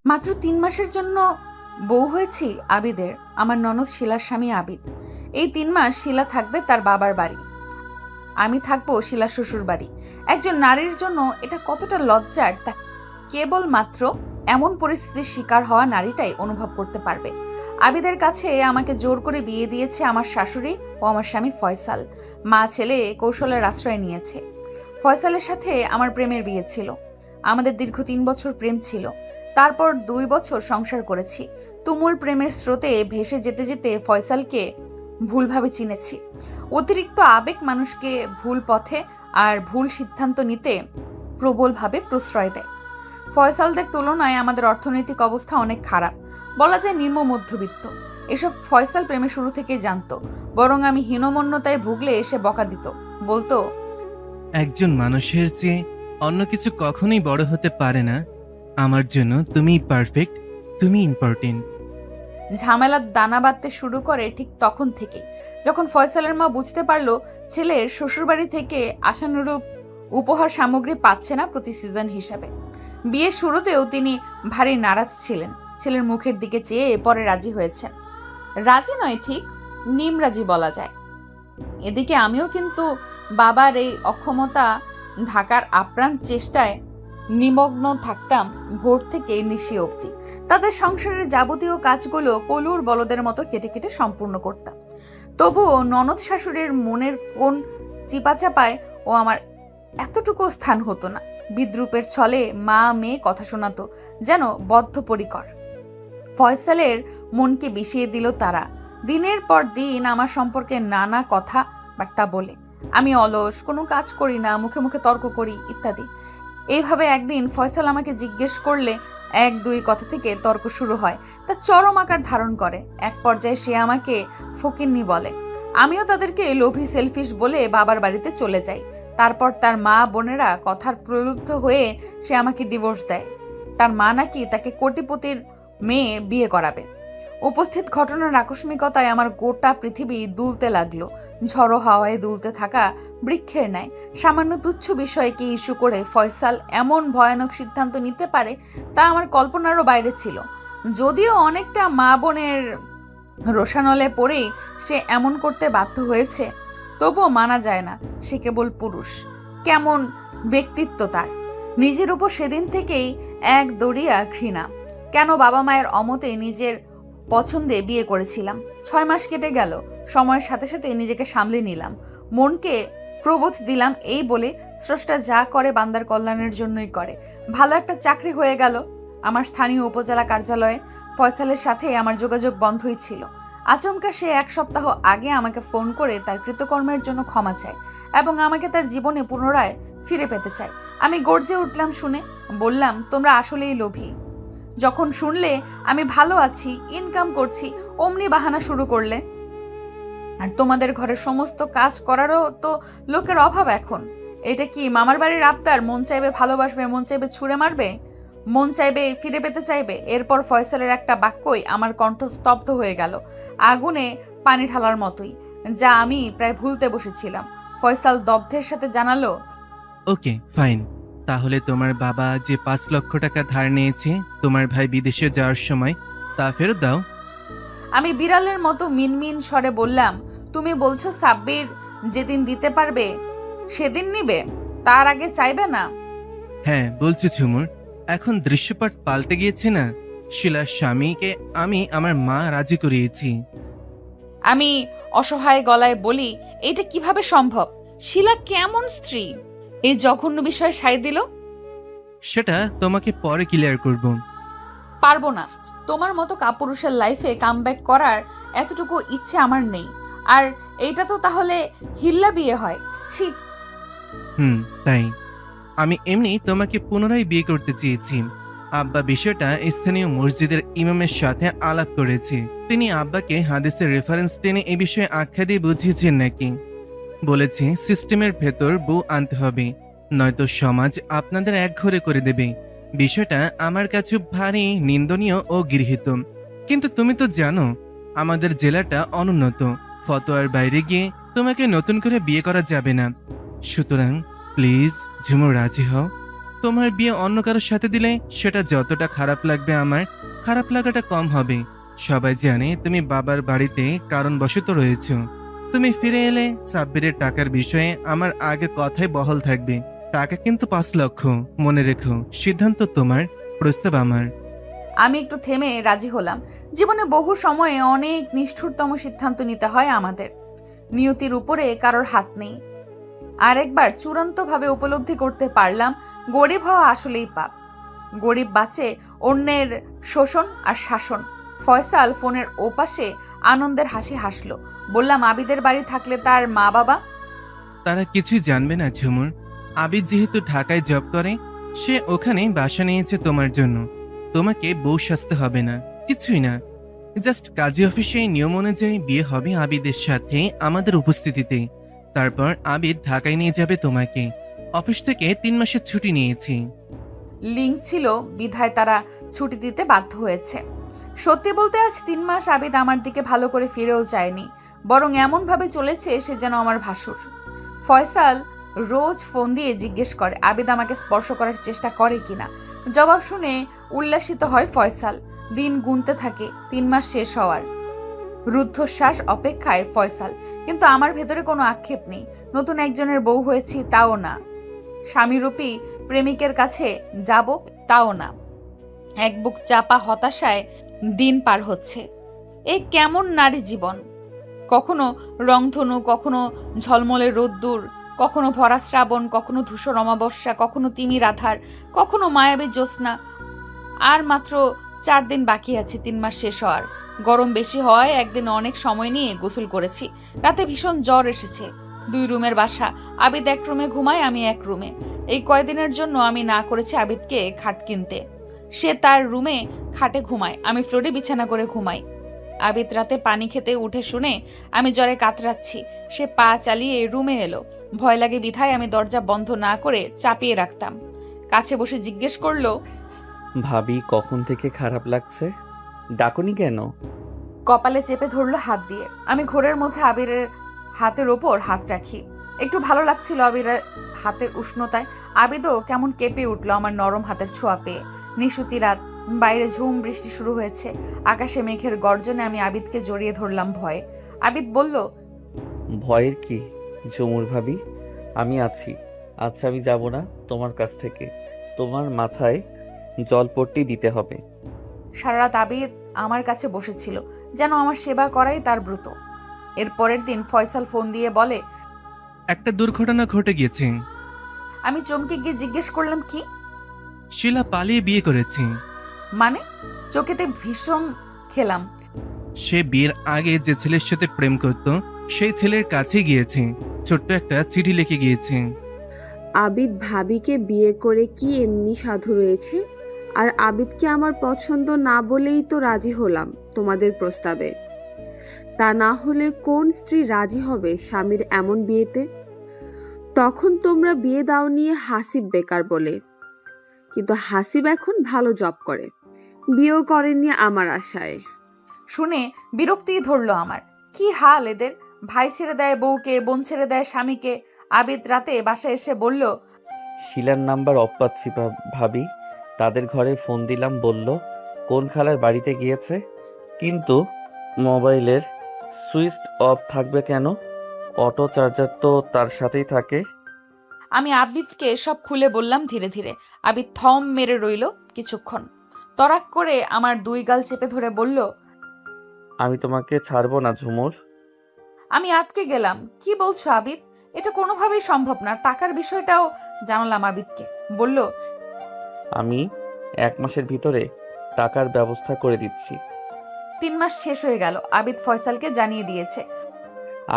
মাত্র ৩ মাসের জন্য বউ হয়েছি আবিদের, আমার ননদ শিলার স্বামী আবিদ। এই ৩ মাস শিলা থাকবে তার বাবার বাড়ি, আমি থাকবো শিলার শ্বশুর বাড়ি। একজন নারীর জন্য এটা কতটা লজ্জার তা কেবলমাত্র এমন পরিস্থিতির শিকার হওয়া নারীটাই অনুভব করতে পারবে। আবিদের কাছে আমাকে জোর করে বিয়ে দিয়েছে আমার শাশুড়ি ও আমার স্বামী ফয়সাল। মা ছেলে কৌশলের আশ্রয় নিয়েছে। ফয়সালের সাথে আমার প্রেমের বিয়ে ছিল। আমাদের দীর্ঘ ৩ বছর প্রেম ছিল। তারপর 2 বছর সংসার করেছি। তুমুল প্রেমের স্রোতে ভেসে যেতে যেতে ফয়সালকে ভুলভাবে চিনেছি। অতিরিক্ত আবেগ মানুষকে ভুল পথে আর ভুল সিদ্ধান্ত নিতে প্রবলভাবে প্রশ্রয় দেয়। ফয়সালদের তুলনায় আমাদের অর্থনৈতিক অবস্থা অনেক খারাপ, বলা যায় নিম্ন মধ্যবিত্ত। এসব ফয়সাল প্রেমে শুরু থেকে জানতো, বরং আমি হীনমন্যতায় ভুগলে এসে বকা দিত, বলতো, একজন মানুষের চেয়ে অন্য কিছু কখনোই বড় হতে পারে না। আমার জন্য তুমিই পারফেক্ট, তুমি ইম্পর্টেন্ট। ঝামেলার দানা বাঁধতে শুরু করে ঠিক তখন থেকে, যখন ফয়সালের মা বুঝতে পারলো ছেলের শ্বশুরবাড়ি থেকে আশানুরূপ উপহার সামগ্রী পাচ্ছে না প্রতি সিজন হিসাবে। বিয়ের শুরুতেও তিনি ভারী নারাজ ছিলেন। ছেলের মুখের দিকে চেয়ে পরে রাজি হয়েছেন। রাজি নয় ঠিক, নিমরাজি বলা যায়। এদিকে আমিও কিন্তু বাবার এই অক্ষমতা ঢাকার আপ্রাণ চেষ্টায় নিমগ্ন থাকতাম ভোর থেকে নিশি অবধি। তাদের সংসারের যাবতীয় কাজগুলো কলুর বলদের মতো কেটে কেটে সম্পূর্ণ করতাম। তবুও ননদ শাশুড়ির মনের কোন চিপাচাপায় ও আমার এতটুকু স্থান হতো না। বিদ্রুপের ছলে মা মেয়ে কথা শোনাতো, যেন বদ্ধপরিকর। ফয়সালের মনকে বিষিয়ে দিল তারা। দিনের পর দিন আমার সম্পর্কে নানা কথা বার্তা বলে। আমি অলস, কোনো কাজ করি না, মুখে মুখে তর্ক করি ইত্যাদি। এইভাবে একদিন ফয়সাল আমাকে জিজ্ঞেস করলে 1-2 কথা থেকে তর্ক শুরু হয়। তা চরম আকার ধারণ করে। এক পর্যায়ে সে আমাকে ফকিন্নি বলে। আমিও তাদেরকে লোভী সেলফিশ বলে বাবার বাড়িতে চলে যাই। তারপর তার মা বোনেরা কথার প্রলুব্ধ হয়ে সে আমাকে ডিভোর্স দেয়। তার মা নাকি তাকে কোটিপতির মেয়ে বিয়ে করাবে। উপস্থিত ঘটনার আকস্মিকতায় আমার গোটা পৃথিবী দুলতে লাগলো, ঝড়ো হাওয়ায় দুলতে থাকা বৃক্ষের ন্যায়। সামান্য তুচ্ছ বিষয়কে ইস্যু করে ফয়সাল এমন ভয়ানক সিদ্ধান্ত নিতে পারে তা আমার কল্পনারও বাইরে ছিল। যদিও অনেকটা মা বোনের রোষানলে পড়েই সে এমন করতে বাধ্য হয়েছে, তবুও মানা যায় না সে কেবল পুরুষ। কেমন ব্যক্তিত্ব তার! নিজের উপর সেদিন থেকেই এক দড়িয়া ঘৃণা। কেন বাবা মায়ের অমতে নিজের পছন্দে বিয়ে করেছিলাম। 6 মাস কেটে গেল। সময়ের সাথে সাথে নিজেকে সামলে নিলাম, মনকে প্রবোধ দিলাম এই বলে স্রষ্টা যা করে বান্দার কল্যাণের জন্যই করে। ভালো একটা চাকরি হয়ে গেল আমার স্থানীয় উপজেলা কার্যালয়ে। ফয়সালের সাথে আমার যোগাযোগ বন্ধই ছিল। আচমকা সে 1 সপ্তাহ আগে আমাকে ফোন করে তার কৃতকর্মের জন্য ক্ষমা চায় এবং আমাকে তার জীবনে পুনরায় ফিরে পেতে চায়। আমি গর্জে উঠলাম শুনে, বললাম, তোমরা আসলেই লোভী। যখন শুনলে আমি ভালো আছি, ইনকাম করছি, অমনি বাহানা শুরু করলে। আর তোমাদের ঘরের সমস্ত কাজ করারও তো লোকের অভাব এখন। এটা কি মামার বাড়ির আবদার? মন চাইবে ভালোবাসবে, মন চাইবে ছুঁড়ে মারবে, মন চাইবে ফিরে পেতে চাইবে। এরপর ফয়সালের একটা বাক্যই আমার কণ্ঠ স্তব্ধ হয়ে গেল, আগুনে পানি ঢালার মতোই, যা আমি প্রায় ভুলতে বসেছিলাম। ফয়সাল দগ্ধের সাথে জানালো, ওকে ফাইন, তাহলে তোমার বাবা যে 5 লক্ষ টাকা ধার নিয়েছে তোমার ভাই বিদেশে যাওয়ার সময়, তা ফেরত দাও। আমি বিড়ালের মতো মিনমিন স্বরে বললাম, তুমি বলছো সাব্বির যেদিন দিতে পারবে সেদিন নিবে, তার আগে চাইবে না? হ্যাঁ বলছি ঝুমুর, এখন দৃশ্যপট পাল্টে গিয়েছে না। শিলার স্বামীকে আমি আমার মা রাজি করিয়েছি। আমি অসহায় গলায় বলি, এটা কিভাবে সম্ভব? শিলা কেমন স্ত্রী? এই জঘন্য বিষয়ে সাই দিল। সেটা তোমাকে পরে ক্লিয়ার করব। পারবো না। তোমার মতো কাপুরুষের লাইফে কামব্যাক করার এতটুকু ইচ্ছে আমার নেই। আর এইটা তো তাহলে হিল্লা বিয়ে হয়? ছি! তাই আমি এমনি তোমাকে পুনরায় বিয়ে করতে চেয়েছি। আব্বা বিষয়টা স্থানীয় মসজিদের ইমামের সাথে আলাপ করেছে। তিনি আব্বাকে হাদিসের রেফারেন্স টেনে এ বিষয়ে আখ্যা দিয়ে বুঝিয়েছেন নাকি। বলেছে সিস্টেমের ভেতর বউ আনতে হবে, নয়তো সমাজ আপনাদের একঘরে করে দেবে। বিষয়টা আমার কাছে ভারী নিন্দনীয় ও গৃহীত। কিন্তু তুমি তো জানো আমাদের জেলাটা অনুন্নত, ফতোয়ার বাইরে গিয়ে তোমাকে নতুন করে বিয়ে করা যাবে না। সুতরাং প্লিজ ঝুমুর রাজি হও। তোমার বিয়ে অন্য কারোর সাথে দিলে সেটা যতটা খারাপ লাগবে আমার, খারাপ লাগাটা কম হবে। সবাই জানে তুমি বাবার বাড়িতে কারণবশত রয়েছো। তুমি ফিরে এলে সাব্বিরের টাকার বিষয়ে আমার আগের কথাই বহাল থাকবে। টাকা কিন্তু 5 লক্ষ, মনে রেখো। সিদ্ধান্ত তোমার, প্রস্তাব আমার। আমি একটু থেমে রাজি হলাম। জীবনে বহু সময়ে অনেক নিষ্ঠুরতম সিদ্ধান্ত নিতে হয় আমাদের। নিয়তির উপরে কারোর হাত নেই। আরেকবার চূড়ান্তভাবে উপলব্ধি করতে পারলাম গরিব হওয়া আসলেই পাপ। গরিব বাঁচে অন্যের শোষণ আর শাসন। ফয়সাল ফোনের ওপাশে আনন্দের হাসি হাসলো। বললাম, আবিদের বাড়ি থাকলে তার মা বাবা? তারা কিছুই জানবে না ঝুমুর। আবিদ যেহেতু ঢাকায় জব করে, সে ওখানে বাসা নিয়েছে তোমার জন্য। তোমাকে বউ সাজতে হবে না, কিছুই না। জাস্ট কাজী অফিসে নিয়ম অনুযায়ী বিয়ে হবে আবিদের সাথে আমাদের উপস্থিতিতে। তারপর আবিদ ঢাকায় নিয়ে যাবে তোমাকে। অফিস থেকে 3 মাসের ছুটি নিয়েছি। লিঙ্ক ছিল বিধায় তারা ছুটি দিতে বাধ্য হয়েছে। সত্যি বলতে আজ 3 মাস আবিদ আমার দিকে ভালো করে ফিরেও চায়নি, বরং এমনভাবে চলেছে সে যেন আমার ভাসুর। ফয়সাল রোজ ফোন দিয়ে জিজ্ঞেস করে আবিদ আমাকে স্পর্শ করার চেষ্টা করে কিনা। জবাব শুনে উল্লাসিত হয় ফয়সাল। দিন গুনতে থাকে 3 মাস শেষ হওয়ার। রুদ্ধশ্বাস অপেক্ষায় ফয়সাল। কিন্তু আমার ভেতরে কোনো আক্ষেপ নেই। নতুন একজনের বউ হয়েছি তাও না, স্বামীরূপী প্রেমিকের কাছে যাব তাও না। এক বুক চাপা হতাশায় দিন পার হচ্ছে। এ কেমন নারী জীবন! কখনো রংধনু, কখনো ঝলমলে রোদ্দুর, কখনো ভরা শ্রাবণ, কখনো ধূসর অমাবস্যা, কখনো তিমির আধার, কখনো মায়াবী জ্যোৎস্না। আর মাত্র 4 দিন বাকি আছে 3 মাস শেষ হওয়ার। গরম বেশি হওয়ায় একদিন অনেক সময় নিয়ে গোসল করেছি। রাতে ভীষণ জ্বর এসেছে। 2 রুমের বাসা। আবিদ এক রুমে ঘুমায়, আমি এক রুমে। এই কয়দিনের জন্য আমি না করেছি আবিদকে খাট কিনতে। সে তার রুমে খাটে ঘুমায়, আমি ফ্লোরে বিছানা করে ঘুমাই। আবিদ রাতে পানি খেতে উঠে শুনে আমি জ্বরে কাতরাচ্ছি। সে পা চালিয়ে রুমে এলো। ভয় লাগে বিধায় আমি দরজা বন্ধ না করে চাপিয়ে রাখতাম। কাছে বসে জিজ্ঞেস করলো, ভাবি কখন থেকে খারাপ লাগছে? ডাকুনি কেন? কপালে চেপে ধরলো হাত দিয়ে। আমি ঘোরের মধ্যে আবিরের হাতের ওপর হাত রাখি। একটু ভালো লাগছিল আবিরের হাতের উষ্ণতায়। আবিদও কেমন কেঁপে উঠলো আমার নরম হাতের ছোঁয়া পেয়ে। নিশুতি রাত, বাইরে ঝুম বৃষ্টি শুরু হয়েছে। আকাশে মেঘের গর্জনে আমি আবিদকে জড়িয়ে ধরলাম ভয়ে। আবিদ বলল, ভয়ের কি ঝুমুর ভাবি, আমি আছি। আচ্ছা, আমি যাব না তোমার কাছ থেকে। তোমার মাথায় জলপট্টি দিতে হবে। সারা রাত আবিদ আমার কাছে বসেছিল, যেন আমার সেবা করাই তার ব্রত। এর পরের দিন ফয়সাল ফোন দিয়ে বলে, একটা দুর্ঘটনা ঘটে গিয়েছে। আমি চমকে গিয়ে জিজ্ঞেস করলাম, কি? শিলা পালিয়ে বিয়ে করেছে। মানে? চোখেতে ভীষণ খেলাম। সে বিয়ের আগে যে ছেলের সাথে প্রেম করত, সেই ছেলের কাছে গিয়েছে। ছোট্ট একটা চিঠি লিখে গিয়েছে। আবিদ ভাবিকে বিয়ে করে কি এমনি সাধু রয়েছে? আর আবিদকে আমার পছন্দ না বলেই তো রাজি হলাম তোমাদের প্রস্তাবে। তা না হলে কোন স্ত্রী রাজি হবে স্বামীর এমন বিয়েতে? তখন তোমরা বিয়ে দাও নিয়ে হাসিব বেকার বলে, কিন্তু হাসিব এখন ভালো জব করে, বিয়েও করেননি আমার আশায়। শুনে বিরক্তি ধরলো আমার। কি হাল এদের! ভাই ছেড়ে দেয় বউকে, বোন ছেড়ে দেয় স্বামীকে। আবিদ রাতে বাসায় এসে বলল, শিলার নাম্বার অফ পাচ্ছি ভাবি। তাদের ঘরে ফোন দিলাম, বলল কোন খালার বাড়িতে গিয়েছে। কিন্তু মোবাইলের সুইচ অফ থাকবে কেন? অটো চার্জার তো তার সাথেই থাকে। আমি আবিদকে সব খুলে বললাম ধীরে ধীরে। আবিদ থম মেরে রইল কিছুক্ষণ। তরাক করে আমার 2 গাল চেপে ধরে বলল, আমি তোমাকে ছাড়বো না ঝুমুর। আমি আটকে গেলাম। কি বলছো আবিদ? এটা কোনোভাবেই সম্ভব না। টাকার বিষয়টাও জানালাম আবিদকে। বলল, আমি 1 মাসের ভিতরে টাকার ব্যবস্থা করে দিচ্ছি। 3 মাস শেষ হয়ে গেল। আবিদ ফয়সালকে জানিয়ে দিয়েছে।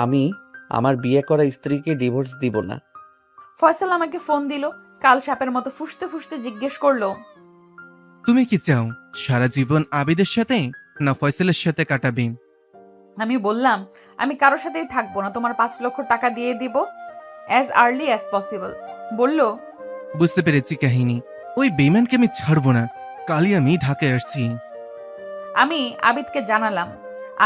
আমি আমার বিয়ে করা স্ত্রীকে ডিভোর্স দিব না। ফয়সাল আমাকে ফোন দিল। কাল সাপের মতো ফুঁসতে ফুঁসতে জিজ্ঞেস করলো, তুমি কি চাও সারা জীবন আবিদের সাথে না ফয়সালের সাথে কাটাবে? আমি বললাম, আমি কারোর সাথেই থাকবো না। তোমার 5 লক্ষ টাকা দিয়ে দিব অ্যাজ আর্লি অ্যাজ পসিবল। বলল, বুঝতে পেরেছি কাহিনী। ওই বেইমানকে আমি ছাড়বো না। কালই আমি ঢাকায় আসছি। আমি আবিদকে জানালাম।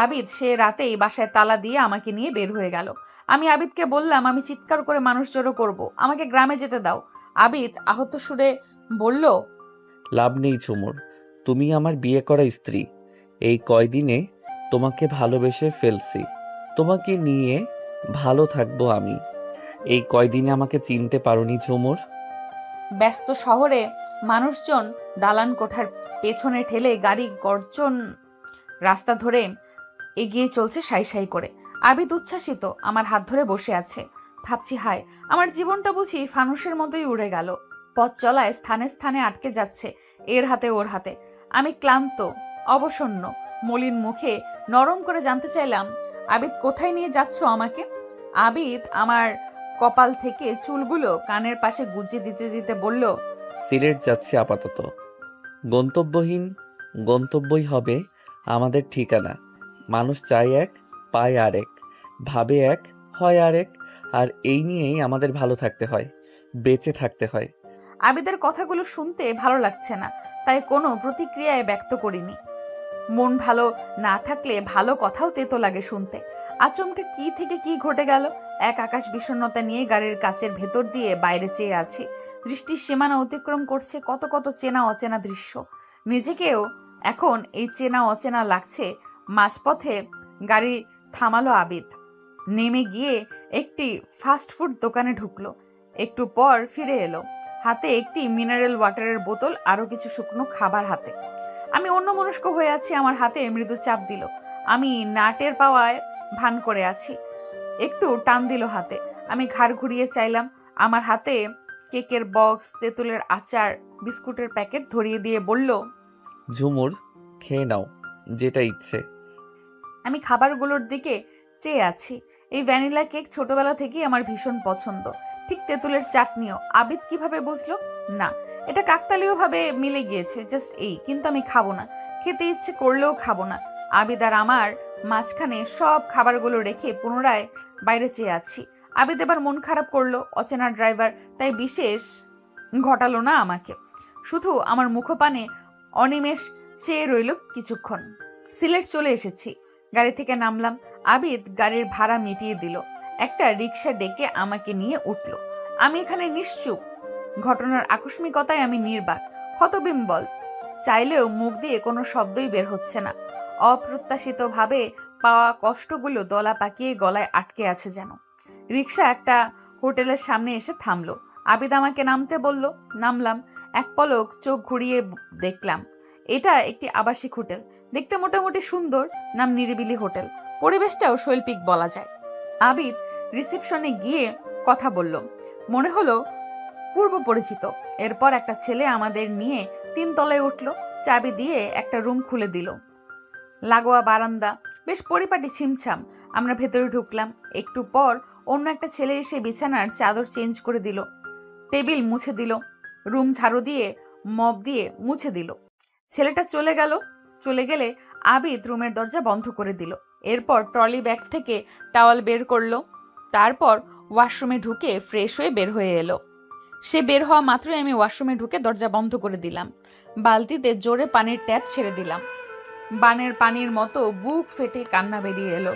আবিদ সে রাতেই বাসায় তালা দিয়ে আমাকে নিয়ে বের হয়ে গেল। আমি আবিদকে বললাম, আমি চিৎকার করে মানুষ জড়ো করব, আমাকে গ্রামে যেতে দাও। আবিদ আহত সুরে বলল, লাভ নেই ঝুমুর, তুমি আমার বিয়ে করা স্ত্রী। এই কয়দিনে তোমাকে ভালোবেসে ফেলছি, তোমাকে নিয়ে ভালো থাকবো আমি। এই কয়দিনে আমাকে চিনতে পারোনি ঝুমুর? ব্যস্ত শহরে মানুষজন দালান কোঠার পেছনে ঠেলে গাড়ি গর্জন রাস্তা ধরে এগিয়ে চলছে সাই সাই করে। আবিদ উচ্ছ্বাসিত আমার হাত ধরে বসে আছে। ভাবছি, হায়, আমার জীবনটা বুঝি ফানুসের মতোই উড়ে গেল। পথ চলায় স্থানে স্থানে আটকে যাচ্ছে, এর হাতে ওর হাতে। আমি ক্লান্ত, অবসন্ন, মলিন মুখে নরম করে জানতে চাইলাম, আবিদ কোথায় নিয়ে যাচ্ছ আমাকে? আবিদ আমার কপাল থেকে চুলগুলো কানের পাশে গুজে দিতে দিতে বলল, সিলেট যাচ্ছি আপাতত। গন্তব্যহীন গন্তব্যই হবে আমাদের ঠিকানা। মানুষ চায় এক, পায় আরেক, ভাবে এক, হয় আরেক। আর এই নিয়েই আমাদের ভালো থাকতে হয়, বেঁচে থাকতে হয়। আবিদের কথাগুলো শুনতে ভালো লাগছে না, তাই কোনো প্রতিক্রিয়ায় ব্যক্ত করিনি। মন ভালো না থাকলে ভালো কথাও তেতো লাগে শুনতে। আচমকা কি থেকে কি ঘটে গেল। এক আকাশ বিষণ্ণতা নিয়ে গাড়ির কাচের ভেতর দিয়ে বাইরে চেয়ে আছি। দৃষ্টির সীমানা অতিক্রম করছে কত কত চেনা অচেনা দৃশ্য। নিজেকেও এখন এই চেনা অচেনা লাগছে। মাঝপথে গাড়ি থামালো আবিদ। নেমে গিয়ে একটি ফাস্ট ফুড দোকানে ঢুকলো। একটু পর ফিরে এলো, হাতে একটি মিনারেল ওয়াটারের বোতল, আরো কিছু শুকনো খাবার হাতে। আমি অন্যমনস্ক হয়ে আছি, আমার হাতে মৃদু চাপ দিল। আমি নাটের পাওয়ায় ভান করে আছি। একটু টান দিল হাতে। আমি ঘাড় ঘুরিয়ে চাইলাম। আমার হাতে কেকের বক্স, তেঁতুলের আচার, বিস্কুটের প্যাকেট ধরিয়ে দিয়ে বলল, ঝুমুর, খেয়ে নাও যেটা ইচ্ছে। আমি খাবারগুলোর দিকে চেয়ে আছি। এই ভ্যানিলা কেক ছোটবেলা থেকেই আমার ভীষণ পছন্দ, ঠিক তেঁতুলের চাটনিও। আবিদ কিভাবে বুঝলো? না, এটা কাকতালীয় ভাবে মিলে গিয়েছে, জাস্ট এই। কিন্তু আমি খাবো না, খেতে ইচ্ছে করলেও খাবো না। আবিদ আর আমার মাঝখানে সব খাবারগুলো রেখে পুনরায় বাইরে চেয়ে আছি। আবিদ এবার মন খারাপ করলো। অচেনা ড্রাইভার তাই বিশেষ ঘটালো না আমাকে, শুধু আমার মুখপানে অনিমেষ চেয়ে রইল কিছুক্ষণ। সিলেট চলে এসেছি। গাড়ি থেকে নামলাম। আবিদ গাড়ির ভাড়া মিটিয়ে দিল। একটা রিক্সা ডেকে আমাকে নিয়ে উঠল। আমি এখানে নিশ্চুপ। ঘটনার আকস্মিকতায় আমি নির্বাক, হতবিম্বল। চাইলেও মুখ দিয়ে কোনো শব্দই বের হচ্ছে না। অপ্রত্যাশিতভাবে পাওয়া কষ্টগুলো দলা পাকিয়ে গলায় আটকে আছে যেন। রিক্সা একটা হোটেলের সামনে এসে থামলো। আবিদ আমাকে নামতে বলল। নামলাম। এক পলক চোখ ঘুরিয়ে দেখলাম এটা একটি আবাসিক হোটেল। দেখতে মোটামুটি সুন্দর, নাম নিরিবিলি হোটেল। পরিবেশটাও শৈল্পিক বলা যায়। আবিদ রিসেপশনে গিয়ে কথা বলল, মনে হলো পূর্ব পরিচিত। এরপর একটা ছেলে আমাদের নিয়ে 3 তলায় উঠল, চাবি দিয়ে একটা রুম খুলে দিল। লাগোয়া বারান্দা, বেশ পরিপাটি, ছিমছাম। আমরা ভেতরে ঢুকলাম। একটু পর অন্য একটা ছেলে এসে বিছানার চাদর চেঞ্জ করে দিল, টেবিল মুছে দিল, রুম ঝাড়ু দিয়ে মপ দিয়ে মুছে দিল। ছেলেটা চলে গেলে আবিদ রুমের দরজা বন্ধ করে দিল। এরপর ট্রলি ব্যাগ থেকে টাওয়াল বের করলো। তারপর ওয়াশরুমে ঢুকে ফ্রেশ হয়ে বের হয়ে এলো। সে বের হওয়া মাত্রই আমি ওয়াশরুমে ঢুকে দরজা বন্ধ করে দিলাম। বালতিতে জোরে পানির ট্যাপ ছেড়ে দিলাম। বানের পানির মতো বুক ফেটে কান্না বেরিয়ে এলো।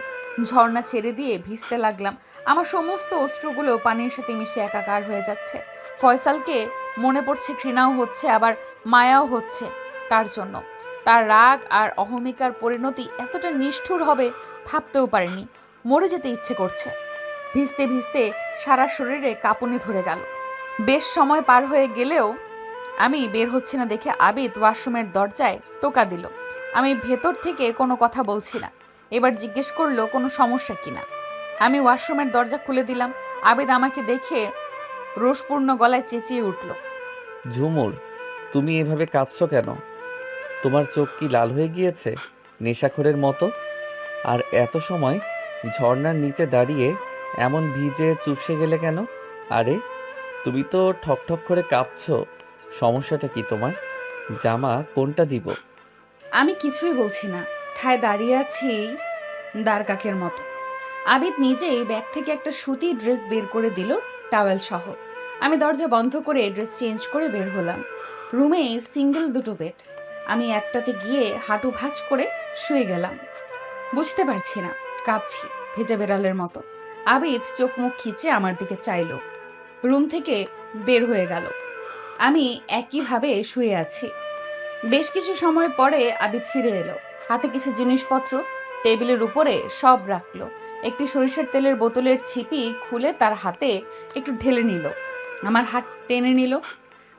ঝর্ণা ছেড়ে দিয়ে ভিজতে লাগলাম। আমার সমস্ত অশ্রুগুলো পানির সাথে মিশে একাকার হয়ে যাচ্ছে। ফয়সালকে মনে পড়ছে, ঘৃণাও হচ্ছে, আবার মায়াও হচ্ছে তার জন্য। তার রাগ আর অহমিকার পরিণতি এতটা নিষ্ঠুর হবে ভাবতেও পারিনি। মরে যেতে ইচ্ছে করছে। ভিজতে ভিজতে সারা শরীরে কাঁপুনি ধরে গেল। বেশ সময় পার হয়ে গেলেও আমি বের হচ্ছি না দেখে আবিদ ওয়াশরুমের দরজায় টোকা দিল। আমি ভেতর থেকে কোনো কথা বলছি না। এবার জিজ্ঞেস করলো কোনো সমস্যা কিনা। আমি ওয়াশরুমের দরজা খুলে দিলাম। আবিদ আমাকে দেখে রোষপূর্ণ গলায় চেঁচিয়ে উঠল, ঝুমুর, তুমি এভাবে কাঁদছো কেন? তোমার চোখ কি লাল হয়ে গিয়েছে নেশাখোরের মতো? আর এত সময় ঝর্ণার নিচে দাঁড়িয়ে এমন ভিজে চুপসে গেলে কেন? আরে তুমি তো ঠকঠক করে কাঁপছো, সমস্যাটা কি তোমার? জামা কোনটা দিব? আমি কিছুই বলছি না, ঠায় দাঁড়িয়ে আছি দাঁড় কাকের মতো। আবিদ নিজেই ব্যাগ থেকে একটা সুতি ড্রেস বের করে দিল, টাওয়েল সহ। আমি দরজা বন্ধ করে ড্রেস চেঞ্জ করে বের হলাম। রুমে সিঙ্গেল 2টো বেড। আমি একটাতে গিয়ে হাঁটু ভাঁজ করে শুয়ে গেলাম। বুঝতে পারছি না, কাঁদছি ভেজা বেড়ালের মতো। আবিদ চোখ মুখ খিচে আমার দিকে চাইলো। রুম থেকে বের হয়ে গেল। আমি একইভাবে শুয়ে আছি। বেশ কিছু সময় পরে আবিদ ফিরে এলো, হাতে কিছু জিনিসপত্র টেবিলের উপরে সব রাখলো। একটি সরিষার তেলের বোতলের ছিপি খুলে তার হাতে একটু ঢেলে নিল, আমার হাত টেনে নিল।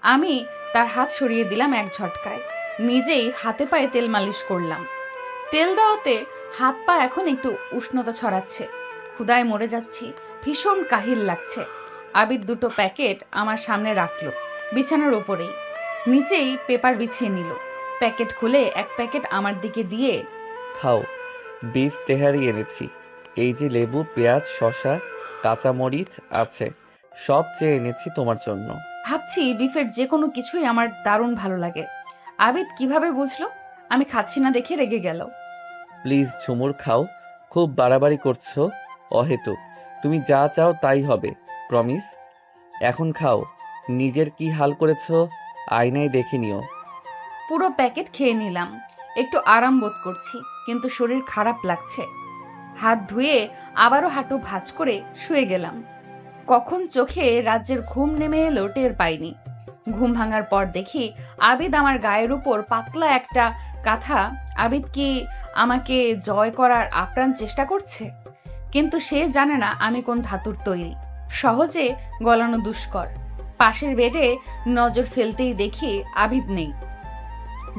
আমি তার হাত সরিয়ে দিলাম এক ঝটকায়, নিজেই হাতে পায়ে তেল মালিশ করলাম। তেল দেওয়াতে হাত পা এখন একটু উষ্ণতা ছড়াচ্ছে। ক্ষুধায় মরে যাচ্ছি, ভীষণ কাহিল লাগছে। আবিদ দুটো প্যাকেট আমার সামনে রাখলো বিছানার উপরেই, নিচেই পেপার বিছিয়ে নিল। প্যাকেট খুলে এক প্যাকেট আমার দিকে দিয়ে, খাও, বিফ তেহারি এনেছি। এই যে লেবু, পেঁয়াজ, শসা, কাঁচামরিচ আছে, সব চেয়ে এনেছি তোমার জন্য। ভাবছি বিফের যে কোনো কিছুই আমার দারুণ ভালো লাগে। আবিদ কিভাবে বুঝলো আমি খাচ্ছি না দেখে রেগে গেল। প্লিজ ঝুমুর খাও, খুব বাড়াবাড়ি করছো অহেতুক। তুমি যা চাও তাই হবে, প্রমিস। এখন খাও, নিজের কি হাল করেছো আয়নায় দেখে নিও। পুরো প্যাকেট খেয়ে নিলাম, একটু আরাম বোধ করছি, কিন্তু শরীর খারাপ লাগছে। হাত ধুয়ে আবারও হাঁটু ভাঁজ করে শুয়ে গেলাম। কখন চোখে রাজ্যের ঘুম নেমে এলো টের পাইনি। ঘুম ভাঙার পর দেখি আবিদ আমার গায়ের উপর পাতলা একটা কাঁথা। আবিদ কি আমাকে জয় করার আপ্রাণ চেষ্টা করছে? কিন্তু সে জানে না আমি কোন ধাতুর তৈরি, সহজে গলানো দুষ্কর। পাশের বেডে নজর ফেলতেই দেখি আবিদ নেই।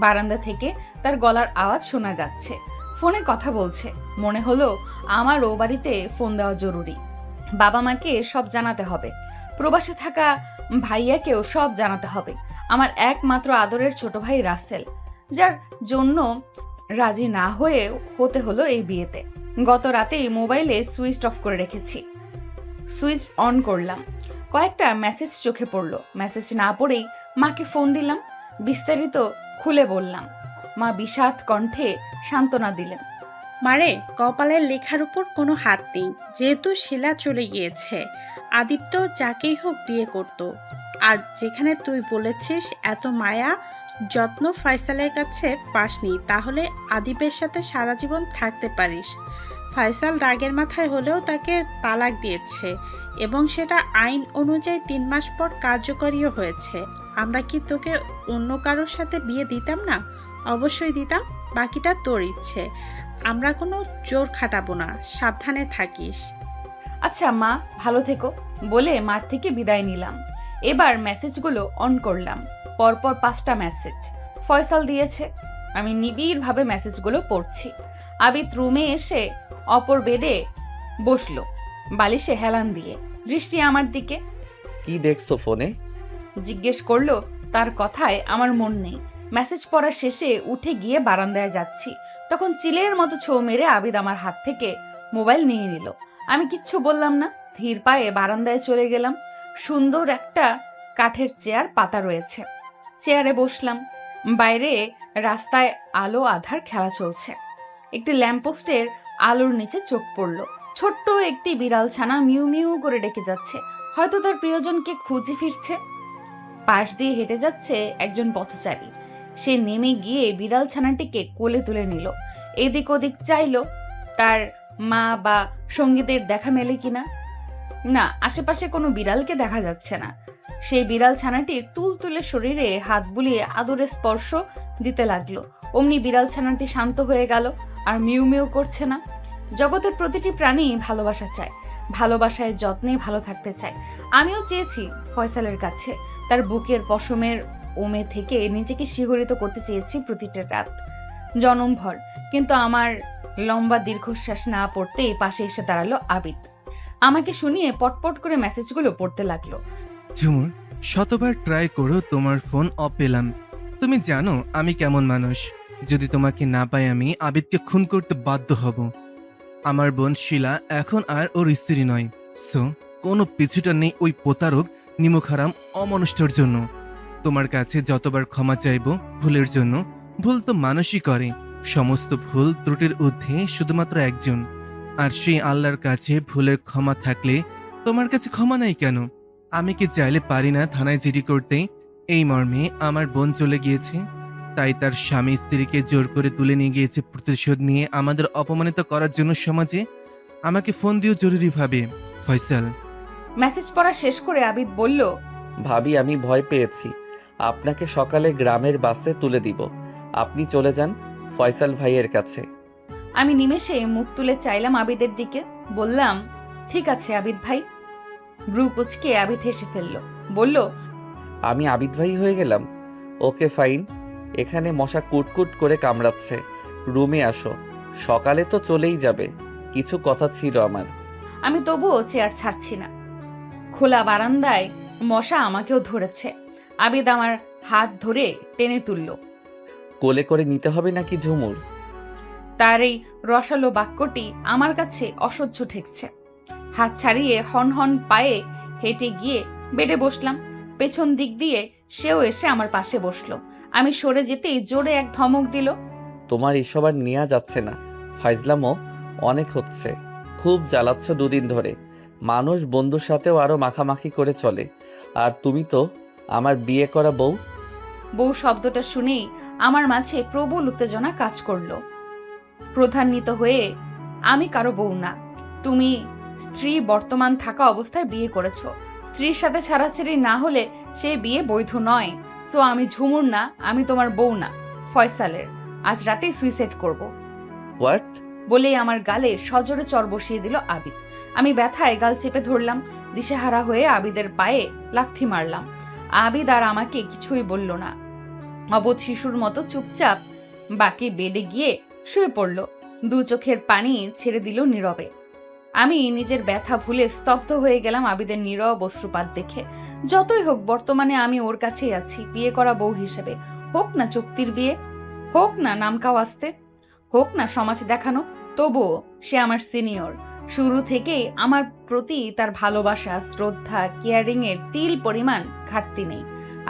বারান্দা থেকে তার গলার আওয়াজ শোনা যাচ্ছে, ফোনে কথা বলছে। মনে হলো আমারও বাড়িতে ফোন দেওয়া জরুরি। বাবা মাকে সব জানাতে হবে, প্রবাসে থাকা ভাইয়াকেও সব জানাতে হবে। আমার একমাত্র আদরের ছোট ভাই রাসেল, যার জন্য রাজি না হয়ে হতে হলো এই বিয়েতে। গত রাতেই মোবাইলে সুইচ অফ করে রেখেছি, সুইচ অন করলাম। কয়েকটা মেসেজ চোখে পড়লো। মেসেজ না পড়েই মাকে ফোন দিলাম, বিস্তারিত খুলে বললাম। মা বিষাদ কণ্ঠে সান্ত্বনা দিলেন। মারে, কপালের লেখার উপর কোনো হাত নেই। যেহেতু শিলা চলে গিয়েছে, আদিত্য যাকেই হোক বিয়ে করত। আর যেখানে তুই বলেছিস এত মায়া যত্ন ফয়সালের কাছে পাসনি, তাহলে আদিবের সাথে সারা জীবন থাকতে পারিস। ফয়সাল রাগের মাথায় হলেও তাকে তালাক দিয়েছে, এবং সেটা আইন অনুযায়ী 3 মাস পর কার্যকরীও হয়েছে। আমরা কি তোকে অন্য কারোর সাথে বিয়ে দিতাম না? অবশ্যই দিতাম, বাকিটা তোর ইচ্ছে। আমরা কোনো জোর খাটাবো না, সাবধানে থাকিস। আচ্ছা মা, ভালো থেকো বলে মাঠ থেকে বিদায় নিলাম। এবার মেসেজগুলো অন করলাম। পরপর 5টা মেসেজ ফয়সাল দিয়েছে। আমি নিবিড়ভাবে মেসেজগুলো পড়ছি। আবিদ রুমে এসে অপর বেডে বসলো, বালিশে হেলান দিয়ে। দৃষ্টি আমার দিকে। কি দেখছো ফোনে? জিজ্ঞেস করলো। তার কথায় আমার মন নেই। মেসেজ পড়া শেষে উঠে গিয়ে বারান্দায় যাচ্ছি, তখন চিলের মতো ছোঁ মেরে আবিদ আমার হাত থেকে মোবাইল নিয়ে নিল। আমি কিচ্ছু বললাম না, ধীর পায়ে বারান্দায় চলে গেলাম। সুন্দর একটা কাঠের চেয়ার পাতা রয়েছে, চেয়ারে বসলাম। বাইরে রাস্তায় আলো আধার খেলা চলছে। একটি ল্যাম্পপোস্টের আলোর নিচে চোখ পড়ল। ছোট্ট একটি বিড়াল ছানা মিউ মিউ করে ডেকে যাচ্ছে, হয়তো তার প্রিয়জনকে খুঁজে ফিরছে। পাশ দিয়ে হেঁটে যাচ্ছে একজন পথচারী। সে নেমে গিয়ে বিড়াল ছানাটিকে কোলে তুলে নিল। এদিক ওদিক চাইলো তার মা বা সঙ্গীদের দেখা মেলে কিনা। না, আশেপাশে কোনো বিড়ালকে দেখা যাচ্ছে না। সেই বিড়াল ছানাটির তুলতুলে শরীরে হাত বুলিয়ে আদরে স্পর্শ দিতে লাগলো। অমনি বিড়াল ছানাটি শান্ত হয়ে গেল, আর মিউ মিউ করছে না। জগতের প্রতিটি প্রাণী ভালোবাসা চায়, ভালোবাসায় যত্নে ভালো থাকতে চায়। আমিও চেয়েছি ফয়সালের কাছে তার বুকের পশমের ওমে থেকে নিজেকে শিহরিত করতে চেয়েছি প্রতিটা রাত, জনমভর। কিন্তু আমার লম্বা দীর্ঘশ্বাস না পড়তেই পাশে এসে দাঁড়ালো আবিদ। আমাকে শুনিয়ে পটপট করে মেসেজগুলো পড়তে লাগলো। ঝুমুর, শতবার ট্রাই করো, তোমার ফোন অফ পেলাম। তুমি জানো আমি কেমন মানুষ। যদি তোমাকে না পাই আমি আবিদকে খুন করতে বাধ্য হব। আমার বোন শিলা এখন আর ওর স্ত্রী নয়। সো কোনো পিছুটা নেই ওই প্রতারক নিমুখারাম অমানুষটার জন্য। তোমার কাছে যতবার ক্ষমা চাইব ভুলের জন্য, ভুল তো মানুষই করে। সমস্ত ভুল ত্রুটির ঊর্ধ্বে শুধুমাত্র একজন, আর সেই আল্লাহর কাছে ভুলের ক্ষমা থাকলে তোমার কাছে ক্ষমা নাই কেন? আমি কি চাইলে পারি না থানায় জিডি করতে? এই মর্মে আমার বোন চলে গিয়েছে, তাই তার স্বামী স্ত্রীকে জোর করে তুলে নিয়ে গিয়েছে প্রতিশোধ নিয়ে আমাদের অপমানিত করার জন্য সমাজে। আমাকে ফোন দিও জরুরিভাবে, ফয়সাল। মেসেজ পড়া শেষ করে আবিদ বলল, ভাবি আমি ভয় পেয়েছি। আপনাকে সকালে গ্রামের বাসে তুলে দিব, আপনি চলে যান ফয়সাল ভাইয়ের কাছে। আমি নিমেষে মুখ তুলে চাইলাম আবিদের দিকে, বললাম, ঠিক আছে আবিদ ভাই। ব্রু কুচকে আবিদ হেসে ফেলল, বলল, আমি আবিদ ভাই হয়ে গেলাম? Okay fine. এখানে মশা কুটকুট করে কামড়াচ্ছে, রুমে আসো। সকালে তো চলেই যাবে, কিছু কথা ছিল আমার। আমি তবুও চেয়ার ছাড়ছি না। খোলা বারান্দায় মশা আমাকেও ধরেছে। আবিদ আমার হাত ধরে টেনে তুলল। কোলে করে নিতে হবে নাকি ঝুমুর? তার এই রসালো বাক্যটি আমার কাছে অসহ্য ঠেকছে। হাত ছাড়িয়ে হন হন পায়ে হেঁটে গিয়ে বেডে বসলাম। পেছন দিক দিয়ে সেও এসে আমার পাশে বসলো। আমি সরে যেতেই জোরে এক ধমক দিল। তোমার এসব আর নেওয়া যাচ্ছে না, ফাইজলামও অনেক হচ্ছে। খুব জ্বালাচ্ছ দুদিন ধরে। মানুষ বন্ধুর সাথেও আরো মাখামাখি করে চলে, আর তুমি তো আমার বিয়ে করা বউ। বউ শব্দটা শুনেই আমার মাঝে প্রবল উত্তেজনা কাজ করলো। প্রধান্বিত হয়ে, আমি কারো বউ না। তুমি স্ত্রী বর্তমান থাকা অবস্থায় বিয়ে করেছো। স্ত্রীর সাথে ছাড়াছাড়ি না হলে সেই বিয়ে বৈধ নয়। সো আমি ঝুমুর না, আমি তোমার বউ না, ফয়সালের। আজ রাতেই সুইসাইড করব। হোয়াট? বলেই আমার গালে সজোরে চর বসিয়ে দিল আবিদ। আমি ব্যথায় গাল চেপে ধরলাম। দিশেহারা হয়ে আবিদের পায়ে লাথি মারলাম। আবিদ আর আমাকে কিছুই বলল না। অবোধ শিশুর মতো চুপচাপ বাকি বেডে গিয়ে শুয়ে পড়ল। দু চোখের পানি ছেড়ে দিল নীরবে। আমি নিজের ব্যথা ভুলে স্তব্ধ হয়ে গেলাম আবিদের নীরব অশ্রুপাত দেখে। যতই হোক বর্তমানে আমি ওর কাছেই আছি, বিয়ে করা বউ হিসেবে। হোক না চুক্তির বিয়ে, হোক না নামকাও আসতে, হোক না সমাজ দেখানো, তবুও সে আমার সিনিয়র। শুরু থেকেই আমার প্রতি তার ভালোবাসা, শ্রদ্ধা, কেয়ারিং এর তিল পরিমাণ ঘাটতি নেই।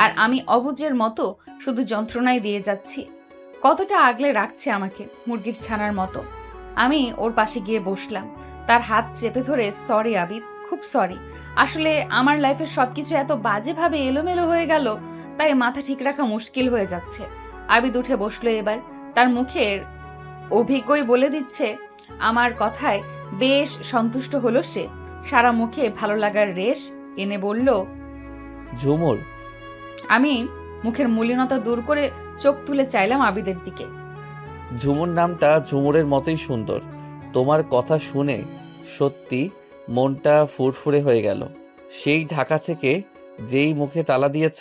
আর আমি অবুঝের মতো শুধু যন্ত্রণাই দিয়ে যাচ্ছি। কতটা আগলে রাখছে আমাকে, মুরগির ছানার মতো। আমি ওর পাশে গিয়ে বসলাম। তার হাত চেপে ধরে, সরি আবিদ, খুব সরি। আসলে আমার লাইফের সবকিছু এত বাজেভাবে এলোমেলো হয়ে গেল, তাই মাথা ঠিক রাখা মুশকিল হয়ে যাচ্ছে। আবিদ উঠে বসলো এবার। তার মুখের অভিজ্ঞই বলে দিচ্ছে আমার কথায় বেশ সন্তুষ্ট হলো সে। সারা মুখে ভালো লাগার রেশ এনে বলল, ঝুমুর। আমি মুখের মলিনতা দূর করে চোখ তুলে চাইলাম আবিদের দিকে। ঝুমুর নামটা ঝুমুরের মতোই সুন্দর। তোমার কথা শুনে সত্যি মনটা ফুরফুরে হয়ে গেল। সেই ঢাকা থেকে যেই মুখে তালা দিয়েছ,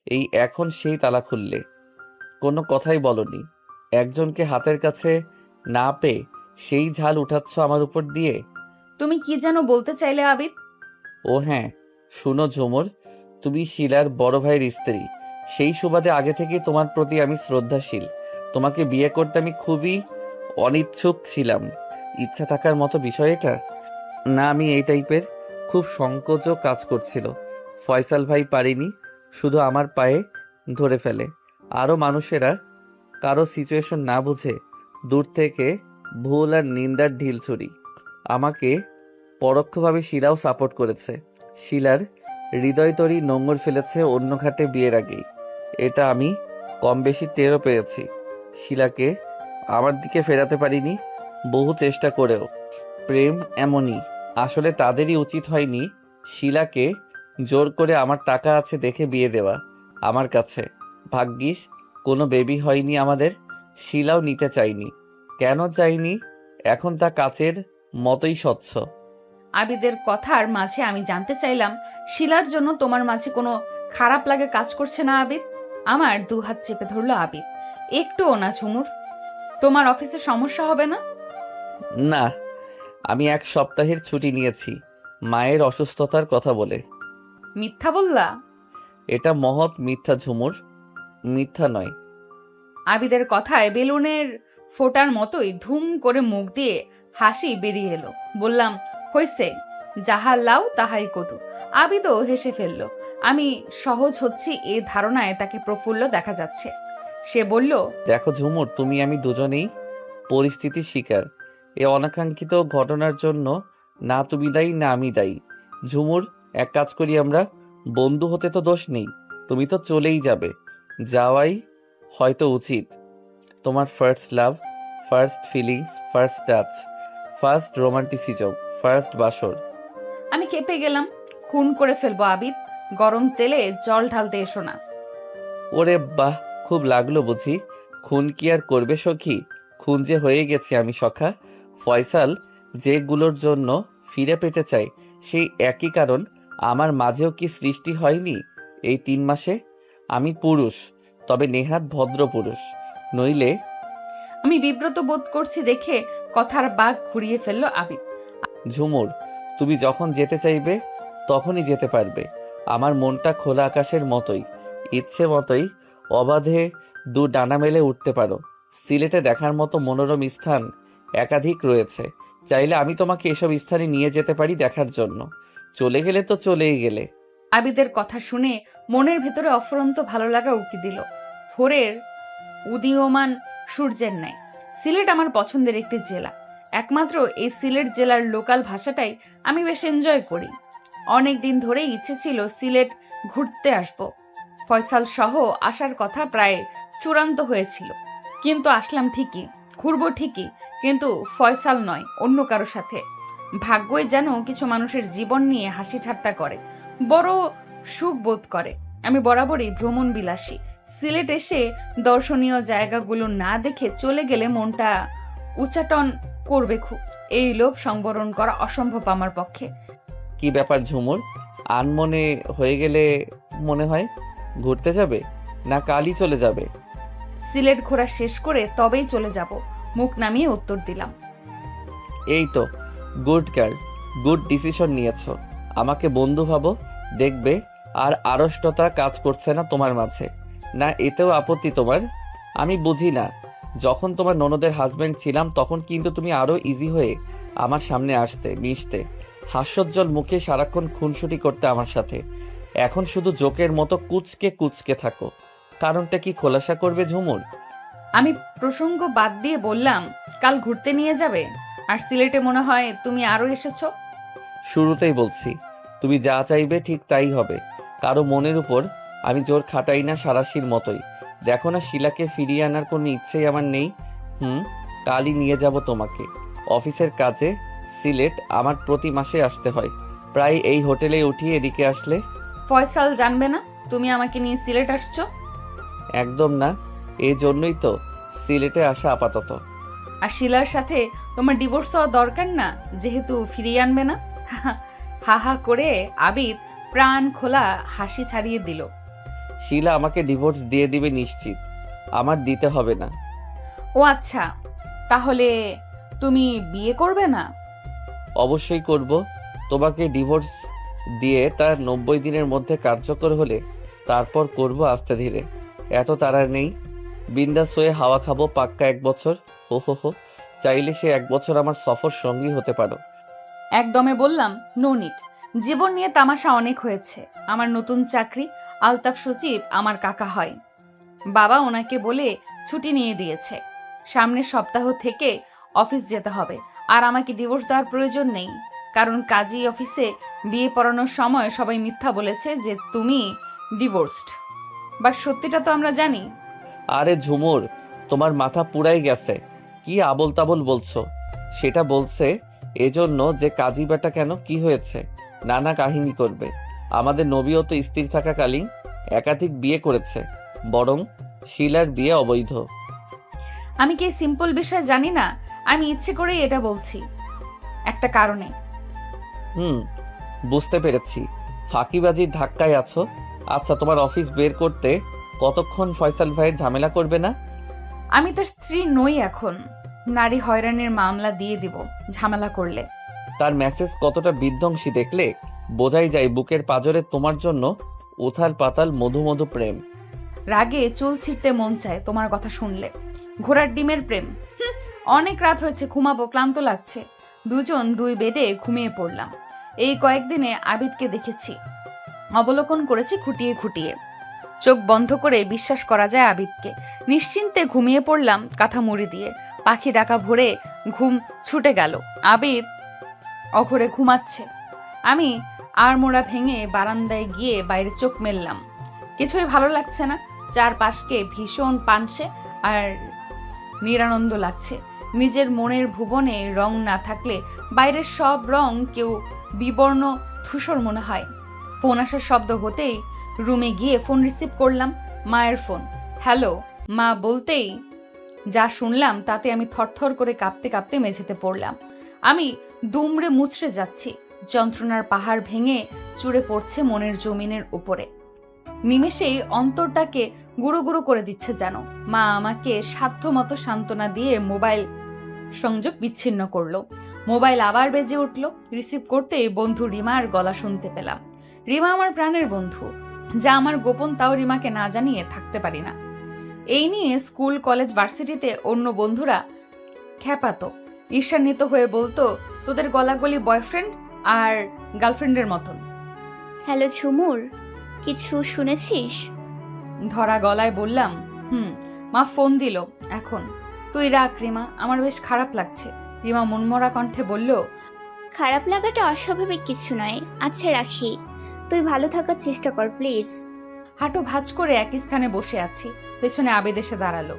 এই এখন সেই তালা খুললে। কোনো কথাই বলনি। একজনকে হাতের কাছে না পেয়ে সেই ঝাল উঠাচ্ছ আমার উপর দিয়ে। তুমি কি যেন বলতে চাইলে আবিদ? ও হ্যাঁ, শুনো ঝুমুর, তুমি শিলার বড় ভাইয়ের স্ত্রী। সেই সুবাদে আগে থেকেই তোমার প্রতি আমি শ্রদ্ধাশীল। তোমাকে বিয়ে করতে আমি খুবই অনিচ্ছুক ছিলাম। ইচ্ছা থাকার মতো বিষয় এটা না। আমি এই টাইপের খুব সংকোচও কাজ করছিল। ফয়সাল ভাই পারেনি, শুধু আমার পায়ে ধরে ফেলে। আরও মানুষেরা কারো সিচুয়েশন না বুঝে দূর থেকে ভুল আর নিন্দার ঢিল ছুরি। আমাকে পরোক্ষভাবে শিলাও সাপোর্ট করেছে। শিলার হৃদয় তরি নোঙর ফেলেছে অন্য ঘাটে বিয়ের আগেই। এটা আমি কম বেশি টেরও পেয়েছি। শিলাকে আমার দিকে ফেরাতে পারিনি বহু চেষ্টা করেও। প্রেম এমনই, আসলে তাদেরই উচিত হয়নি শিলাকে জোর করে আমার টাকা আছে দেখে বিয়ে দেওয়া আমার কাছে। ভাগ্যিস কোনো বেবি হয়নি আমাদের। শিলাও নিতে চাইনি। কেন চাইনি এখন তা কাচের মতোই স্বচ্ছ। আবিদের কথার মাঝে আমি জানতে চাইলাম, শিলার জন্য তোমার মাঝে কোনো খারাপ লাগে কাজ করছে না আবিদ? আমার দু হাত চেপে ধরলো আবিদ। একটুও না ঝুমুর, তোমার অফিসে সমস্যা হবে না? না, আমি 1 সপ্তাহের ছুটি নিয়েছি মায়ের অসুস্থতার কথা বলে। মিথ্যা বললা? এটা মহৎ মিথ্যা ঝুমুর, মিথ্যা নয়। আবিদের কথায় বেলুনের ফোটার মতোই ধুম করে মুখ দিয়ে হাসি বেরিয়ে এলো। বললাম, হইছে, যাহা লাউ তাহাই কদু। আবিদও হেসে ফেলল। আমি সহজ হচ্ছি এ ধারণায় তাকে প্রফুল্ল দেখা যাচ্ছে। সে বলল, দেখো ঝুমুর, তুমি আমি দুজনেই পরিস্থিতির শিকার। এ অনাকাঙ্ক্ষিত ঘটনার জন্য না তুমি দায়ী না আমি দায়ী। ঝুমুর, এক কাজ করি আমরা, বন্ধু হতে তো দোষ নেই। তুমি তো চলেই যাবে, যাওয়াই হয়তো উচিত। তোমার first love, first feelings, first touch, first romanticism, first বাসর। আমি কেঁপে গেলাম। খুন করে ফেলবো আবিদ, গরম তেলে জল ঢালতে এসো না। ওরে বাহ, খুব লাগলো বুঝি। খুন কি আর করবে সখী? খুন যে হয়ে গেছি আমি সখা। ফয়সাল যেগুলোর জন্য ফিরে পেতে চাই, সেই একই কারণ আমার মাঝেও কি সৃষ্টি হয়নি এই 3 মাসে? আমি পুরুষ, তবে নেহাত ভদ্র পুরুষ, নইলে। আমি বিব্রত বোধ করছি দেখে কথার বাঘ ঘুরিয়ে ফেললো আবিদ। ঝুমুর, তুমি যখন যেতে চাইবে তখনই যেতে পারবে। আমার মনটা খোলা আকাশের মতোই, ইচ্ছে মতোই অবাধে দু ডানা মেলে উঠতে পারো। সিলেটে দেখার মতো মনোরম স্থান একাধিক রয়েছে, চাইলে আমি তোমাকে এসব স্থানে নিয়ে যেতে পারি দেখার জন্য। চলে গেলে তো চলেই গেলে। আবিদের কথা শুনে মনের ভেতরে অফুরন্ত ভালো লাগা উকি দিল, ভোরের উদীয়মান সূর্যের ন্যায়। সিলেট আমার পছন্দের একটি জেলা। একমাত্র এই সিলেট জেলার লোকাল ভাষাটাই আমি বেশ এনজয় করি। অনেক দিন ধরেই ইচ্ছে ছিল সিলেট ঘুরতে আসব। ফয়সাল সহ আসার কথা প্রায় চূড়ান্ত হয়েছিল, কিন্তু আসলাম ঠিকই, ঘুরবো ঠিকই, কিন্তু ফয়সাল নয়, অন্য কারো সাথে। ভাগ্যই যেন কিছু মানুষের জীবন নিয়ে হাসি ঠাট্টা করে, বড় সুখ বোধ করে। আমি বরাবরই ভ্রমণ বিলাসী। সিলেট এসে দর্শনীয় জায়গাগুলো না দেখে চলে গেলে মনটা উচ্চাটন করবে খুব। এই লোভ সংবরণ করা অসম্ভব আমার পক্ষে। কি ব্যাপার ঝুমুর, আনমনে হয়ে গেলে মনে হয়? ঘুরতে যাবে না কালই চলে যাবে? সিলেট ঘোরা শেষ করে তবেই চলে যাব, মুখ নামিয়ে উত্তর দিলাম। এই তো গুড গার্ল, গুড ডিসিশন নিয়েছো। আমাকে বন্ধু ভাবো, দেখবে আর আড়ষ্টতা কাজ করছে না তোমার মাঝে। না এতেও আপত্তি তোমার? আমি বুঝি না, যখন তোমার ননদের হাজবেন্ড ছিলাম তখন কিন্তু তুমি আরো ইজি হয়ে আমার সামনে আসতে, মিশতে, হাস্যোজ্জ্বল মুখে সারাক্ষণ খুনসুটি করতে আমার সাথে। এখন শুধু জোকের মতো কুচকে কুচকে থাকো। কারণটা কি খোলাসা করবে ঝুমুর? আমি প্রসঙ্গ বাদ দিয়ে বললাম, কাল ঘুরতে নিয়ে যাবে? আর সিলেটে মনে হয় তুমি আরো এসেছো। শুরুতেই বলছি, তুমি যা চাইবে ঠিক তাই হবে। কারো মনের উপর আমি জোর খাটাই না, সারাশির মতোই। দেখো না, শিলাকে ফিরিয়ে আনার কোনো ইচ্ছেই আমার নেই। কালই নিয়ে যাব তোমাকে। অফিসের কাজে সিলেট আমার প্রতি মাসে আসতে হয়, প্রায় এই হোটেলে উঠিয়ে এদিকে আসলে। ফয়সাল জানবে না তুমি আমাকে নিয়ে সিলেট আসছো? একদম না, এই জন্যই তো সিলেটে আসা আপাতত। আর শিলার সাথে তোমার ডিভোর্স হওয়া দরকার না, যেহেতু ফিরিয়ে আনবে না। হা হা করে আবিদ প্রাণ খোলা হাসি ছাড়িয়ে দিল। শিলা আমাকে ডিভোর্স দিয়ে দিবে নিশ্চিত, আমার দিতে হবে না। ও আচ্ছা, তাহলে তুমি বিয়ে করবে না? অবশ্যই করব। তোমাকে ডিভোর্স দিয়ে তার 90 দিনের মধ্যে কার্যকর হলে তারপর করব আস্তে ধীরে। এত তাড়া নেই। বিন্দাস হয়ে হাওয়া খাবো পাক্কা 1 বছর। হো হো হো, চাইলে সে 1 বছর আমার সফর সঙ্গী হতে পারো। একদমে বললাম, নো নিড। জীবন নিয়ে তামাশা অনেক হয়েছে। আমার নতুন চাকরি, আলতাফ সচিব আমার কাকা হয়। বাবা ওনাকে বলে ছুটি নিয়ে দিয়েছে। সামনের সপ্তাহ থেকে অফিস যেতে হবে। আর আমাকে ডিভোর্স দেওয়ার প্রয়োজন নেই, কারণ কাজী অফিসে বিয়ে পড়ানোর সময় সবাই মিথ্যা বলেছে যে তুমি ডিভোর্সড। বাট সত্যিটা তো আমরা জানি। আরে ঝুমুর, তোমার মাথা পুরাই গেছে। কি আবল তাবল বলছো? সেটা বলছে এজন্য যে কাজী বেটা কেন, কি হয়েছে? নানা কাহিনী করবে। আমাদের নবীও তো স্ত্রী থাকাকালীন একাধিক বিয়ে করেছে, বরং শিলার বিয়ে অবৈধ। আমি কি সিম্পল বিষয় জানি না? আমি ইচ্ছে করেই এটা বলছি, একটা কারণে। বুঝতে পেরেছি, ফাঁকিবাজির ধাক্কায় আছো। আচ্ছা, তোমার অফিস বের করতে কতক্ষণ ফয়সাল ভাইয়ের ঝামেলা করবে না? আমি তার স্ত্রী নই এখন। নারী হয়রানির মামলা দিয়ে দিব ঝামেলা করলে। তার মেসেজ কতটা বিধ্বংসী দেখলে বোঝাই যায় বুকের পাজরে তোমার জন্য উথাল পাতাল মধু মধু প্রেম। রাগে চুল ছিঁড়তে মন চায় তোমার কথা শুনলে। ঘোড়ার ডিমের প্রেম। অনেক রাত হয়েছে, ঘুমাবো, ক্লান্ত লাগছে। দুজন দুই বেডে ঘুমিয়ে পড়লাম। এই কয়েকদিনে আবিদকে দেখেছি, অবলোকন করেছি খুঁটিয়ে খুঁটিয়ে। চোখ বন্ধ করে বিশ্বাস করা যায় আবিদকে। নিশ্চিন্তে ঘুমিয়ে পড়লাম কাঁথা মুড়ি দিয়ে। পাখি ডাকা ভরে ঘুম ছুটে গেল। আবিদ অঘরে ঘুমাচ্ছে। আমি আড়মোড়া ভেঙে বারান্দায় গিয়ে বাইরে চোখ মেললাম। কিছুই ভালো লাগছে না। চারপাশকে ভীষণ পানছে আর নিরানন্দ লাগছে। নিজের মনের ভুবনে রং না থাকলে বাইরের সব রং কেউ বিবর্ণ ধূসর মনে হয়। ফোন আসার শব্দ হতেই রুমে গিয়ে ফোন রিসিভ করলাম। মায়ের ফোন। হ্যালো মা বলতেই যা শুনলাম তাতে আমি থরথর করে কাঁপতে কাঁপতে মেঝেতে পড়লাম। আমি দুমড়ে মুচড়ে যাচ্ছি। যন্ত্রণার পাহাড় ভেঙে চুড়ে পড়ছে মনের জমিনের উপরে। নিমেষেই অন্তরটাকে গুঁড়ো গুঁড়ো করে দিচ্ছে যেন। মা আমাকে সাধ্যমতো সান্ত্বনা দিয়ে মোবাইল সংযোগ বিচ্ছিন্ন করলো। মোবাইল আবার বেজে উঠল। রিসিভ করতেই বন্ধু রিমার গলা শুনতে পেলাম। রিমা আমার প্রাণের বন্ধু, যা আমার গোপন তাও রিমাকে না জানিয়ে থাকতে পারি না। এই নিয়ে স্কুল কলেজ ভার্সিটিতে অন্য বন্ধুরা খ্যাপাতো, ঈর্ষান্বিত হয়ে বলতো তোদের গলাগলি বয়ফ্রেন্ড আর গার্লফ্রেন্ডের মতন। হ্যালো ঝুমুর, কিছু শুনেছিস? ধরা গলায় বললাম মা ফোন দিল এখন। তুই রাখ রিমা, আমার বেশ খারাপ লাগছে। রিমা মনমরা কণ্ঠে বলল, খারাপ লাগাটা অস্বাভাবিক কিছু নয়। আচ্ছা রাখি, তুই ভালো থাকার চেষ্টা কর প্লিজ। হাঁটু ভাঁজ করে একই স্থানে বসে আছি। পেছনে আবেদ এসে দাঁড়ালো।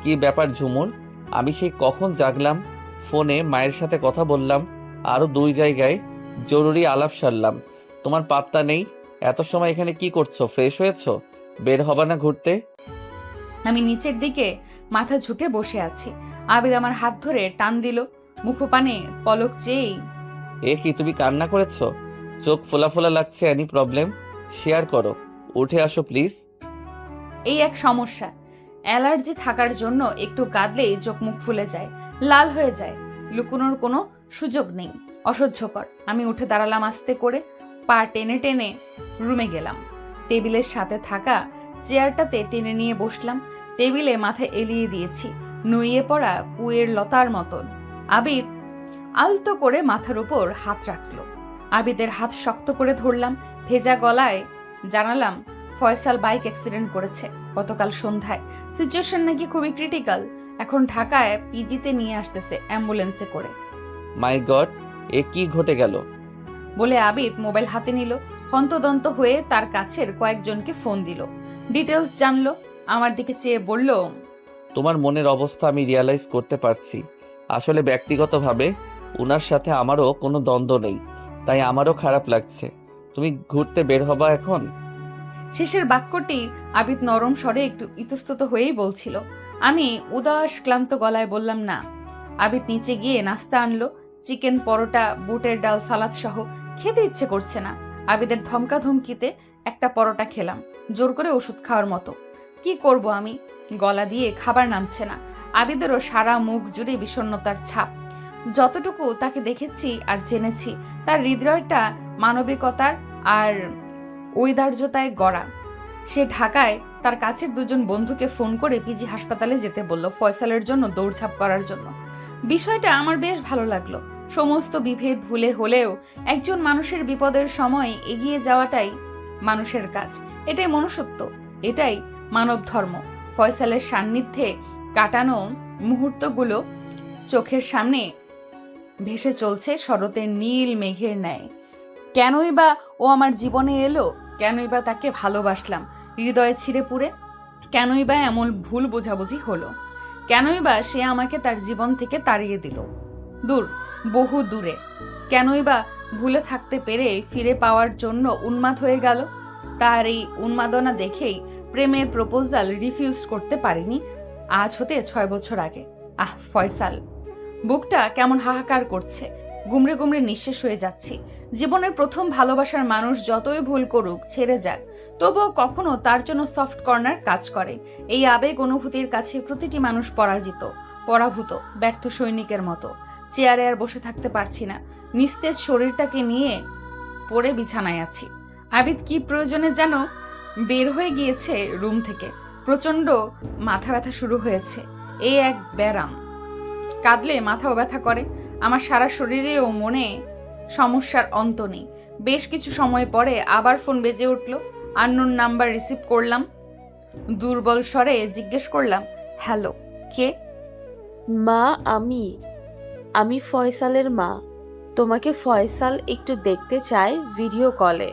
কি ব্যাপার ঝুমুর? আমি সেই কখন জাগলাম, ফোনে মায়ের সাথে কথা বললাম, আরো 2 জায়গায় জরুরি আলাপ সারলাম, তোমার পাত্তা নেই। এত সময় এখানে কি করছো? ফ্রেশ হয়েছো? বের হবা না ঘুরতে? আমি নিচের দিকে মাথা ঝুঁকে বসে আছি। আবেদ আমার হাত ধরে টান দিল। মুখপানে পলক চেয়েই, এ কি তুমি কান্না করেছো? চোখ ফোলা ফোলা লাগছে। Any problem? শেয়ার করো। উঠে আসো প্লিজ। এই এক সমস্যা। অ্যালার্জি থাকার জন্য একটু কাঁদলেই চোখ মুখ ফুলে যায়, লাল হয়ে যায়। লুকোনোর কোনো সুযোগ নেই। অসহ্যকর। আমি উঠে দাঁড়ালাম আস্তে করে। পা টেনে টেনে রুমে গেলাম। টেবিলের সাথে থাকা চেয়ারটাতে টেনে নিয়ে বসলাম। টেবিলে মাথা এলিয়ে দিয়েছি, নুইয়ে পড়া পুয়ের লতার মতন। আবিদ আলতো করে মাথার উপর হাত রাখলো। আবিদের হাত শক্ত করে ধরলাম। ভেজা গলায় জানালাম, ফয়সাল বাইক অ্যাক্সিডেন্ট করেছে গতকাল সন্ধ্যায়। সিচুয়েশন নাকি খুবই ক্রিটিক্যাল। এখন ঢাকায় পিজিতে নিয়ে আসতেছে অ্যাম্বুলেন্সে করে। মাই গড, এ কি ঘটে গেল? বলে আবিদ মোবাইল হাতে নিল। হন্তদন্ত হয়ে তার কাছের কয়েকজনকে ফোন দিল, ডিটেলস জানলো। আমার দিকে চেয়ে বলল, তোমার মনের অবস্থা আমি রিয়ালাইজ করতে পারছি। আসলে ব্যক্তিগতভাবে উনার সাথে আমারও কোনো দ্বন্দ্ব নেই, তাই আমারও খারাপ লাগছে। তুমি ঘুরতে বের হবা এখন? শেষের বাক্যটি আবিদ নরম স্বরে একটু ইতস্তত হয়েই বলছিল। আমি উদাস ক্লান্ত গলায় বললাম না। আবিদ নিচে গিয়ে নাস্তা আনলো, চিকেন পরোটা, বুটের ডাল, সালাদ সহ। খেতে ইচ্ছে করছে না। আবিদের ধমকা ধমকিতে একটা পরোটা খেলাম, জোর করে ওষুধ খাওয়ার মতো। কি করব আমি? গলা দিয়ে খাবার নামছে না। আবিদেরও সারা মুখ জুড়ে বিষণ্ণতার ছাপ। যতটুকু তাকে দেখেছি আর জেনেছি, তার হৃদয়টা মানবিকতার আর ঔদার্যতায় গড়া। সে ঢাকায় তার কাছের 2জন বন্ধুকে ফোন করে পিজি হাসপাতালে যেতে বলল, ফয়সালের জন্য দৌড়ঝাঁপ করার জন্য। বিষয়টা আমার বেশ ভালো লাগলো। সমস্ত বিভেদ ভুলে হলেও একজন মানুষের বিপদের সময় এগিয়ে যাওয়াটাই মানুষের কাজ। এটাই মনুষ্যত্ব, এটাই মানব ধর্ম। ফয়সালের সান্নিধ্যে কাটানো মুহূর্তগুলো চোখের সামনে ভেসে চলছে শরতের নীল মেঘের ন্যায়। কেনই বা ও আমার জীবনে এলো? কেনই বা তাকে ভালোবাসলাম হৃদয়ে ছিঁড়ে পুড়ে? কেনই বা এমন ভুল বোঝাবুঝি হলো? কেনই বা সে আমাকে তার জীবন থেকে তাড়িয়ে দিল দূর, বহু দূরে? কেনই বা ভুলে থাকতে পেরে ফিরে পাওয়ার জন্য উন্মাদ হয়ে গেল? তার এই উন্মাদনা দেখেই প্রেমের প্রপোজাল রিফিউজ করতে পারিনি আজ হতে 6 বছর আগে। ফয়সাল! বুকটা কেমন হাহাকার করছে। গুমড়ে গুমড়ে নিঃশেষ হয়ে যাচ্ছি। জীবনের প্রথম ভালোবাসার মানুষ যতই ভুল করুক, ছেড়ে যাক, তবুও কখনো তার জন্য সফট কর্নার কাজ করে। এই আবেগ অনুভূতির কাছে প্রতিটি মানুষ পরাজিত, পরাভূত, ব্যর্থ সৈনিকের মতো। চেয়ারে আর বসে থাকতে পারছি না। নিস্তেজ শরীরটাকে নিয়ে পড়ে বিছানায় আছি। আবিদ কি প্রয়োজনে যেন বের হয়ে গিয়েছে রুম থেকে। প্রচন্ড মাথা ব্যথা শুরু হয়েছে। এই এক ব্যারাম। কাঁদলে মাথাও ব্যথা করে। আমার সারা শরীরে ও মনে সমস্যার অন্ত নেই। বেশ কিছু সময় পরে আবার ফোন বেজে উঠল। আননোন নাম্বার রিসিভ করলাম। দুর্বল স্বরে জিজ্ঞেস করলাম, হ্যালো, কে? মা, আমি ফয়সালের মা। তোমাকে ফয়সাল একটু দেখতে চায় ভিডিও কলে।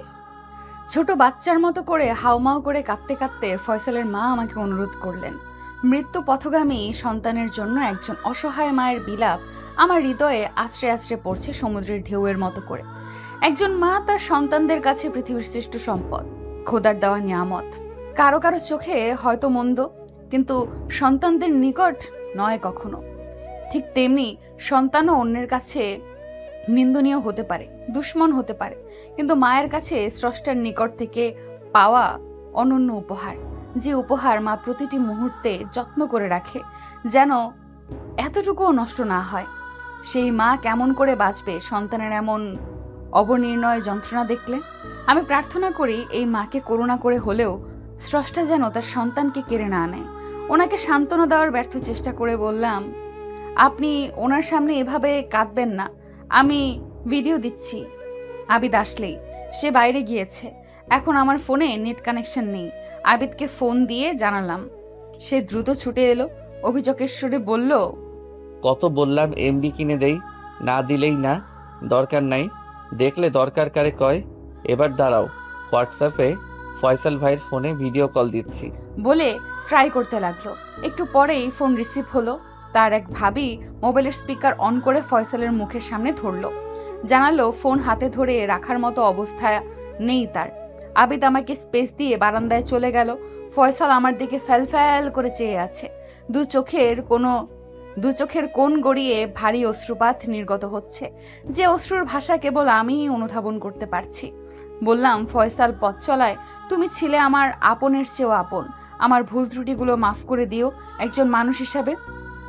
ছোট বাচ্চার মতো করে হাউমাউ করে কাঁদতে কাঁদতে ফয়সালের মা আমাকে অনুরোধ করলেন। মৃত্যু পথগামী সন্তানের জন্য একজন অসহায় মায়ের বিলাপ আমার হৃদয়ে আছড়ে আছড়ে পড়ছে সমুদ্রের ঢেউয়ের মতো করে। একজন মা তার সন্তানদের কাছে পৃথিবীর শ্রেষ্ঠ সম্পদ, খোদার দেওয়া নিয়ামত। কারো কারো চোখে হয়তো মন্দ, কিন্তু সন্তানদের নিকট নয় কখনো। ঠিক তেমনি সন্তানও অন্যের কাছে নিন্দনীয় হতে পারে, দুশ্মন হতে পারে, কিন্তু মায়ের কাছে স্রষ্টার নিকট থেকে পাওয়া অনন্য উপহার, যে উপহার মা প্রতিটি মুহূর্তে যত্ন করে রাখে যেন এতটুকুও নষ্ট না হয়। সেই মা কেমন করে বাঁচবে সন্তানের এমন অবনির্ণয় যন্ত্রণা দেখলে? আমি প্রার্থনা করি এই মাকে করুণা করে হলেও স্রষ্টা যেন তার সন্তানকে কেড়ে না নেয়। ওনাকে সান্ত্বনা দেওয়ার ব্যর্থ চেষ্টা করে বললাম, আপনি ওনার সামনে এভাবে কাঁদবেন না, আমি ভিডিও দিচ্ছি। আবিদ আসলেই, সে বাইরে গিয়েছে, এখন আমার ফোনে নেট কানেকশন নেই। আবিদকে ফোন দিয়ে জানালাম, সে দ্রুত ছুটে এলো, অভিযোগের সুরে বলল, কত বললাম এমবি কিনে দেই, না দিলেই না, দরকার নাই, দেখলে দরকার কারে কয়। এবার দাঁড়াও, হোয়াটসঅ্যাপে ফয়সাল ভাইয়ের ফোনে ভিডিও কল দিচ্ছি। বলে ট্রাই করতে লাগলো। একটু পরেই ফোন রিসিভ হলো। তার এক ভাবি মোবাইলের স্পিকার অন করে ফয়সালের মুখের সামনে ধরলো, জানালো ফোন হাতে ধরে রাখার মতো অবস্থা নেই তার। আবিদ আমাকে স্পেস দিয়ে বারান্দায় চলে গেল। ফয়সাল আমার দিকে ফ্যাল ফ্যাল করে চেয়ে আছে। দু চোখের কোণ গড়িয়ে ভারী অশ্রুপাত নির্গত হচ্ছে, যে অশ্রুর ভাষা কেবল আমিই অনুধাবন করতে পারছি। বললাম, ফয়সাল, পথ চলায় তুমি ছিলে আমার আপনের চেয়েও আপন, আমার ভুল ত্রুটিগুলো মাফ করে দিও একজন মানুষ হিসাবে।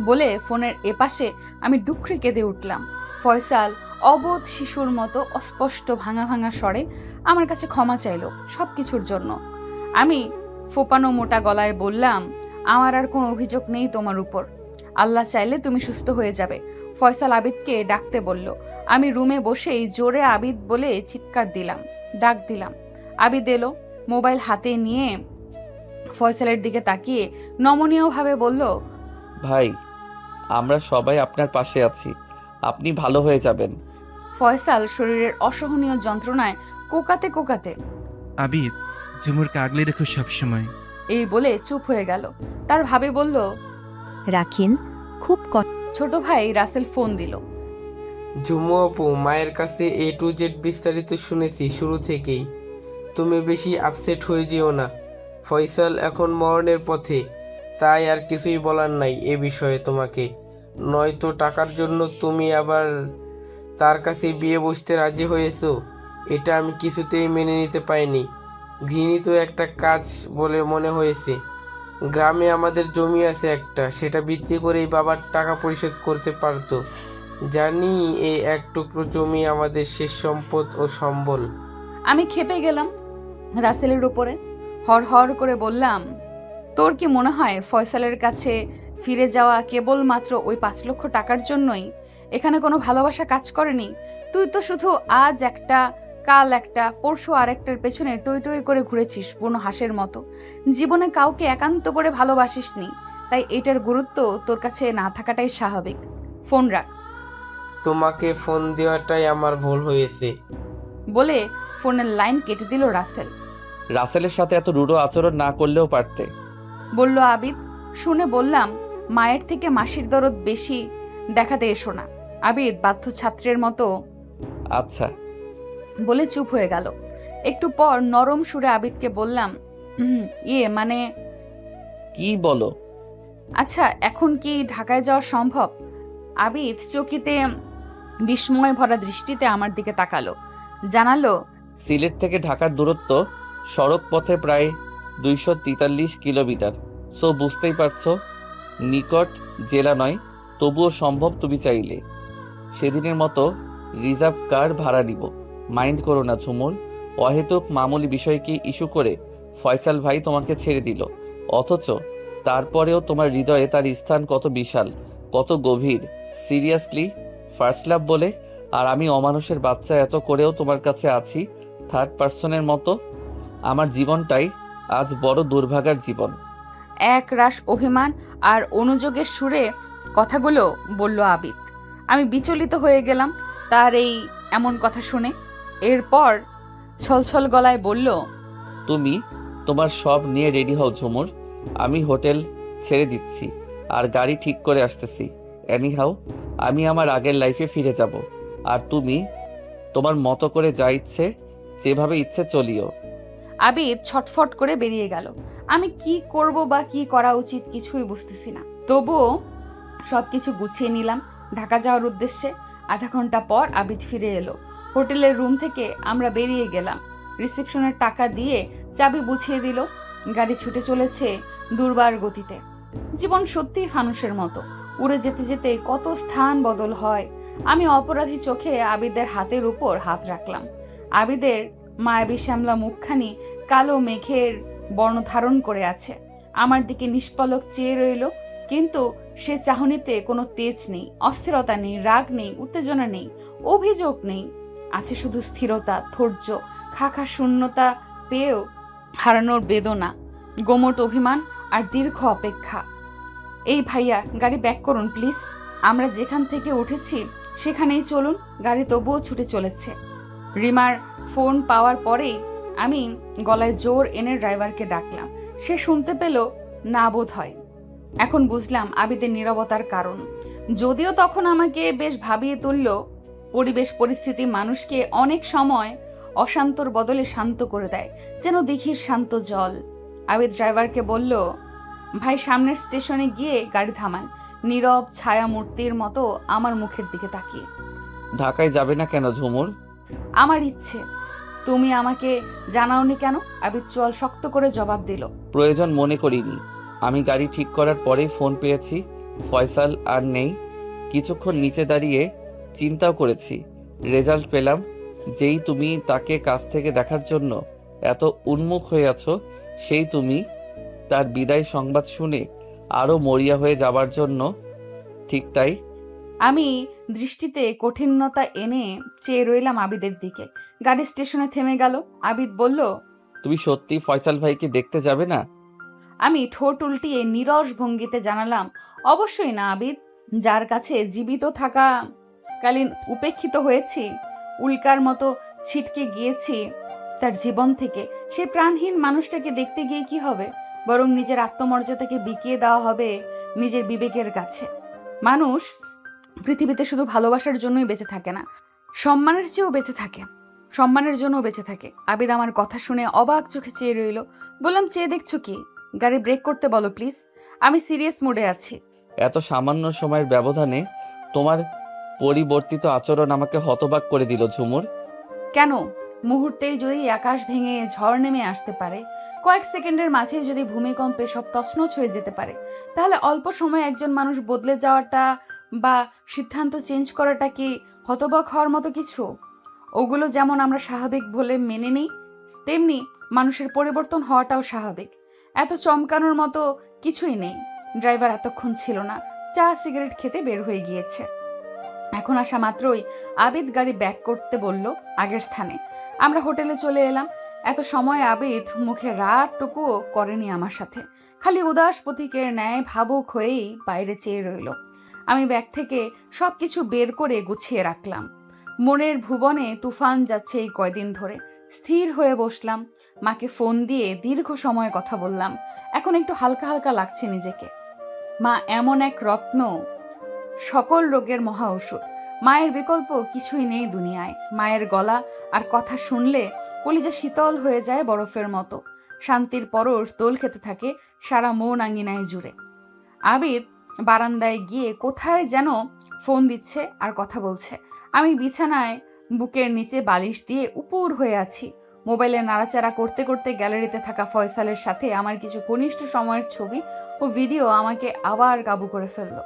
বলে ফোনের এপাশে আমি ডুকরে কেঁদে উঠলাম। ফয়সাল অবোধ শিশুর মতো অস্পষ্ট ভাঙা ভাঙা স্বরে আমার কাছে ক্ষমা চাইলো সব কিছুর জন্য। আমি ফোপানো মোটা গলায় বললাম, আমার আর কোনো অভিযোগ নেই তোমার উপর, আল্লাহ চাইলে তুমি সুস্থ হয়ে যাবে। ফয়সাল আবিদকে ডাকতে বলল। আমি রুমে বসেই জোরে আবিদ বলে চিৎকার দিলাম, ডাক দিলাম। আবিদ এলো, মোবাইল হাতে নিয়ে ফয়সালের দিকে তাকিয়ে নমনীয়ভাবে বলল, ভাই, আমরা সবাই আপনার পাশে আছি, আপনি ভালো হয়ে যাবেন। ফয়সাল শরীরের অসহনীয় যন্ত্রণায় কোকাতে কোকাতে, আবিদ, ঝুমুরকে আগলে রেখো সবসময়। এই বলে চুপ হয়ে গেল। তার ভাবে বলল, রাখিন, খুব ছোট ভাই রাসেল ফোন দিল। ঝুমু আপু, মায়ের কাছে A to Z বিস্তারিত শুনেছি শুরু থেকেই। তুমি বেশি আপসেট হয়ে যেও না। ফয়সাল এখন মরণের পথে, তাই আর কিছুই বলার নাই এ বিষয়ে তোমাকে। নয়তো টাকার জন্য তুমি আবার তার কাছে বিয়ে বসতে রাজি হয়েছো, এটা আমি কিছুতেই মেনে নিতে পারিনি। ঘৃণিত একটা কাজ বলে মনে হয়েছে। গ্রামে আমাদের জমি আছে একটা, সেটা বিক্রি করেই বাবার টাকা পরিশোধ করতে পারতো। জানি এই এক টুকরো জমি আমাদের শেষ সম্পদ ও সম্বল। আমি খেপে গেলাম রাসেলের উপরে। হর হর করে বললাম, তোর কি মনে হয় ফয়সালের কাছে ফিরে যাওয়া কেবলমাত্র ওই 5 লক্ষ টাকার জন্যই? এখানে কোনো ভালোবাসা কাজ করেনি। তুই তো শুধু আজ একটা, কাল একটা, পরশু আরেকটার পেছনে টই টই করে ঘুরেছিস বুনো হাঁসের মতো। জীবনে কাউকে একান্ত করে ভালোবাসিসনি, তাই এটার গুরুত্ব তোর কাছে না থাকাটাই স্বাভাবিক। ফোন রাখ। তোমাকে ফোন দেওয়াটাই আমার ভুল হয়েছে। বলে ফোনের লাইন কেটে দিল রাসেল। রাসেলের সাথে এত রূঢ় আচরণ না করলেও পারতে, বলল আবিদ। শুনে বললাম, মায়ের থেকে মাসির দরদ বেশি দেখাতে এসো না। আবিদ বাধ্য ছাত্রের মতো আচ্ছা বলে চুপ হয়ে গেল। একটু পর নরম সুরে আবিদকে বললাম, মানে কি বলো? আচ্ছা, এখন কি ঢাকায় যাওয়া সম্ভব? আবিদ চকিতে বিস্ময় ভরা দৃষ্টিতে আমার দিকে তাকালো, জানালো, সিলেট থেকে ঢাকার দূরত্ব সড়ক পথে প্রায় 243 কিলোমিটার। সো বুঝতেই পারছো, নিকট জেলা নয়, তবুও সম্ভব তুমি চাইলে। সেদিনের মতো রিজার্ভ কার ভাড়া নিব, মাইন্ড করো না ঝুমুর। অহেতুক মামুলি বিষয়কে ইস্যু করে ফয়সাল ভাই তোমাকে ছেড়ে দিল, অথচ তারপরেও তোমার হৃদয়ে তার স্থান কত বিশাল, কত গভীর। সিরিয়াসলি, ফার্স্ট লাভ বলে? আর আমি অমানুষের বাচ্চা এত করেও তোমার কাছে আছি থার্ড পার্সনের মতো। আমার জীবনটাই আজ বড় দুর্ভাগার জীবন। এক রাশ অভিমান আর অনুযোগের সুরে কথাগুলো বলল আবিদ। আমি বিচলিত হয়ে গেলাম তার এই এমন কথা শুনে। এরপর ছলছল গলায় বলল, তুমি তোমার সব নিয়ে রেডি হও ঝুমুর, আমি হোটেল ছেড়ে দিচ্ছি আর গাড়ি ঠিক করে আসতেছি। এনিহাউ, আমি আমার আগের লাইফে ফিরে যাব। আর তুমি তোমার মতো করে যা ইচ্ছে, যেভাবে ইচ্ছে চলিও। আবিদ ছটফট করে বেরিয়ে গেল। আমি কি করব বা কি করা উচিত কিছুই বুঝতেছি না। তবুও সবকিছু গুছিয়ে নিলাম ঢাকা যাওয়ার উদ্দেশ্যে। আধা ঘন্টা পর আবিদ ফিরে এলো। হোটেলের রুম থেকে আমরা বেরিয়ে গেলাম। রিসেপশনের টাকা দিয়ে চাবি বুঝিয়ে দিল। গাড়ি ছুটে চলেছে দুর্বার গতিতে। জীবন সত্যিই ফানুষের মতো, উড়ে যেতে যেতে কত স্থান বদল হয়। আমি অপরাধী চোখে আবিদের হাতের উপর হাত রাখলাম। আবিদের মায়াবী শ্যামলা মুখখানি কালো মেঘের বর্ণ ধারণ করে আছে। আমার দিকে নিষ্পলক চেয়ে রইল, কিন্তু সে চাহনিতে কোনো তেজ নেই, অস্থিরতা নেই, রাগ নেই, উত্তেজনা নেই, অভিযোগ নেই। আছে শুধু স্থিরতা, ধৈর্য, খাখা শূন্যতা পেয়েও হারানোর বেদনা, গোমট অভিমান আর দীর্ঘ অপেক্ষা। এই ভাইয়া, গাড়ি ব্যাক করুন প্লিজ। আমরা যেখান থেকে উঠেছি সেখানেই চলুন। গাড়ি তবুও ছুটে চলেছে। রিমার ফোন পাওয়ার পরেই আমি গলায় জোর এনে ড্রাইভারকে ডাকলাম। সে শুনতে পেল না বোধ হয়। এখন বুঝলাম আবিদের নীরবতার কারণ। যদিও তখন আমাকে বেশ ভাবিয়ে তুলল। পরিবেশ পরিস্থিতি মানুষকে অনেক সময় অশান্তর বদলে শান্ত করে দেয়, যেন দিঘির শান্ত জল। আবিদ ড্রাইভারকে বলল, ভাই সামনের স্টেশনে গিয়ে গাড়ি থামান। নীরব ছায়া মূর্তির মতো আমার মুখের দিকে তাকিয়ে। ঢাকায় যাবে না কেন ঝুমুর? আমার ইচ্ছে। তুমি আমাকে জানাওনি কেন? আবিদ চোয়াল শক্ত করে জবাব দিল। প্রয়োজন মনে করিনি। আমি গাড়ি ঠিক করার পরেই ফোন পেয়েছি। ফয়সাল আর নেই। কিছুক্ষণ নিচে দাঁড়িয়ে চিন্তাও করেছি। রেজাল্ট পেলাম। যেই তুমি তাকে কাছ থেকে দেখার জন্য এত উন্মুখ হয়ে আছো, সেই তুমি তার বিদায় সংবাদ শুনে আরও মরিয়া হয়ে যাবার জন্য। ঠিক তাই। আমি দৃষ্টিতে কঠিনতা এনে চেয়ে রইলাম আবিদের দিকে। গাড়ি স্টেশনে থেমে গেল। আবিদ বলল, তুমি সত্যি ফয়সাল ভাইকে দেখতে যাবে না? আমি ঠোঁট উল্টিয়ে নীরস ভঙ্গিতে জানালাম, অবশ্যই না আবিদ। যার কাছে জীবিত থাকাকালীন উপেক্ষিত হয়েছি, উল্কার মতো ছিটকে গিয়েছি তার জীবন থেকে, সেই প্রাণহীন মানুষটাকে দেখতে গিয়ে কি হবে? বরং নিজের আত্মমর্যাদাকে বিকিয়ে দেওয়া হবে নিজের বিবেকের কাছে। মানুষ পৃথিবীতে শুধু ভালোবাসার জন্যই বেঁচে থাকে না, সম্মানের চেয়েও বেঁচে থাকে, সম্মানের জন্যও বেঁচে থাকে। আবিদ আমার কথা শুনে অবাক চোখে চেয়ে রইল। বললাম, চেয়ে দেখছো কি? গাড়ি ব্রেক করতে বলো প্লিজ। আমি সিরিয়াস মোডে আছি। এত সামান্য সময়ের ব্যবধানে তোমার পরিবর্তিত আচরণ আমাকে হতবাক করে দিল ঝুমুর। কেন? মুহূর্তেই যদি আকাশ ভেঙে ঝড় নেমে আসতে পারে, কয়েক সেকেন্ডের মাঝেই যদি ভূমিকম্পে সব তছনছ হয়ে যেতে পারে, তাহলে অল্প সময়ে একজন মানুষ বদলে যাওয়াটা বা সিদ্ধান্ত চেঞ্জ করাটা কি হতবাক হওয়ার মতো কিছু? ওগুলো যেমন আমরা স্বাভাবিক বলে মেনে নিই, তেমনি মানুষের পরিবর্তন হওয়াটাও স্বাভাবিক। এত চমকানোর মতো কিছুই নেই। ড্রাইভার এতক্ষণ ছিল না, চা সিগারেট খেতে বের হয়ে গিয়েছে। এখন আসা মাত্রই আবিদ গাড়ি ব্যাক করতে বলল আগের স্থানে। আমরা হোটেলে চলে এলাম। এত সময় আবিদ মুখে রাতটুকুও করেনি আমার সাথে, খালি উদাস প্রতীকের ন্যায় ভাবুক হয়েই বাইরে চেয়ে রইল। আমি ব্যাগ থেকে সবকিছু বের করে গুছিয়ে রাখলাম। মনের ভুবনে তুফান যাচ্ছে এই কয়দিন ধরে। স্থির হয়ে বসলাম। মাকে ফোন দিয়ে দীর্ঘ সময় কথা বললাম। এখন একটু হালকা হালকা লাগছে নিজেকে। মা এমন এক রত্ন, সকল রোগের মহা ওষুধ। মায়ের বিকল্প কিছুই নেই দুনিয়ায়। মায়ের গলা আর কথা শুনলে কলিজা শীতল হয়ে যায় বরফের মতো। শান্তির পরশ দোল খেতে থাকে সারা মন আঙিনায় জুড়ে। আবিদ বারান্দায় গিয়ে কোথায় যেন ফোন দিচ্ছে আর কথা বলছে। আমি বিছানায় বুকের নিচে বালিশ দিয়ে উপুর হয়ে আছি। মোবাইলে নাড়াচাড়া করতে করতে গ্যালারিতে থাকা ফয়সালের সাথে আমার কিছু ঘনিষ্ঠ সময়ের ছবি ও ভিডিও আমাকে আবার কাবু করে ফেললো।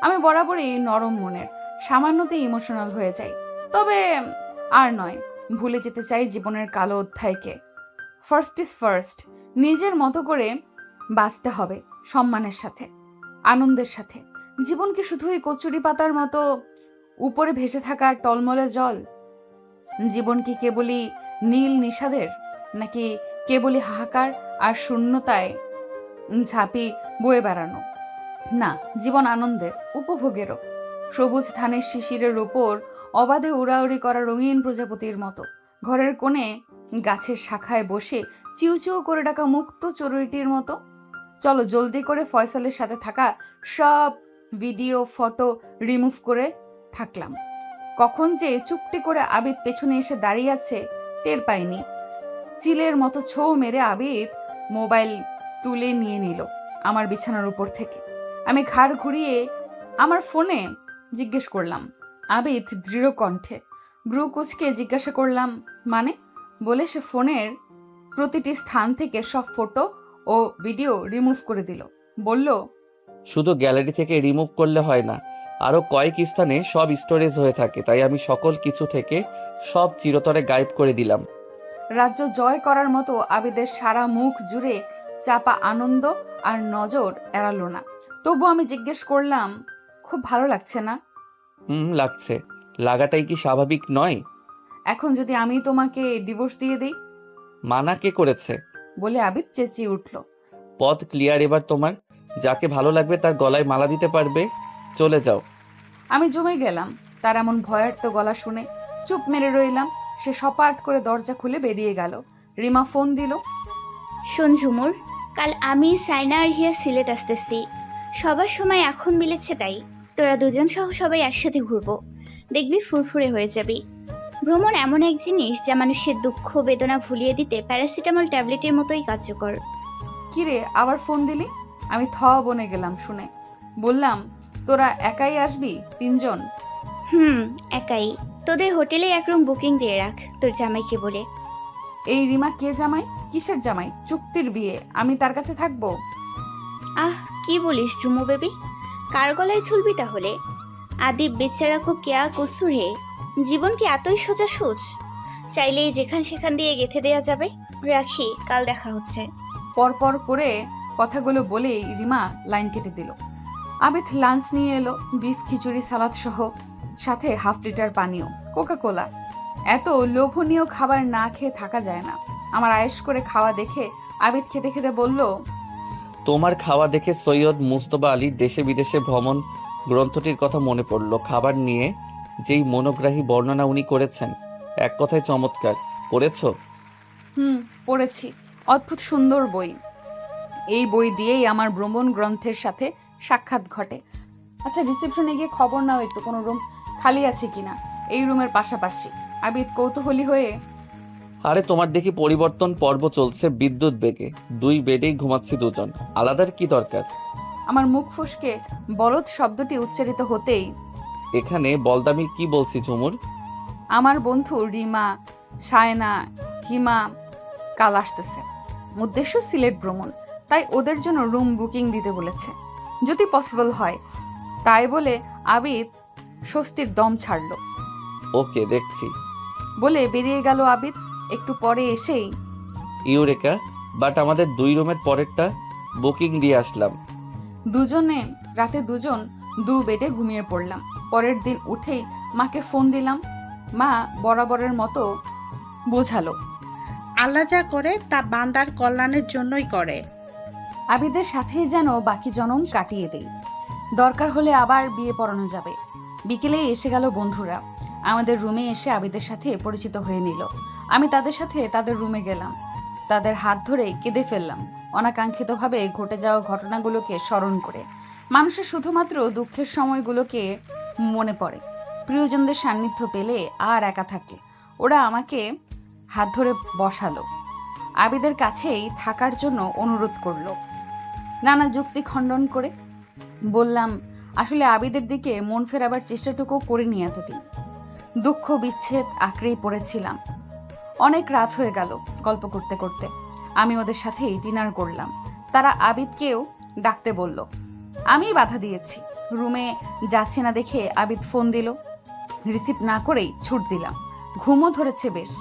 আমি বরাবরই নরম মনের, সামান্যতেই ইমোশনাল হয়ে যাই। তবে আর নয়, ভুলে যেতে চাই জীবনের কালো অধ্যায়কে। First is first. নিজের মতো করে বাঁচতে হবে, সম্মানের সাথে, আনন্দের সাথে। জীবন কি শুধুই কচুরি পাতার মতো উপরে ভেসে থাকা টলমলে জল? জীবন কি কেবলই নীল নিষাদের, নাকি কেবলই হাহাকার আর শূন্যতায় ঝাঁপি বয়ে বেড়ানো? না, জীবন আনন্দের, উপভোগেরও। সবুজ ধানের শিশিরের উপর অবাধে উড়াউড়ি করা রঙিন প্রজাপতির মতো। ঘরের কোণে গাছের শাখায় বসে চিউচিউ করে ডাকা মুক্ত চড়ুইটির মতো। চলো জলদি করে ফয়সালের সাথে থাকা সব ভিডিও ফটো রিমুভ করে থাকলাম। কখন যে চুপটি করে আবিদ পেছনে এসে দাঁড়িয়ে আছে টের পাইনি। চিলের মতো ছৌ মেরে আবিদ মোবাইল তুলে নিয়ে নিল আমার বিছানার উপর থেকে। আমি ঘাড় ঘুরিয়ে আমার ফোনে জিজ্ঞেস করলাম। আবিদ দৃঢ় কণ্ঠে ভ্রু কুচকে জিজ্ঞাসা করলাম মানে, বলে সে ফোনের প্রতিটি স্থান থেকে সব ফটো ও ভিডিও রিমুভ করে দিল। বলল, শুধু গ্যালারি থেকে রিমুভ করলে হয় না, আরও কয়েক স্থানে সব স্টোরেজ হয়ে থাকে, তাই আমি সকল কিছু থেকে সব চিরতরে গায়েব করে দিলাম। রাজ্য জয় করার মতো আবিদের সারা মুখ জুড়ে চাপা আনন্দ আর নজর এড়ালো না। তবু আমি জিজ্ঞেস করলাম, খুব ভালো লাগছে না? লাগছে। লাগাটাই কি স্বাভাবিক নয়? এখন যদি আমি তোমাকে ডিভোর্স দিয়ে দিই? মানা কে করেছে? বলে আবিদ চেঁচিয়ে উঠল। পথ ক্লিয়ার এবার তোমার। যাকে ভালো লাগবে তার গলায় মালা দিতে পারবে। চলে যাও। আমি জমে গেলাম তার এমন ভয়ার্ত গলা শুনে। চুপ মেরে রইলাম। সে সপাট করে দরজা খুলে বেরিয়ে গেল। রিমা ফোন দিল। শোন ঝুমুর, কাল আমি সাইনা আর হিয়া সিলেট আসতেছি। সবার সময় এখন মিলেছে, তাই তোরা দুজন সহ সবাই একসাথে ঘুরবো। দেখবি ফুরফুরে হয়ে যাবি। ভ্রমণ এমন এক জিনিস যা মানুষের দুঃখ বেদনা ভুলিয়ে দিতে প্যারাসিটামল ট্যাবলেটের মতোই কার্যকর। কিরে, আবার ফোন দিলি? আমি বনে গেলাম শুনে। বললাম, তোরা একাই আসবি? 3 জন? একাই। তোদের হোটেলে এক রুম বুকিং দিয়ে রাখ তোর জামাইকে বলে। এই রিমা কে জামাই? কিসের জামাই? চুক্তির বিয়ে, আমি তার কাছে থাকবো? আহ, কি বলিস ঝুমু বেবি? কার গলায় ঝুলবি তাহলে? আদিব বেচারা কো কেয়া কসুর হে। জীবন কি এতই সোজা সুজ? চাইলেই যেখান সেখান দিয়ে গেঁথে দেয়া যাবে। রাখি, কাল দেখা হচ্ছে। পরপর করে কথাগুলো বলেই রিমা লাইন কেটে দিল। আবিদ লাঞ্চ নিয়ে এলো, বিফ খিচুড়ি সালাদ সহ, সাথে 1/2 লিটার পানীয়, কোকা কোলা। এত লোভনীয় খাবার না খেয়ে থাকা যায় না। আমার আয়েশ করে খাওয়া দেখে আবিদ খেতে খেতে বলল, তোমার খাওয়া দেখে সৈয়দ মুস্তফা আলীর দেশে বিদেশে ভ্রমণ গ্রন্থটির কথা মনে পড়ল। খাবার নিয়ে যেই মনোগ্রাহী বর্ণনা উনি করেছেন, এক কথায় চমৎকার। পড়েছো? পড়েছি। অদ্ভুত সুন্দর বই। এই বই দিয়েই আমার ভ্রমণ গ্রন্থের সাথে সাক্ষাৎ ঘটে। আচ্ছা, রিসেপশনে গিয়ে খবর নাও একটু কোনো রুম খালি আছে কিনা এই রুমের পাশাপাশি। আবিদ কৌতূহলী হয়ে, আরে তোমার দেখি পরিবর্তন পর্ব চলছে বিদ্যুৎ বেগে। 2 বেডেই ঘুমাচ্ছি দুজন, আলাদার কি দরকার? আমার মুখ ফসকে বলদ শব্দটি উচ্চারিত হতেই, এখানে বলদামি কি বলছি ঝুমুর? আমার বন্ধু রিমা, সায়না, হিমা কাল আসতেছে। উদ্দেশ্য সিলেট ভ্রমণ, তাই ওদের জন্য রুম বুকিং দিতে বলেছে যদি পসিবল হয়। তাই বলে আবিদ স্বস্তির দম ছাড়ল। ওকে, দেখছি। বলে বেরিয়ে গেল আবিদ। একটু পরে এসেই, ইউরেকা, বাট আমাদের 2 রুমের পরেরটা বুকিং দিয়ে আসলাম। দুজনে রাতে 2 বেডে ঘুমিয়ে পড়লাম। পরের দিন উঠেই মাকে ফোন দিলাম। মা বরাবরের মতো বোঝালো, আল্লাহ যা করে তা বান্দার কল্যাণের জন্যই করে। আবিদের সাথেই যেন বাকি জনম কাটিয়ে দেই। দরকার হলে আবার বিয়ে পড়ানো যাবে। বিকেলে এসে গেল বন্ধুরা। আমাদের রুমে এসে আবিদের সাথে পরিচিত হয়ে নিল। আমি তাদের সাথে তাদের রুমে গেলাম। তাদের হাত ধরে কেঁদে ফেললাম অনাকাঙ্ক্ষিতভাবে ঘটে যাওয়া ঘটনাগুলোকে স্মরণ করে। মানুষের শুধুমাত্র দুঃখের সময়গুলোকে মনে পড়ে। প্রিয়জনদের সান্নিধ্য পেলে আর একা থাকে। ওরা আমাকে হাত ধরে বসালো, আবিদের কাছেই থাকার জন্য অনুরোধ করলো নানা যুক্তি খণ্ডন করে। বললাম, আসলে আবিদের দিকে মন ফেরাবার চেষ্টাটুকু করিনি এতদিন। দুঃখ বিচ্ছেদ আঁকড়েই পড়েছিলাম। অনেক রাত হয়ে গেল গল্প করতে করতে। আমি ওদের সাথেই ডিনার করলাম। তারা আবিদকেও ডাকতে বলল। আমি বাধা দিয়েছি। রুমে যাচ্ছে না দেখে আবিদ ফোন দিল। রিসিভ না করেই ছুট দিলাম। ঘুমও ধরেছে বেশ।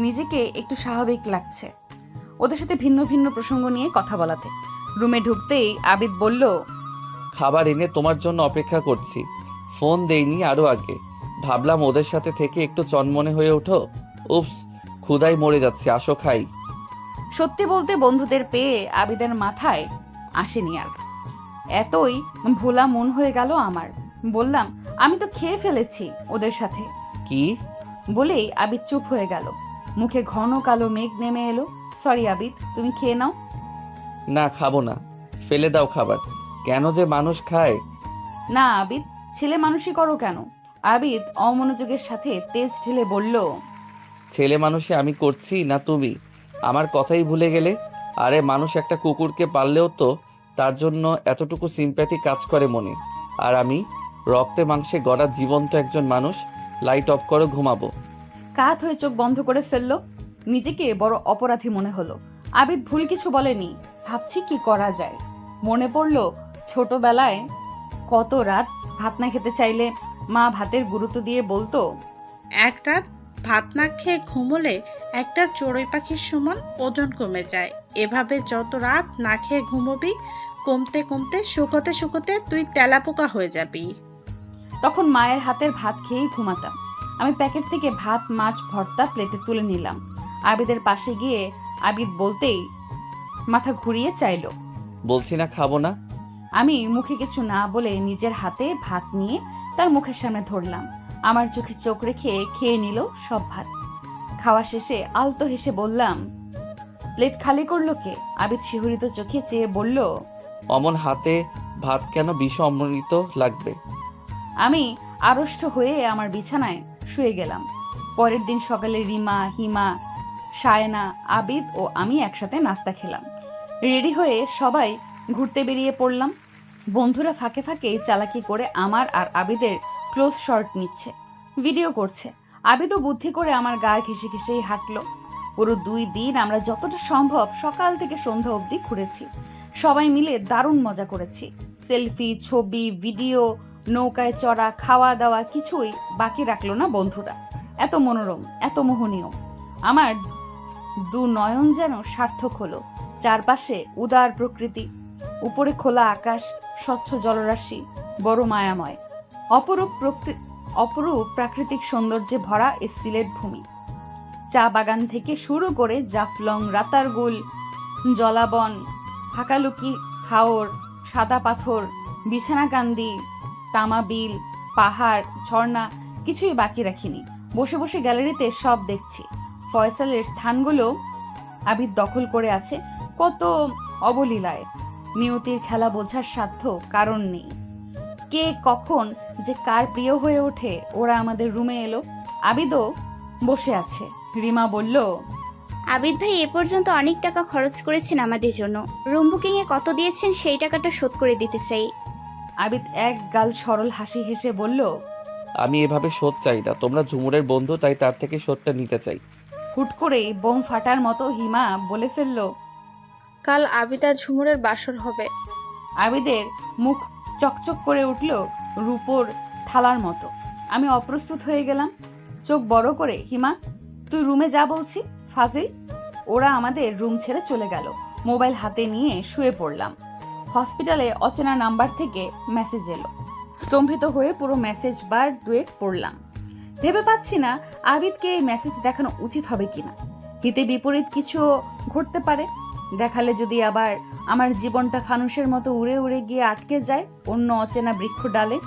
নিজেকে একটু স্বাভাবিক লাগছে ওদের সাথে ভিন্ন ভিন্ন প্রসঙ্গ নিয়ে কথা বলাতে। রুমে ঢুকতেই আবিদ বলল, খাবার এনে তোমার জন্য অপেক্ষা করছি। ফোন দেইনি আরো আগে, ভাবলাম ওদের সাথে থেকে একটু চনমনে হয়ে ওঠো। উপস, ক্ষুধায় মরে যাচ্ছে, আসো খাই। সত্যি বলতে বন্ধুদের পেয়ে আবিদের মাথায় আসেনি আর। এতই ভোলা মন হয়ে গেল আমার। বললাম, আমি তো খেয়ে ফেলেছি ওদের সাথে। কি বলেই আবিদ চুপ হয়ে গেল। মুখে ঘন কালো মেঘ নেমে এলো। সরি আবিদ, তুমি খেয়ে নাও। না, খাবো না, ফেলে দাও খাবার। কেন যে মানুষ খায়। না আবিদ, ছেলে মানুষই করো কেন? আবিদ অমনোযোগের সাথে তেজ ঢেলে বলল, ছেলে মানুষে আমি করছি না তুমি? আমার কথাই ভুলে গেলে? আরে মানুষ একটা কুকুরকে পাললেও তো তার জন্য এতটুকু সিম্প্যাথি কাজ করে মনে। আর আমি রক্তে মাংসে গড়া জীবন্ত একজন মানুষ। লাইট অফ করো, ঘুমাবো। কাত হয়ে চোখ বন্ধ করে ফেলল। নিজেকে বড় অপরাধী মনে হলো। আবিদ ভুল কিছু বলেনি। ভাবছি কি করা যায়। মনে পড়ল ছোটবেলায় কত রাত ভাত না খেতে চাইলে মা ভাতের গুরুত্ব দিয়ে বলতো, এক রাত ভাত না খেয়ে ঘুমোলে একটা চড়ুই পাখির সমান ওজন কমে যায়। এভাবে যত রাত না খেয়ে ঘুমোবি, কমতে কমতে শুকোতে শুকোতে তুই তেলাপোকা হয়ে যাবি। তখন মায়ের হাতের ভাত খেয়েই ঘুমাতাম। আমি প্যাকেট থেকে ভাত মাছ ভর্তা প্লেটে তুলে নিলাম। আবিদের পাশে গিয়ে আবিদ বলতেই মাথা ঘুরিয়ে চাইলো। বলছি না খাবো না। আমি মুখে কিছু না বলে নিজের হাতে ভাত নিয়ে তার মুখের সামনে ধরলাম। আমার চোখে চোখ রেখে খেয়ে নিল সব ভাত। খাওয়া শেষে আলতো হেসে বললাম, প্লেট খালি করলো কে? আবিদ শিহরিত চোখে চেয়ে বলল, অমন হাতে ভাত কেন? বিষ অমৃত লাগবে। আমি আড়ষ্ট হয়ে আমার বিছানায় শুয়ে গেলাম। পরের দিন সকালে রিমা, হিমা, সায়না, আবিদ ও আমি একসাথে নাস্তা খেলাম। রেডি হয়ে সবাই ঘুরতে বেরিয়ে পড়লাম। বন্ধুরা ফাঁকে ফাঁকে চালাকি করে আমার আর আবিদের ক্লোজ শট নিচ্ছে, ভিডিও করছে। আবিদও বুদ্ধি করে আমার গায়ে ঘেঁষে ঘেঁষেই হাঁটলো। পুরো 2 দিন আমরা যতটা সম্ভব সকাল থেকে সন্ধ্যা অবধি ঘুরেছি। সবাই মিলে দারুণ মজা করেছি। সেলফি, ছবি, ভিডিও, নৌকায় চড়া, খাওয়া দাওয়া কিছুই বাকি রাখলো না বন্ধুরা। এত মনোরম, এত মোহনীয়। আমার 2 নয়ন যেন সার্থক হলো। চারপাশে উদার প্রকৃতি, উপরে খোলা আকাশ, স্বচ্ছ জলরাশি, বড় মায়াময়। অপরূপ প্রাকৃতিক সৌন্দর্যে ভরা এই সিলেট ভূমি। চা বাগান থেকে শুরু করে জাফলং, রাতারগুল, জলাবন, হাকালুকি হাওর, সাদা পাথর, বিছানাকান্দি, তামা বিল, পাহাড়, ঝর্ণা কিছুই বাকি রাখিনি। বসে বসে গ্যালারিতে সব দেখছি। ফয়সালের স্থানগুলো আবিদ দখল করে আছে কত অবলীলায়। নিয়তির খেলা বোঝার সাধ্য কারণ নেই। কে কখন যে কার প্রিয় হয়ে ওঠে। ওরা আমাদের রুমে এলো। আবিদও বসে আছে। রিমা বলল, আবিদ ভাই এ পর্যন্ত অনেক টাকা খরচ করেছেন আমাদের জন্য। রুম বুকিংয়ে কত দিয়েছেন সেই টাকাটা শোধ করে দিতে চাই। আবিদ এক গাল সরল হাসি হেসে বলল, আমি এভাবে শোধ চাই না। তোমরা ঝুমুরের বন্ধু, তাই তার থেকে শোধটা নিতে চাই। হুট করেই বোম ফাটার মতো হিমা বলে ফেলল, কাল আবিদ আর ঝুমুরের বাসর হবে। আবিদের মুখ চকচক করে উঠল রূপোর থালার মতো। আমি অপ্রস্তুত হয়ে গেলাম। চোখ বড় করে, হিমা তুই রুমে যা বলছি। ফাজিল। ওরা আমাদের রুম ছেড়ে চলে গেল। মোবাইল হাতে নিয়ে শুয়ে পড়লাম। হসপিটালে অচেনা নাম্বার থেকে মেসেজ এলো। স্তম্ভিত হয়ে পুরো মেসেজ বার 2 পড়লাম। ভেবে পাচ্ছি না আবিদকে এই মেসেজ দেখানো উচিত হবে কিনা। হিতে বিপরীত কিছু ঘটতে পারে। দেখালে যদি আবার আমার জীবনটা ফানুসের মতো উড়ে উড়ে গিয়ে আটকে যায় অন্য অচেনা বৃক্ষ ডালে।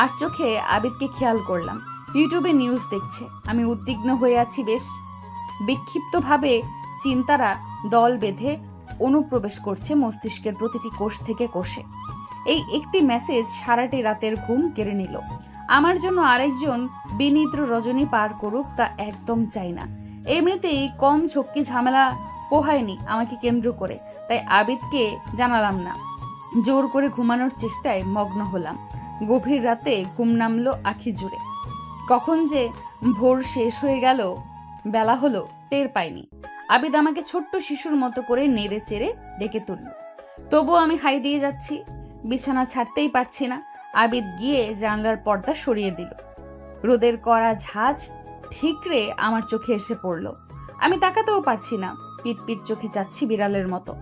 আর চোখে আবিদকে খেয়াল করলাম ইউটিউবে নিউজ দেখছে। আমি উদ্বিগ্ন হয়ে আছি বেশ। বিক্ষিপ্তভাবে চিন্তারা দল বেঁধে অনুপ্রবেশ করছে মস্তিষ্কের প্রতিটি কোষ থেকে কোষে। এই একটি মেসেজ সারাটি রাতের ঘুম কেড়ে নিল। আমার জন্য আরেকজন বিনিদ্র রজনী পার করুক তা একদম চাই না। এমনিতেই কম ঝক্কি ঝামেলা পোহায়নি আমাকে কেন্দ্র করে, তাই আবিদকে জানালাম না। জোর করে ঘুমানোর চেষ্টায় মগ্ন হলাম। গভীর রাতে ঘুম নামলো আখি জুড়ে। কখন যে ভোর শেষ হয়ে গেল, বেলা হলো টের পাইনি। আবিদ আমাকে ছোট্ট শিশুর মতো করে নেড়ে চেড়ে ডেকে তুলল। তবুও আমি হাই দিয়ে যাচ্ছি। বিছানা ছাড়তেই পারছি না। আবিদ গিয়ে জানলার পর্দা সরিয়ে দিল। রোদের কড়া ঝাঁজ ঠিকরে আমার চোখে এসে পড়ল। আমি তাকাতেও পারছি না। পিট পিট চোখে যাচ্ছি বিড়ালের মতো।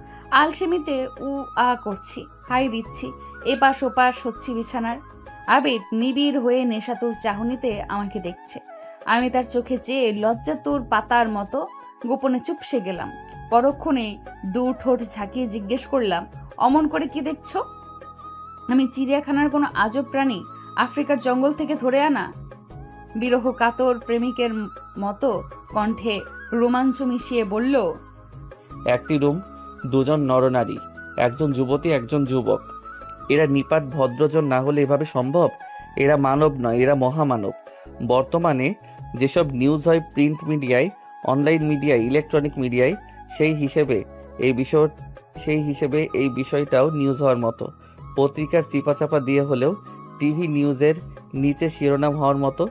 আলসেমিতে উ আ করছি, হাই দিচ্ছি, এপাশ ওপাশ হচ্ছি বিছানার। আবিদ নিবিড় হয়ে নেশাতুর চাহনিতে আমাকে দেখছে। আমি তার চোখে চেয়ে লজ্জাতুর পাতার মতো গোপনে চুপসে গেলাম। পরক্ষণে 2 ঠোঁট ঝাঁকিয়ে জিজ্ঞেস করলাম, অমন করে কি দেখছো? আমি চিড়িয়াখানার কোনো আজব প্রাণী আফ্রিকার জঙ্গল থেকে ধরে আনা? বিরহ কাতর প্রেমিকের মতো কণ্ঠে রোমাঞ্চ মিশিয়ে বলল, একটি রুম, 2 জন নরনারী, একজন যুবতী, একজন যুবক। এরা নিপাট ভদ্রজন না হলে এভাবে সম্ভব? এরা মানব নয়, এরা মহামানব। বর্তমানে যেসব নিউজ হয় প্রিন্ট মিডিয়ায়, অনলাইন মিডিয়ায়, ইলেকট্রনিক মিডিয়ায়, সেই হিসেবে এই বিষয়টাও নিউজ হওয়ার মতো। পত্রিকার চিপাচাপা দিয়ে হলেও টিভি নিউজের নিচে শিরোনাম হওয়ার মতো।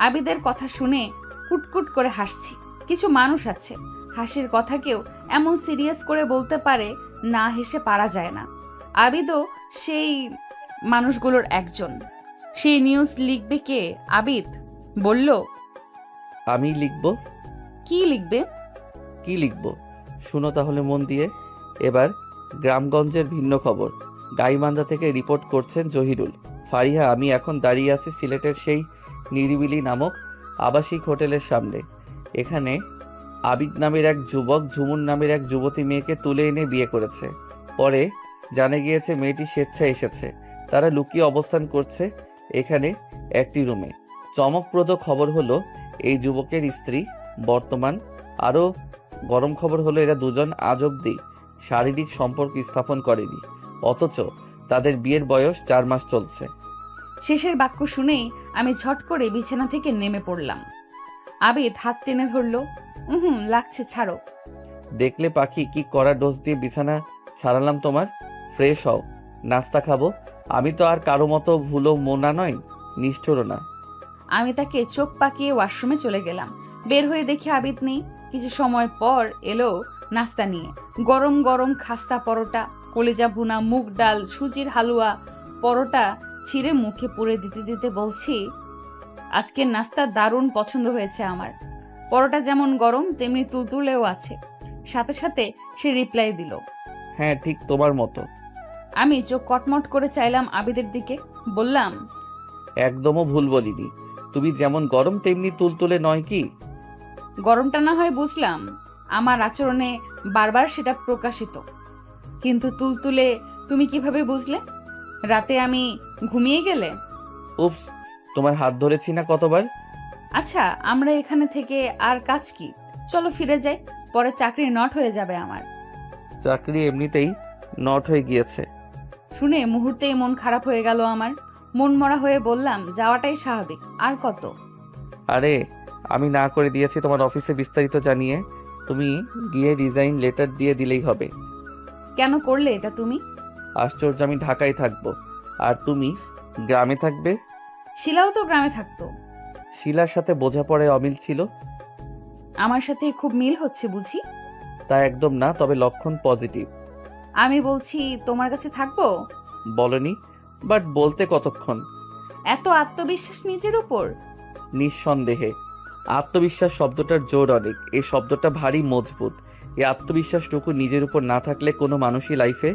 আবিদের কথা শুনে কুটকুট করে হাসছি। কিছু মানুষ আছে হাসির কথাকেও এমন সিরিয়াস করে বলতে পারে, না হেসে পারা যায় না। আবিদও সেই মানুষগুলোর একজন। সেই নিউজ লিখবে কে? আবিদ বলল, আমি লিখব। কি লিখবে? কি লিখব শুনো তাহলে মন দিয়ে। এবার গ্রামগঞ্জের ভিন্ন খবর। গাইবান্ধা থেকে রিপোর্ট করছেন জহিরুল। ফারিহা, আমি এখন দাঁড়িয়ে আছি সিলেটের সেই নিরিবিলি নামক আবাসিক হোটেলের সামনে। এখানে আবিদ নামের এক যুবক ঝুমুর নামের এক যুবতী মেয়েকে তুলে এনে বিয়ে করেছে। পরে জানা গিয়েছে মেয়েটি স্বেচ্ছায় এসেছে। তারা লুকিয়ে অবস্থান করছে এখানে একটি রুমে। চমকপ্রদ খবর হলো এই যুবকের স্ত্রী বর্তমান। আরও গরম খবর হলো এরা দুজন আজ অবধি শারীরিক সম্পর্ক স্থাপন করেনি, অথচ তাদের বিয়ের বয়স 4 মাস চলছে। শেষের বাক্য শুনেই আমি ঝট করে বিছানা থেকে নেমে পড়লাম। আবিদ হাত টেনে ধরলো। লাগছে, ছাড়ো। দেখলে পাখি, কি কড়া ডোজ দিয়ে বিছানা ছাড়ালাম তোমার। ফ্রেশ হও, নাস্তা খাবো। আমি তো আর কারো মতো ভুলো মোনা নয়, নিষ্ঠুরও না। আমি তাকে চোখ পাকিয়ে ওয়াশরুমে চলে গেলাম। বের হয়ে দেখি আবিদ নেই। কিছু সময় পর এলো নাস্তা নিয়ে। গরম গরম খাস্তা পরোটা, কলিজা ভুনা, মুগ ডাল, সুজির হালুয়া। পরোটা ছিঁড়ে মুখে পুরে দিতে দিতে বলছি, আজকের নাস্তা দারুণ পছন্দ হয়েছে আমার। পরোটা যেমন গরম তেমনি তুলতুলেও আছে। সাথে সাথে সে রিপ্লাই দিল, হ্যাঁ, ঠিক তোমার মতো। আমি চোখ কটমট করে চাইলাম আবিদের দিকে। বললাম, একদমও ভুল বলিনি। তুমি যেমন গরম তেমনি তুলতুলে নয় কি? গরমটা না হয় বুঝলাম, আমার আচরণে বারবার সেটা প্রকাশিত। কিন্তু তুলতুলে তুমি কিভাবে বুঝলে? রাতে আমি ঘুমিয়ে গেলে? উপস, তোমার হাত ধরেছি না কতবার। আচ্ছা, আমরা এখানে থেকে আর কাজ কি? চলো ফিরে যাই, পরে চাকরি নট হয়ে যাবে আমার। চাকরি এমনিতেই নট হয়ে গিয়েছে। শুনে মুহূর্তেই মন খারাপ হয়ে গেল আমার। মন মরা হয়ে বললাম, যাওয়াটাই স্বাভাবিক, আর কত। আরে, আমি না করে দিয়েছি তোমার অফিসে বিস্তারিত জানিয়ে। তুমি গিয়ে রিজাইন লেটার দিয়ে দিলেই হবে। কেন করলে এটা তুমি? আশ্চর্য, আমি ঢাকায় থাকবো আর তুমি গ্রামে থাকবে। শিলাও তো গ্রামে থাকতো। শিলার সাথে বোঝাপড়ায় অমিল ছিল। আমার সাথে খুব মিল হচ্ছে বুঝি? তা একদম না, তবে লক্ষণ পজিটিভ। আমি বলছি, তোমার কাছে থাকবো। বলনি, বাট বলতে কতক্ষণ। এত আত্মবিশ্বাস নিজের উপর? নিঃসন্দেহে। আত্মবিশ্বাস শব্দটার জোর অনেক। এই শব্দটা ভারী মজবুত। এই আত্মবিশ্বাসটুকু নিজের উপর না থাকলে কোনো মানুষই লাইফে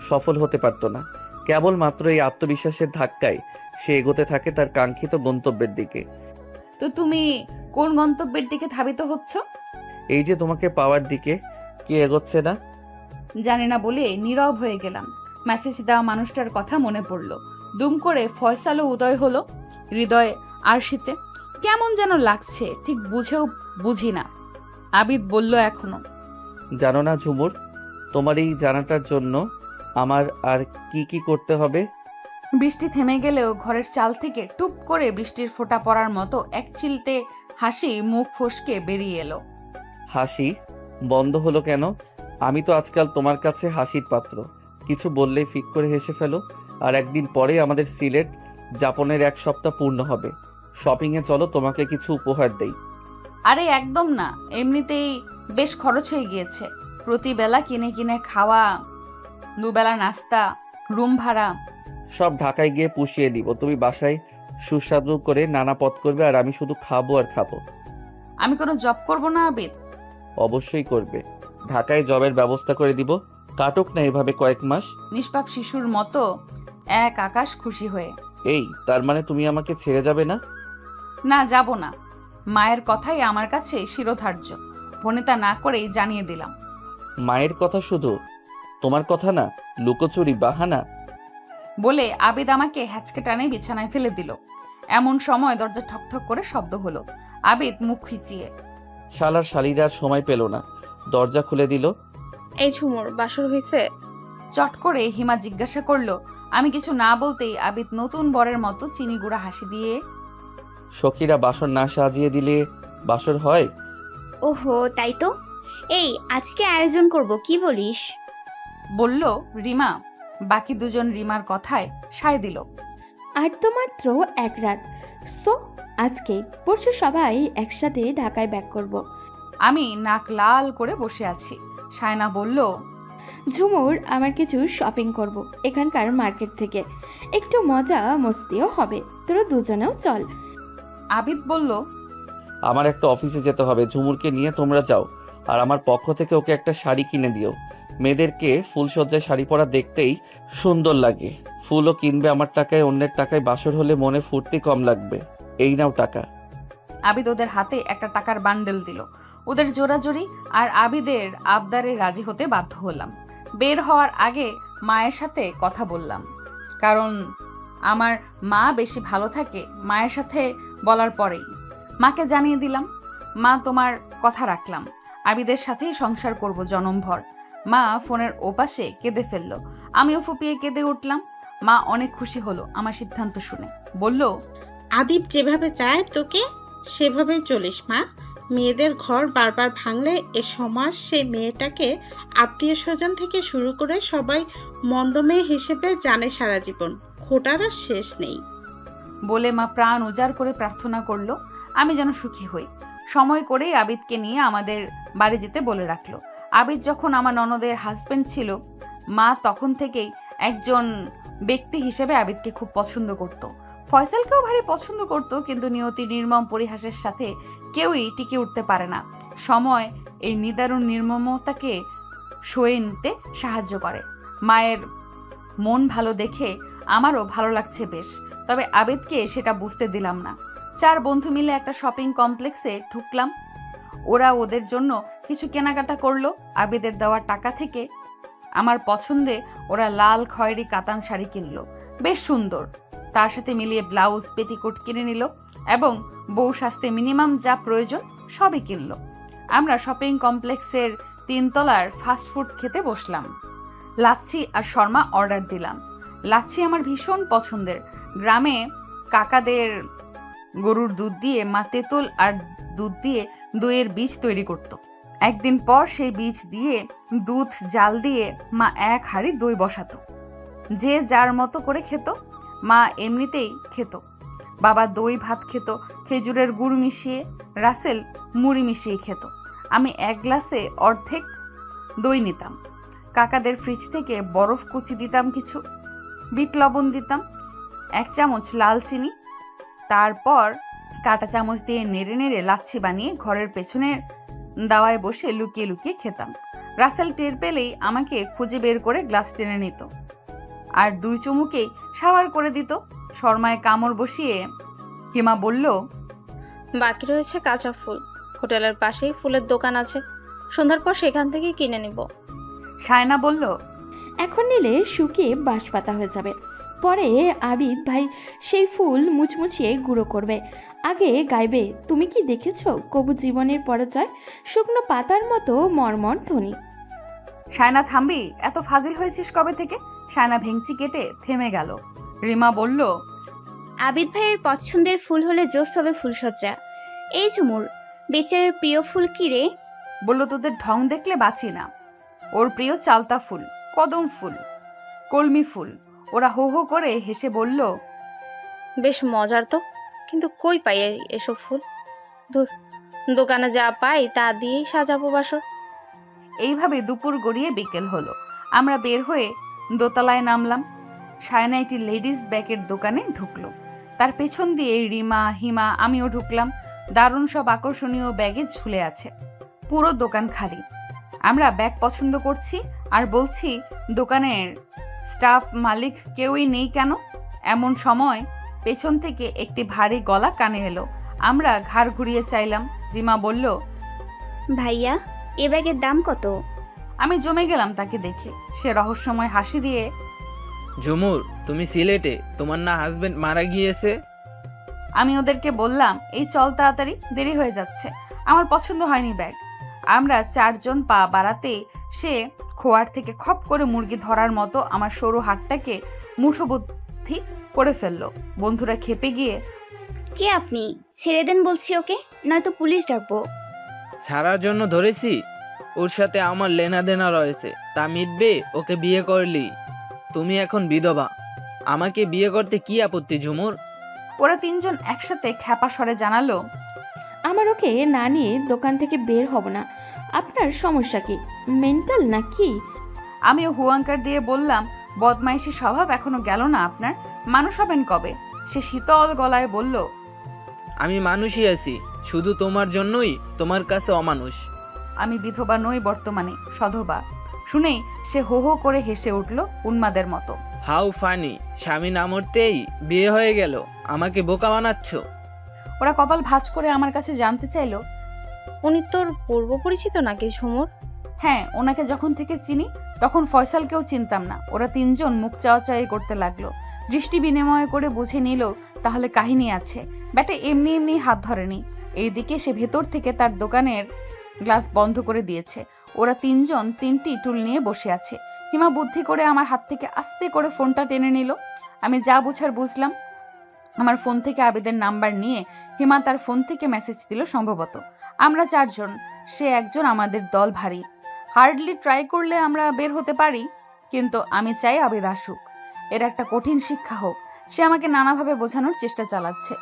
সফল হতে পারতো না। কেবলমাত্র এই আত্মবিশ্বাসের ধাক্কায় সে এগোতে থাকে তার কাঙ্ক্ষিত গন্তব্যের দিকে। তো তুমি কোন গন্তব্যের দিকে ধাবিত হচ্ছ? এই যে তোমাকে পাওয়ার দিকে। কি এগোচ্ছে না? জানি না বলে নীরব হয়ে গেলাম। মেসেজ দেওয়া মানুষটার কথা মনে পড়লো। দুম করে ফয়সালও উদয় হলো হৃদয়ে আরশিতে। কেমন যেন লাগছে, ঠিক বুঝেও বুঝি না। আবিদ বলল, এখনো জানো না ঝুমুর, তোমার এই জানাটার জন্য আমার আর কি কি করতে হবে। বৃষ্টি থেমে গেলেও ঘরের চাল থেকে টুপ করে বৃষ্টির ফোঁটা পড়ার মতো এক চিলতে হাসি মুখ ফসকে বেরিয়ে এলো। হাসি বন্ধ হলো কেন? আমি তো আজকাল তোমার কাছে হাসির পাত্র। কিছু বললেই ফিক করে হেসে ফেলো। আর একদিন পরে আমাদের সিলেট যাপনের 1 সপ্তাহ পূর্ণ হবে। শপিংয়ে চলো, তোমাকে কিছু উপহার দেই। আরে একদম না, এমনিতেই বেশ খরচ হয়ে গিয়েছে। প্রতিবেলা কিনে কিনে খাওয়া, দুবেলা নাস্তা, রুম ভাড়া। সব ঢাকায় গিয়ে পুষিয়ে দিব। তুমি বাসায় সুস্বাদু করে নানা পদ করবে আর আমি শুধু খাবো আর খাবো। আমি কোনো জব করব না আবিদ? অবশ্যই করবে। ঢাকায় জবের ব্যবস্থা করে দিব। কাটুক না এভাবে কয়েক মাস। নিষ্পাপ শিশুর মতো এক আকাশ খুশি হয়ে। এই, তার মানে তুমি আমাকে ছেড়ে যাবে না? না, যাব না। মায়ের কথাই আমার কাছে শিরোধার্য। ভনিতা না করেই জানিয়ে দিলাম। মায়ের কথা শুধু? তোমার কথা না? লুকোচুরি, বাহানা? বলে আবিদ আমাকে হ্যাচকে টানে বিছানায় ফেলে দিল। এমন সময় দরজা ঠকঠক করে শব্দ হলো। আবিদ মুখ খিচিয়ে। শালার শালিরা আর সময় পেল না, দরজা খুলে দিল। এই ঝুমুর, বাসর হইছে? চট করে হিমা জিজ্ঞাসা করলো। আমি কিছু না বলতেই আবিদ নতুন বরের মতো চিনি গুঁড়া হাসি দিয়ে সখীরা বাসর না সাজিয়ে দিলে বাসর হয়? ওহো, তাই তো। এই আজকে আয়োজন করব, কি বলিস? বলল রিমা। বাকি দুজন রিমার কথায় সায় দিল। আর তো মাত্র এক রাত, সো আজকে পরশু সবাই একসাথে ঢাকায় ব্যাক করব। আমি নাক লাল করে বসে আছি। সায়না বলল, ঝুমুর, আমার কিছু শপিং করব এখানকার মার্কেট থেকে, একটু মজা মস্তিও হবে, তোরা দুজনেও চল। আবিদ বলল, আমার একটা অফিসে যেতে হবে, ঝুমুরকে নিয়ে তোমরা যাও। আর আমার পক্ষ থেকে ওকে একটা শাড়ি কিনে দিও। মেয়েদেরকে ফুলসজ্জায় শাড়ি পরা দেখতেই সুন্দর লাগে। ফুলও কিনবে আমার টাকায়, অন্যের টাকায় বাসর হলে মনে ফুর্তি কম লাগবে। এই নাও টাকা। আবিদ ওদের হাতে একটা টাকার বান্ডেল দিল। ওদের জোরাজোরি আর আবিদের আবদারে রাজি হতে বাধ্য হলাম। বের হওয়ার আগে মায়ের সাথে কথা বললাম, কারণ আমার মা বেশি ভালো থাকে মায়ের সাথে বলার পরেই। মাকে জানিয়ে দিলাম, মা তোমার কথা রাখলাম, আবিদের সাথেই সংসার করব জনমভর। মা ফোনের ওপাশে কেঁদে ফেললো। আমিও ফুপিয়ে কেঁদে উঠলাম। মা অনেক খুশি হলো আমার সিদ্ধান্ত শুনে। বলল, আদিব যেভাবে চায় তোকে সেভাবেই চলিস মা। মেয়েদের ঘর বারবার ভাঙলে এ সমাজ সেই মেয়েটাকে আত্মীয় স্বজন থেকে শুরু করে সবাই মন্দ মেয়ে হিসেবে জানে সারা জীবন। খোটার আর শেষ নেই। বলে মা প্রাণ উজাড় করে প্রার্থনা করলো আমি যেন সুখী হই। সময় করেই আবিদকে নিয়ে আমাদের বাড়ি যেতে বলে রাখলো। আবিদ যখন আমার ননদের হাজবেন্ড ছিল, মা তখন থেকেই একজন ব্যক্তি হিসেবে আবিদকে খুব পছন্দ করত। ফয়সালকেও ভারী পছন্দ করত, কিন্তু নিয়তি নির্মম পরিহাসের সাথে কেউই টিকে উঠতে পারে না। সময় এই নিদারুণ নির্মমতাকে সয়ে নিতে সাহায্য করে। মায়ের মন ভালো দেখে আমারও ভালো লাগছে বেশ, তবে আবিদকে সেটা বুঝতে দিলাম না। 4 বন্ধু মিলে একটা শপিং কমপ্লেক্সে ঢুকলাম। ওরা ওদের জন্য কিছু কেনাকাটা করলো। আবিদের দেওয়া টাকা থেকে আমার পছন্দে ওরা লাল খয়েরি কাতান শাড়ি কিনলো, বেশ সুন্দর। তার সাথে মিলিয়ে ব্লাউজ, পেটিকোট কিনে নিল এবং বউ সাজতে মিনিমাম যা প্রয়োজন সবই কিনলো। আমরা শপিং কমপ্লেক্সের 3 তলার ফাস্টফুড খেতে বসলাম। লাচ্ছি আর শর্মা অর্ডার দিলাম। লাচ্ছি আমার ভীষণ পছন্দের। গ্রামে কাকাদের গরুর দুধ দিয়ে মা তেঁতুল আর দুধ দিয়ে দইয়ের বীজ তৈরি করত। একদিন পর সেই বীজ দিয়ে দুধ জাল দিয়ে মা 1 হাঁড়ি দই বসাতো। যে যার মতো করে খেত। মা এমনিতেই খেত, বাবা দই ভাত খেত খেজুরের গুড় মিশিয়ে, রাসেল মুড়ি মিশিয়ে খেত। আমি 1 গ্লাসে অর্ধেক দই নিতাম। কাকাদের ফ্রিজ থেকে বরফ কুচি দিতাম, কিছু বিট লবণ দিতাম, 1 চামচ লাল চিনি। তারপর কাঁটা চামচ দিয়ে নেড়ে নেড়ে লাচ্ছি বানিয়ে ঘরের পেছনের দাওয়ায় বসে লুকিয়ে লুকিয়ে খেতাম। রাসেল টের পেলেই আমাকে খুঁজে বের করে গ্লাস টেনে নিত আর 2 চুমুকেই শাওয়ার করে দিত। শর্মায় কামড় বসিয়ে হিমা বলল, বাকি রয়েছে কাঁচা ফুল, হোটেলের পাশেই ফুলের দোকান আছে, সন্ধ্যার পর সেখান থেকে কিনে নিব। সায়না বলল, এখন নিলে শুকিয়ে বাঁশ পাতা হয়ে যাবে, পরে আবিদ ভাই সেই ফুল মুচমুচিয়ে গুঁড়ো করবে, আগে গাইবে, তুমি কি দেখেছো কবু জীবনের পরাজয়, শুকনো পাতার মতো মর্মর ধ্বনি। সায়না থামবি, এত ফাজিল হয়েছিস কবে থেকে? সায়না ভেঙচি কেটে থেমে গেল। রিমা বলল, আবিদ ভাইয়ের পছন্দের ফুল হলে জোস হবে ফুলসজ্জা। এই ঝুমুর, বেচারের প্রিয় ফুল কি রে? বলল, তোদের ঢং দেখলে বাঁচি না। ওর প্রিয় চালতা ফুল, কদম ফুল, কলমি ফুল। ওরা হো হো করে হেসে বলল, বেশ মজার তো, কিন্তু কই পাই এসব ফুল? ধুর, দোকানে যা পাই তা দিয়েই সাজাবো বাসর। এইভাবে দুপুর গড়িয়ে বিকেল হলো। আমরা বের হয়ে দোতলায় নামলাম। সায়না একটি লেডিস ব্যাগের দোকানে ঢুকলো। তার পেছন দিয়ে রিমা, হিমা, আমিও ঢুকলাম। দারুণ সব আকর্ষণীয় ব্যাগে ঝুলে আছে। পুরো দোকান খালি। আমরা ব্যাগ পছন্দ করছি আর বলছি, দোকানের স্টাফ, মালিক কেউই নেই কেন? এমন সময় পেছন থেকে একটি ভারী গলা কানে এলো। আমরা ঘাড় ঘুরিয়ে চাইলাম। রিমা বলল, ভাইয়া, এ ব্যাগের দাম কত? আমি জমে গেলাম তাকে দেখে। সে রহস্যময় হাসি দিয়ে, ঝুমুর, তুমি সিলেটে, তোমার না হাজবেন্ড মারা গিয়েছে? আমি ওদেরকে বললাম, এই চল তাড়াতাড়ি, দেরি হয়ে যাচ্ছে। আমার পছন্দ হয়নি ব্যাগ। আমরা 4 জন পা বাড়াতে সে খোয়ার থেকে খপ করে মুরগি ধরার মতো আমার সরু হাতটাকে মুঠোবদ্ধি করে ফেললো। বন্ধুরা খেপে গিয়ে, কে আপনি? ছেড়ে দেন বলছি ওকে, নয়তো পুলিশ ডাকবো। ছাড়ার জন্য ধরেছি? ওর সাথে আমার লেনাদেনা রয়েছে, তা মিটবে ওকে বিয়ে করলি। তুমি এখন বিধবা, আমাকে বিয়ে করতে কি আপত্তি ঝুমুর? ওরা 3 জন একসাথে খ্যাপা স্বরে জানালো, আমার ওকে না নিয়ে দোকান থেকে বের হব না। আপনার সমস্যা কি? মেন্টাল নাকি? আমিও হুয়াঙ্কার দিয়ে বললাম, বদমাইশি স্বভাব এখনো গেল না আপনার? মানুষ হবেন কবে? সে শীতল গলায় বলল, আমি মানুষই আছি, শুধু তোমার জন্যই তোমার কাছে অমানুষ। আমি বিধবা নই, বর্তমানে সধবা। শুনেই সে হো হো করে হেসে উঠল উন্মাদের মতো। হাউ ফানি, স্বামী না মরতেই বিয়ে হয়ে গেল, আমাকে বোকা বানাচ্ছ? ওরা কপাল ভাঁজ করে আমার কাছে জানতে চাইলো, উনি তোর পূর্ব পরিচিত নাকি ঝুমুর? হ্যাঁ, ওনাকে যখন থেকে চিনি তখন ফয়সালকেও চিনতাম না। ওরা 3 জন মুখ চাওয়াচাই করতে লাগলো। দৃষ্টি বিনিময় করে বুঝে নিল তাহলে কাহিনী আছে। ব্যাটে এমনি এমনি হাত ধরেনি। এইদিকে সে ভেতর থেকে তার দোকানের গ্লাস বন্ধ করে দিয়েছে। ওরা 3 জন 3টি টুল নিয়ে বসে আছে। হিমা বুদ্ধি করে আমার হাত থেকে আস্তে করে ফোনটা টেনে নিল। আমি যা বুঝার বুঝলাম। আমার ফোন থেকে আবিদের নাম্বার নিয়ে হিমা তার ফোন থেকে মেসেজ দিল সম্ভবত। আমরা 4 জন, সে একজন, আমাদের দল ভারী। হার্ডলি ট্রাই করলে আমরা বের হতে পারি, কিন্তু আমি চাই আবিদ আসুক। এর একটা কঠিন শিক্ষা হোক। সে আমাকে নানাভাবে বোঝানোর চেষ্টা চালাচ্ছে।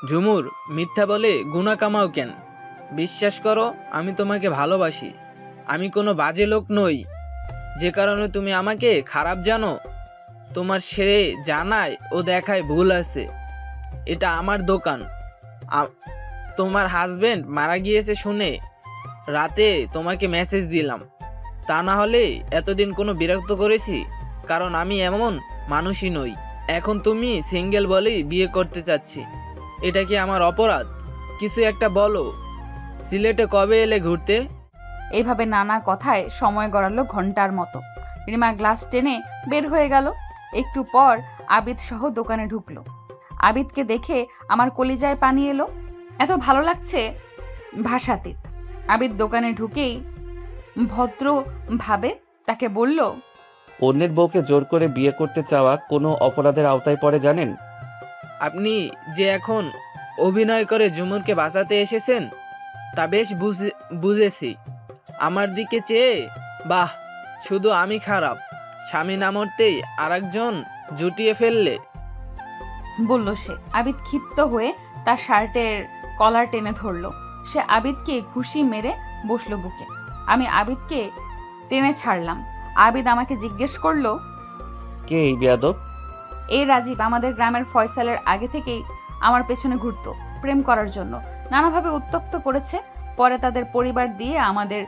ঝুমুর, মিথ্যা বলে গুণা কামাও কেন? বিশ্বাস করো, আমি তোমাকে ভালোবাসি। আমি কোনো বাজে লোক নই, যে কারণে তুমি আমাকে খারাপ জানো। তোমার সে জানায় ও দেখায় ভুল আছে। এটা আমার দোকান। তোমার হাজবেন্ড মারা গিয়েছে শুনে রাতে তোমাকে মেসেজ দিলাম। তা না হলে এতদিন কোনো বিরক্ত করেছি? কারণ আমি এমন মানুষই নই। এখন তুমি সিঙ্গেল বলেই বিয়ে করতে চাচ্ছি, এটা কি আমার অপরাধ? কিছু একটা বলো। সিলেটে কবে এলে ঘুরতে? এইভাবে নানা কথায় সময় গড়ালো ঘন্টার মতো। রিমা গ্লাস টেনে বের হয়ে গেল। একটু পর আবিদ সহ দোকানে ঢুকলো। আবিদকে দেখে আমার কলিজায় পানি এলো। এত ভালো লাগছে ভাষাতীত। আবিদ দোকানে ঢুকেই ভদ্রভাবে তাকে বলল, অন্যের বউকে জোর করে বিয়ে করতে চাওয়া কোনো অপরাধের আওতায় পড়ে জানেন? আপনি যে এখন অভিনয় করে ঝুমুরকে বাঁচাতে এসেছেন তা বেশ বুঝেছি। আমার দিকে চেয়ে, বাহ, শুধু আমি খারাপ, স্বামী না মরতেই আরেকজন জুটিয়ে ফেললে, বলল সে। আবিদ ক্ষিপ্ত হয়ে তার শার্টের কলার টেনে ধরলো। সে আবিদকে ঘুষি মেরে বসলো বুকে। আমি আবিদকে টেনে ছাড়লাম। আবিদ আমাকে জিজ্ঞেস করলো, কে এই বেয়াদব? এই রাজীব, আমাদের গ্রামের ফয়সালের আগে থেকেই আমার পেছনে ঘুরতো প্রেম করার জন্য। নানাভাবে উত্ত্যক্ত করেছে। পরে তাদের পরিবার দিয়ে আমাদের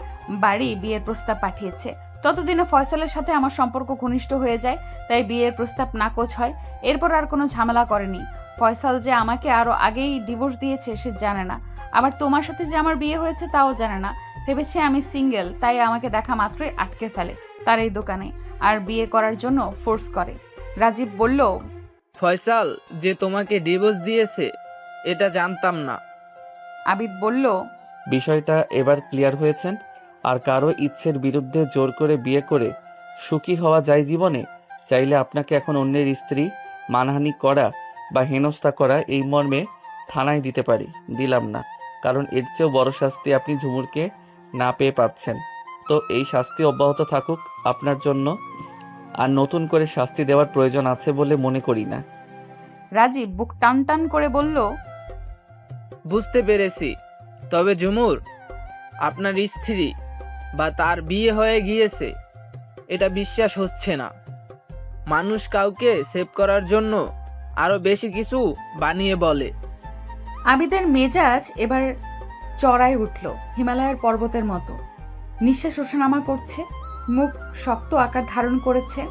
বাড়ি বিয়ের প্রস্তাব পাঠিয়েছে। ততদিনে ফয়সালের সাথে আমার সম্পর্ক ঘনিষ্ঠ হয়ে যায়, তাই বিয়ের প্রস্তাব নাকচ হয়। এরপর আর কোনো ঝামেলা করেনি। ফয়সাল যে আমাকে আরো আগেই ডিভোর্স দিয়েছে সে জানে না। আবার তোমার সাথে যে আমার বিয়ে হয়েছে তাও জানে না। ভেবেছে আমি সিঙ্গেল, তাই আমাকে দেখা মাত্রই আটকে ফেলে তার এই দোকানে, আর বিয়ে করার জন্য ফোর্স করে। রাজীব বলল, ফয়সাল যে তোমাকে ডিভোর্স দিয়েছে এটা জানতাম না। আবিদ বলল, বিষয়টা এবার ক্লিয়ার হয়েছেন? আর কারো ইচ্ছের বিরুদ্ধে জোর করে বিয়ে করে সুখী হওয়া যায় জীবনে? চাইলে আপনাকে এখন অন্যের স্ত্রী মানহানি করা বা হেনস্থা করা এই মর্মে থানায় দিতে পারি। দিলাম না, কারণ এর চেয়েও বড় শাস্তি আপনি ঝুমুরকে না পেয়ে পাচ্ছেন। তো এই শাস্তি অব্যাহত থাকুক আপনার জন্য, আর নতুন করে শাস্তি দেওয়ার প্রয়োজন আছে বলে মনে করি না। রাজীব বুক টান টান করে বলল, বুঝতে পেরেছি। তবে ঝুমুর, আপনার স্ত্রী বা তার বিয়ে হয়ে গিয়েছে এটা বিশ্বাস হচ্ছে না। মানুষ কাউকে সেভ করার জন্য আরো বেশি কিছু বানিয়ে বলে। আবিদের মেজাজ এবার চড়াই উঠল হিমালয়ের পর্বতের মতো। নিঃশ্বাস ওঠানামা করছে, মুখ শক্ত আকার ধারণ করেছে।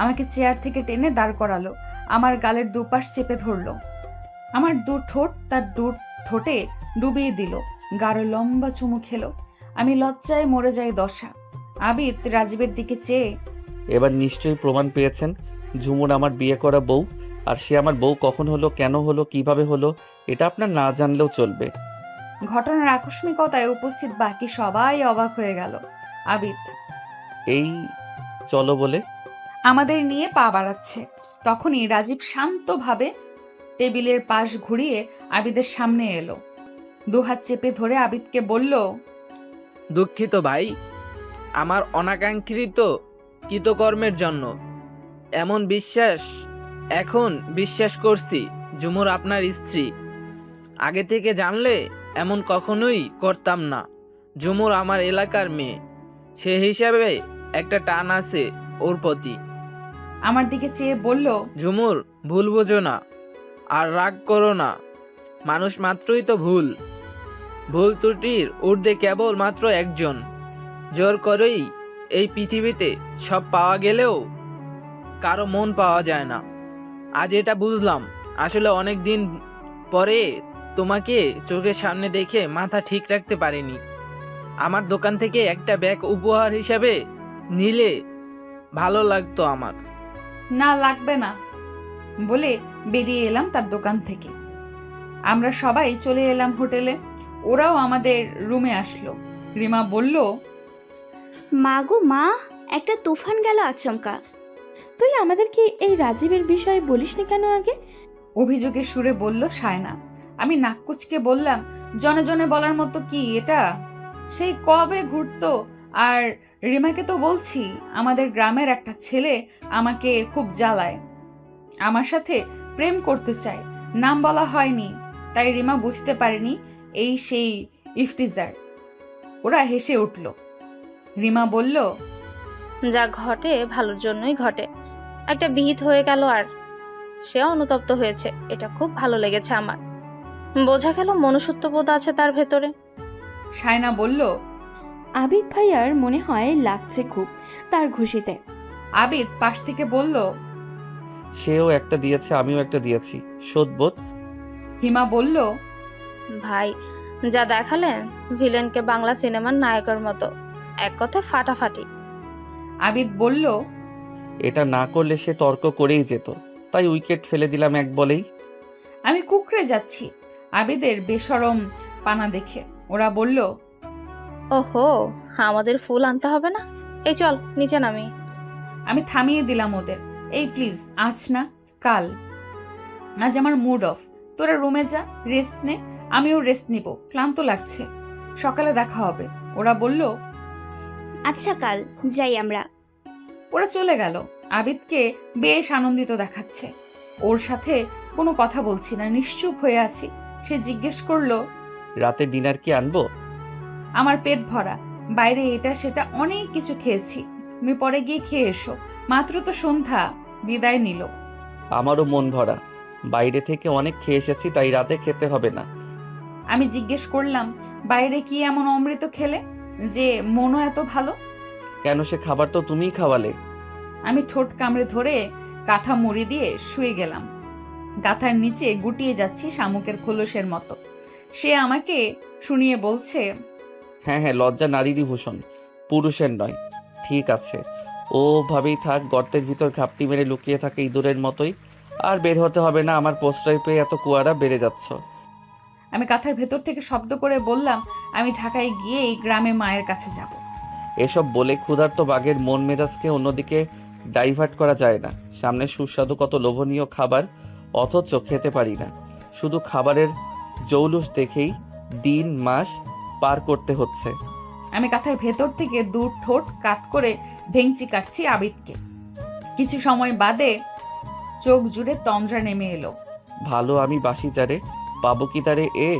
আমাকে চেয়ার থেকে টেনে দাঁড় করালো। আমার গালের দুপাশ চেপে ধরলো। আমার দু ঠোঁট তার দু ঠোঁটে ডুবিয়ে দিল। গাঢ় লম্বা চুমু খেলো। আমি লজ্জায় মরে যাই দশা। আবিদ রাজীবের দিকে চেয়ে, এবার নিশ্চয়ই প্রমাণ পেয়েছেন ঝুমুর আমার বিয়ে করা বউ, আর সে আমার বউ কখন হলো, কেন হলো, কিভাবে হলো, এটা আপনার না জানলেও চলবে। ঘটনার আকস্মিকতায় উপস্থিত বাকি সবাই অবাক হয়ে গেল। আবিদ এই চলো বলে আমাদের নিয়ে পা বাড়াচ্ছে। তখনই রাজীব শান্তভাবে টেবিলের পাশ ঘুরিয়ে আবিদের সামনে এলো। দুহাত চেপে ধরে আবিদকে বলল, দুঃখিত ভাই, আমার অনাকাঙ্ক্ষিত কৃতকর্মের জন্য। এখন বিশ্বাস করছি ঝুমুর আপনার স্ত্রী। আগে থেকে জানলে এমন কখনোই করতাম না। ঝুমুর আমার এলাকার মেয়ে, সে হিসাবে একটা টান আছে ওর প্রতি। আমার দিকে চেয়ে বলল, ঝুমুর, ভুল বোঝো না আর রাগ করো না। মানুষ মাত্রই তো ভুল ত্রুটির ঊর্ধ্বে কেবল মাত্র একজন। জোর করেই এই পৃথিবীতে সব পাওয়া গেলেও কারো মন পাওয়া যায় না। আজ এটা বুঝলাম। আসলে অনেক দিন পরে তোমাকে চোখের সামনে দেখে মাথা ঠিক রাখতে পারিনি। আমার দোকান থেকে একটা ব্যাগ উপহার হিসাবে নিলে ভালো লাগতো আমার। না লাগবে না বলে বেরিয়ে এলাম তার দোকান থেকে। আমরা সবাই চলে এলাম হোটেলে। ওরাও আমাদের রুমে আসলো। রিমা বলল, মা গো মা, একটা তুফান গেল আচমকা। তুই আমাদেরকে এই রাজীবের বিষয়ে বলিসনি কেন আগে? অভিযোগের সুরে বলল সায়না। আমি নাককুচকে বললাম, জনে জনে বলার মতো কি এটা? সেই কবে ঘুরতো। আর রিমাকে তো বলছি, আমাদের গ্রামের একটা ছেলে আমাকে খুব জ্বালায়, আমার সাথে প্রেম করতে চায়। নাম বলা হয়নি, তাই রিমা বুঝতে পারেনি এই সেই ইফতিজার। ওরা হেসে উঠল। রিমা বলল, যা ঘটে ভালোর জন্যই ঘটে। একটা বিহিত হয়ে গেল আর সে অনুতপ্ত হয়েছে, এটা খুব ভালো লেগেছে আমার। বোঝা গেল মনুষ্যত্ববোধ আছে তার ভেতরে। সায়না বলল, আবিদ ভাইয়ার মনে হয় লাগছে খুব তার খুশিতে। আবিদ পাশ থেকে বলল, সেও একটা দিয়েছে, আমিও একটা দিয়েছি, শোধবোধ। হিমা বলল, ভাই যা দেখালেন, ভিলেনকে বাংলা সিনেমার নায়কের মতো, এক কথায় ফাটাফাটি। আবিদ বলল, এটা না করলে সে তর্ক করেই যেত, তাই উইকেট ফেলে দিলাম এক বলেই। আমি কুকড়ে যাচ্ছি আবিদের বেশরম পানা দেখে। ওরা বলল, ওহো, আমাদের ফুল আনতে হবে না? এই চল নিচে নামি। আমি থামিয়ে দিলাম ওদের। এই প্লিজ, আজ না কাল। আজ আমার মুড অফ। তোরা রুমে যা, রেস্ট নে। আমিও রেস্ট নিব, ক্লান্ত লাগছে। সকালে দেখা হবে। ওরা বলল, আচ্ছা কাল যাই আমরা। ওরা চলে গেল। আবিদকে বেশ আনন্দিত দেখাচ্ছে। ওর সাথে কোনো কথা বলছি না, নিশ্চুপ হয়ে আছি। সে জিজ্ঞেস করলো, রাতে ডিনার কি আনবো? আমার পেট ভরা, বাইরে এটা সেটা অনেক কিছু খেয়েছি। তুমি পরে গিয়ে খেয়ে এসো। মাত্র তো সন্ধ্যা। বিদায় নিল। আমারও মন ভরা, বাইরে থেকে অনেক খেয়ে এসেছি, তাই রাতে খেতে হবে না। আমি জিজ্ঞেস করলাম, বাইরে কি এমন অমৃত খেলে যে মনও এত ভালো? কেন, সে খাবার তো তুমিই খাওয়ালে। আমি ঠোঁট কামড়ে ধরে কাঁথা মুড়ি দিয়ে শুয়ে গেলাম। কাঁথার নিচে গুটিয়ে যাচ্ছি শামুকের খোলসের মতো। সে আমাকে শুনিয়ে বলছে, হ্যাঁ হ্যাঁ, লজ্জা নারীরই ভূষণ, পুরুষের নয়। ঠিক আছে, ও ভাবেই থাক, গর্তের ভিতর ঘাপটি মেরে লুকিয়ে থাকে ইঁদুরের মতোই। আর বের হতে হবে না, আমার প্রশ্রয় পেয়ে এত কুয়ারা বেড়ে যাচ্ছ। আমি কাঁথার ভেতর থেকে শব্দ করে বললাম, আমি ঢাকায় গিয়ে এই গ্রামে মায়ের কাছে যাব। এসব বলে ক্ষুধার্ত বাঘের মন মেজাজকে অন্যদিকে ডাইভার্ট করা যায় না। সামনে সুস্বাদু কত লোভনীয় খাবার, অথচ খেতে পারি না। শুধু খাবারের জৌলুস দেখেই দিন মাস পার করতে হচ্ছে। আমি কাঁথার ভেতর থেকে দু ঠোঁট কাত করে ভেঙচি কাটছি আবিদকে। কিছু সময় বাদে চোখ জুড়ে তন্দ্রা নেমে এলো। ভালো আমি বাসি যারে, পাবো কি তারে এ?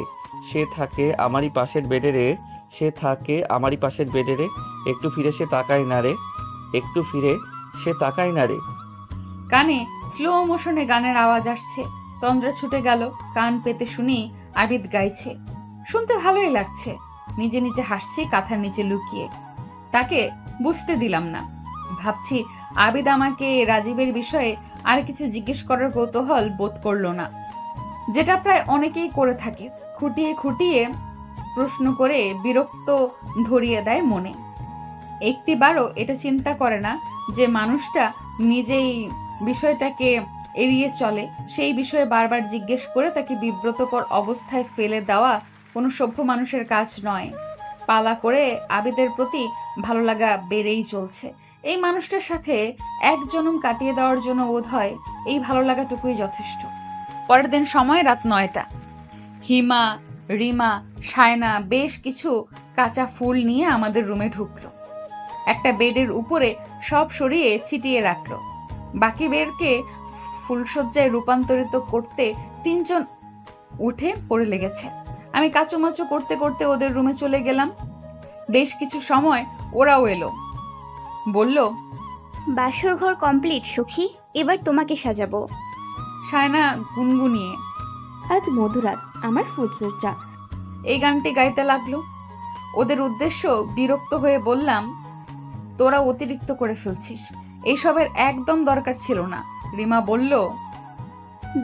সে থাকে আমারই পাশের বেডে রে, সে থাকে আমারই পাশের বেডে রে। একটু ফিরে সে তাকায় না রে, একটু ফিরে সে তাকায় না রে। কানে স্লো মোশনে গানের আওয়াজ আসছে। তন্দ্রা ছুটে গেল। কান পেতে শুনি আবিদ গাইছে। শুনতে ভালোই লাগছে। নিজে নিজে হাসছি কাঁথার নিচে লুকিয়ে। তাকে বুঝতে দিলাম না। ভাবছি আবিদ আমাকে রাজীবের বিষয়ে আর কিছু জিজ্ঞেস করার কৌতূহল বোধ করলো না, যেটা প্রায় অনেকেই করে থাকে। খুঁটিয়ে খুঁটিয়ে প্রশ্ন করে বিরক্ত ধরিয়ে দেয় মনে। একটিবারও এটা চিন্তা করে না যে মানুষটা নিজেই বিষয়টাকে এড়িয়ে চলে, সেই বিষয়ে বারবার জিজ্ঞেস করে তাকে বিব্রতকর অবস্থায় ফেলে দেওয়া কোনো সভ্য মানুষের কাজ নয়। পালা করে আবিদের প্রতি ভালো লাগা বেড়েই চলছে। এই মানুষটার সাথে এক জনম কাটিয়ে দেওয়ার জন্য বোধ হয় এই ভালো লাগাটুকুই যথেষ্ট। পরের দিন সময় রাত 9টা। হিমা, রিমা, সায়না বেশ কিছু কাঁচা ফুল নিয়ে আমাদের রুমে ঢুকলো। একটা বেডের উপরে সব সরিয়ে ছিটিয়ে রাখলো। বাকি বেডকে ফুলসজ্জায় রূপান্তরিত করতে 3 জন উঠে পড়ে লেগেছে। আমি কাচুমাচু করতে করতে ওদের রুমে চলে গেলাম। বেশ কিছু সময় ওরাও এলো, বলল, বাসর ঘর কমপ্লিট সুখী, এবার তোমাকে সাজাবো। সায়না গুনগুনিয়ে আজ মধুরাত, আমার ফুলসজ্জা। এই গানটি গাইতে লাগলো। ওদের উদ্দেশ্য বিরক্ত হয়ে বললাম, তোরা অতিরিক্ত করে ফেলছিস, এইসবের একদম দরকার ছিল না। রিমা বলল,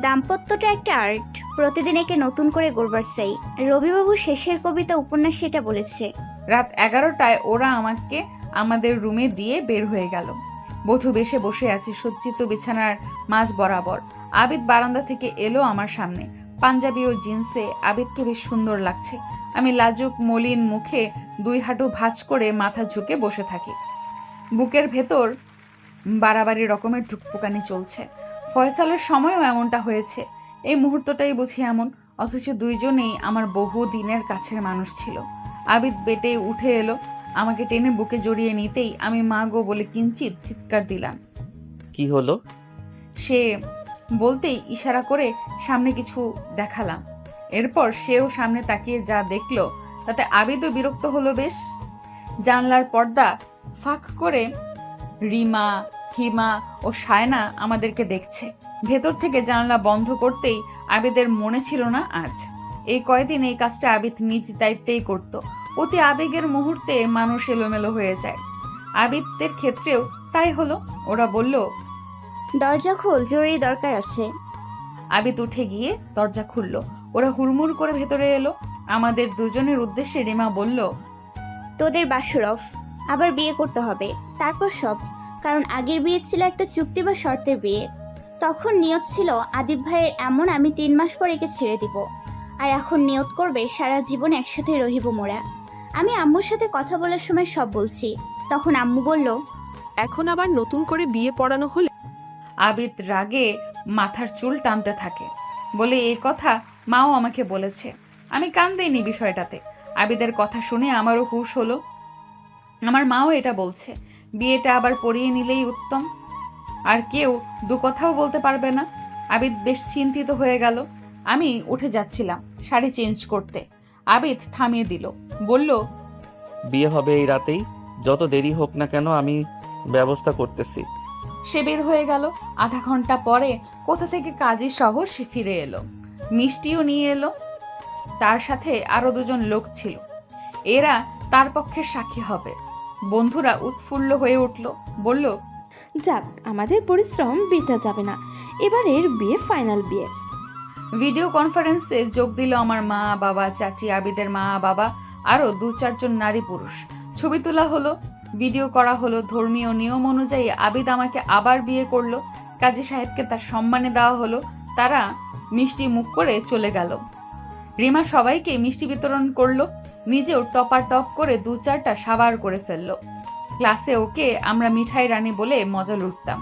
দাম্পত্যটা একটা আর্ট, প্রতিদিন একে নতুন করে গড়বার চাই। রবিবাবু শেষের কবিতা উপন্যাস সেটা বলেছে। রাত 11টায় ওরা আমাকে আমাদের রুমে দিয়ে বের হয়ে গেল। বধূ বেশে বসে আছি সজ্জিত বিছানার মাঝ বরাবর। আবিদ বারান্দা থেকে এলো আমার সামনে। পাঞ্জাবি ও জিন্সে আবিদকে বেশ সুন্দর লাগছে। আমি লাজুক মলিন মুখে 2 হাঁটু ভাঁজ করে মাথা ঝুঁকে বসে থাকি। বুকের ভেতর বাড়াবাড়ি রকমের ধুকপুকানি চলছে। ফয়সালের সময়ও এমনটা হয়েছে। এই মুহূর্তটাই বুঝি এমন, অথচ দুইজনেই আমার বহু দিনের কাছের মানুষ ছিল। আবিদ বেটে উঠে এলো, আমাকে টেনে বুকে জড়িয়ে নিতেই আমি মা গো বলে কিঞ্চিত চিৎকার দিলাম। কি হলো? সে বলতেই ইশারা করে সামনে কিছু দেখালাম। এরপর সেও সামনে তাকিয়ে যা দেখলো তাতে আবিদও বিরক্ত হলো বেশ। জানলার পর্দা ফাঁক করে রিমা, হিমা ও সায়না আমাদেরকে দেখছে। ভেতর থেকে জানলা বন্ধ করতেই আবিদের মনে ছিল না আজ। এই কয়দিন এই কাজটা আবিদ নিজ দায়িত্বেই করত। অতি আবেগের মুহূর্তে মানুষ এলোমেলো হয়ে যায়। আবিদের ক্ষেত্রেও তাই হলো। ওরা বলল, দরজা খোল, জরুরি দরকার আছে। আবিদ উঠে গিয়ে দরজা খুলল। ওরা হুড়মুড় করে ভেতরে এলো। আমাদের দুজনের উদ্দেশ্যে রিমা বলল, তোদের বাসর অফ, আবার বিয়ে করতে হবে, তারপর সব। কারণ আগের বিয়ে ছিল একটা চুক্তি বা শর্তের বিয়ে। তখন নিয়ত ছিল আদিব ভাইয়ের এমন, আমি 3 মাস পর একে ছেড়ে দিব। আর এখন নিয়ত করবে সারা জীবন একসাথে রহিব মোরা। আমি আম্মুর সাথে কথা বলার সময় সব বলছি। তখন আম্মু বলল, এখন আবার নতুন করে বিয়ে পড়ানো হলে? আবিদ রাগে মাথার চুল টানতে থাকে। বলে এই কথা মাও আমাকে বলেছে। আমি কান দেইনি বিষয়টাতে। আবিদের কথা শুনে আমারও হুঁশ হলো। আমার মাও এটা বলছে, বিয়েটা আবার পড়িয়ে নিলেই উত্তম। আর কেউ 2 কথাও বলতে পারবে না। আবিদ বেশ চিন্তিত হয়ে গেল। আমি উঠে যাচ্ছিলাম শাড়ি চেঞ্জ করতে। আবিদ থামিয়ে দিল, বলল, বিয়ে হবে এই রাতেই, যত দেরি হোক না কেন আমি ব্যবস্থা করতেছি। সে বের হয়ে গেল। আধা ঘন্টা পরে কোথা থেকে কাজী সহ সে ফিরে এলো। মিষ্টিও নিয়ে এলো। তার সাথে আরো 2 জন লোক ছিল। এরা তার পক্ষে সাক্ষী হবে। বন্ধুরা উৎফুল্ল হয়ে উঠল, বলল, যাক, আমাদের পরিশ্রম বৃথা যাবে না। এবারের বিয়ে ফাইনাল বিয়ে। ভিডিও কনফারেন্সে যোগ দিল আমার মা, বাবা, চাচি, আবিদের মা, বাবা, আরো 2-4 জন নারী পুরুষ। ছবি তোলা হলো, ভিডিও করা হলো। ধর্মীয় নিয়ম অনুযায়ী আবিদ আমাকে আবার বিয়ে করলো। কাজী সাহেবকে তার সম্মানে দেওয়া হলো। তারা মিষ্টি মুখ করে চলে গেল। রিমা সবাইকে মিষ্টি বিতরণ করলো, নিজেও টপাটপ করে 2-4টা সাবার করে ফেললো। ক্লাসে ওকে আমরা মিঠাই রানী বলে মজা লুটতাম।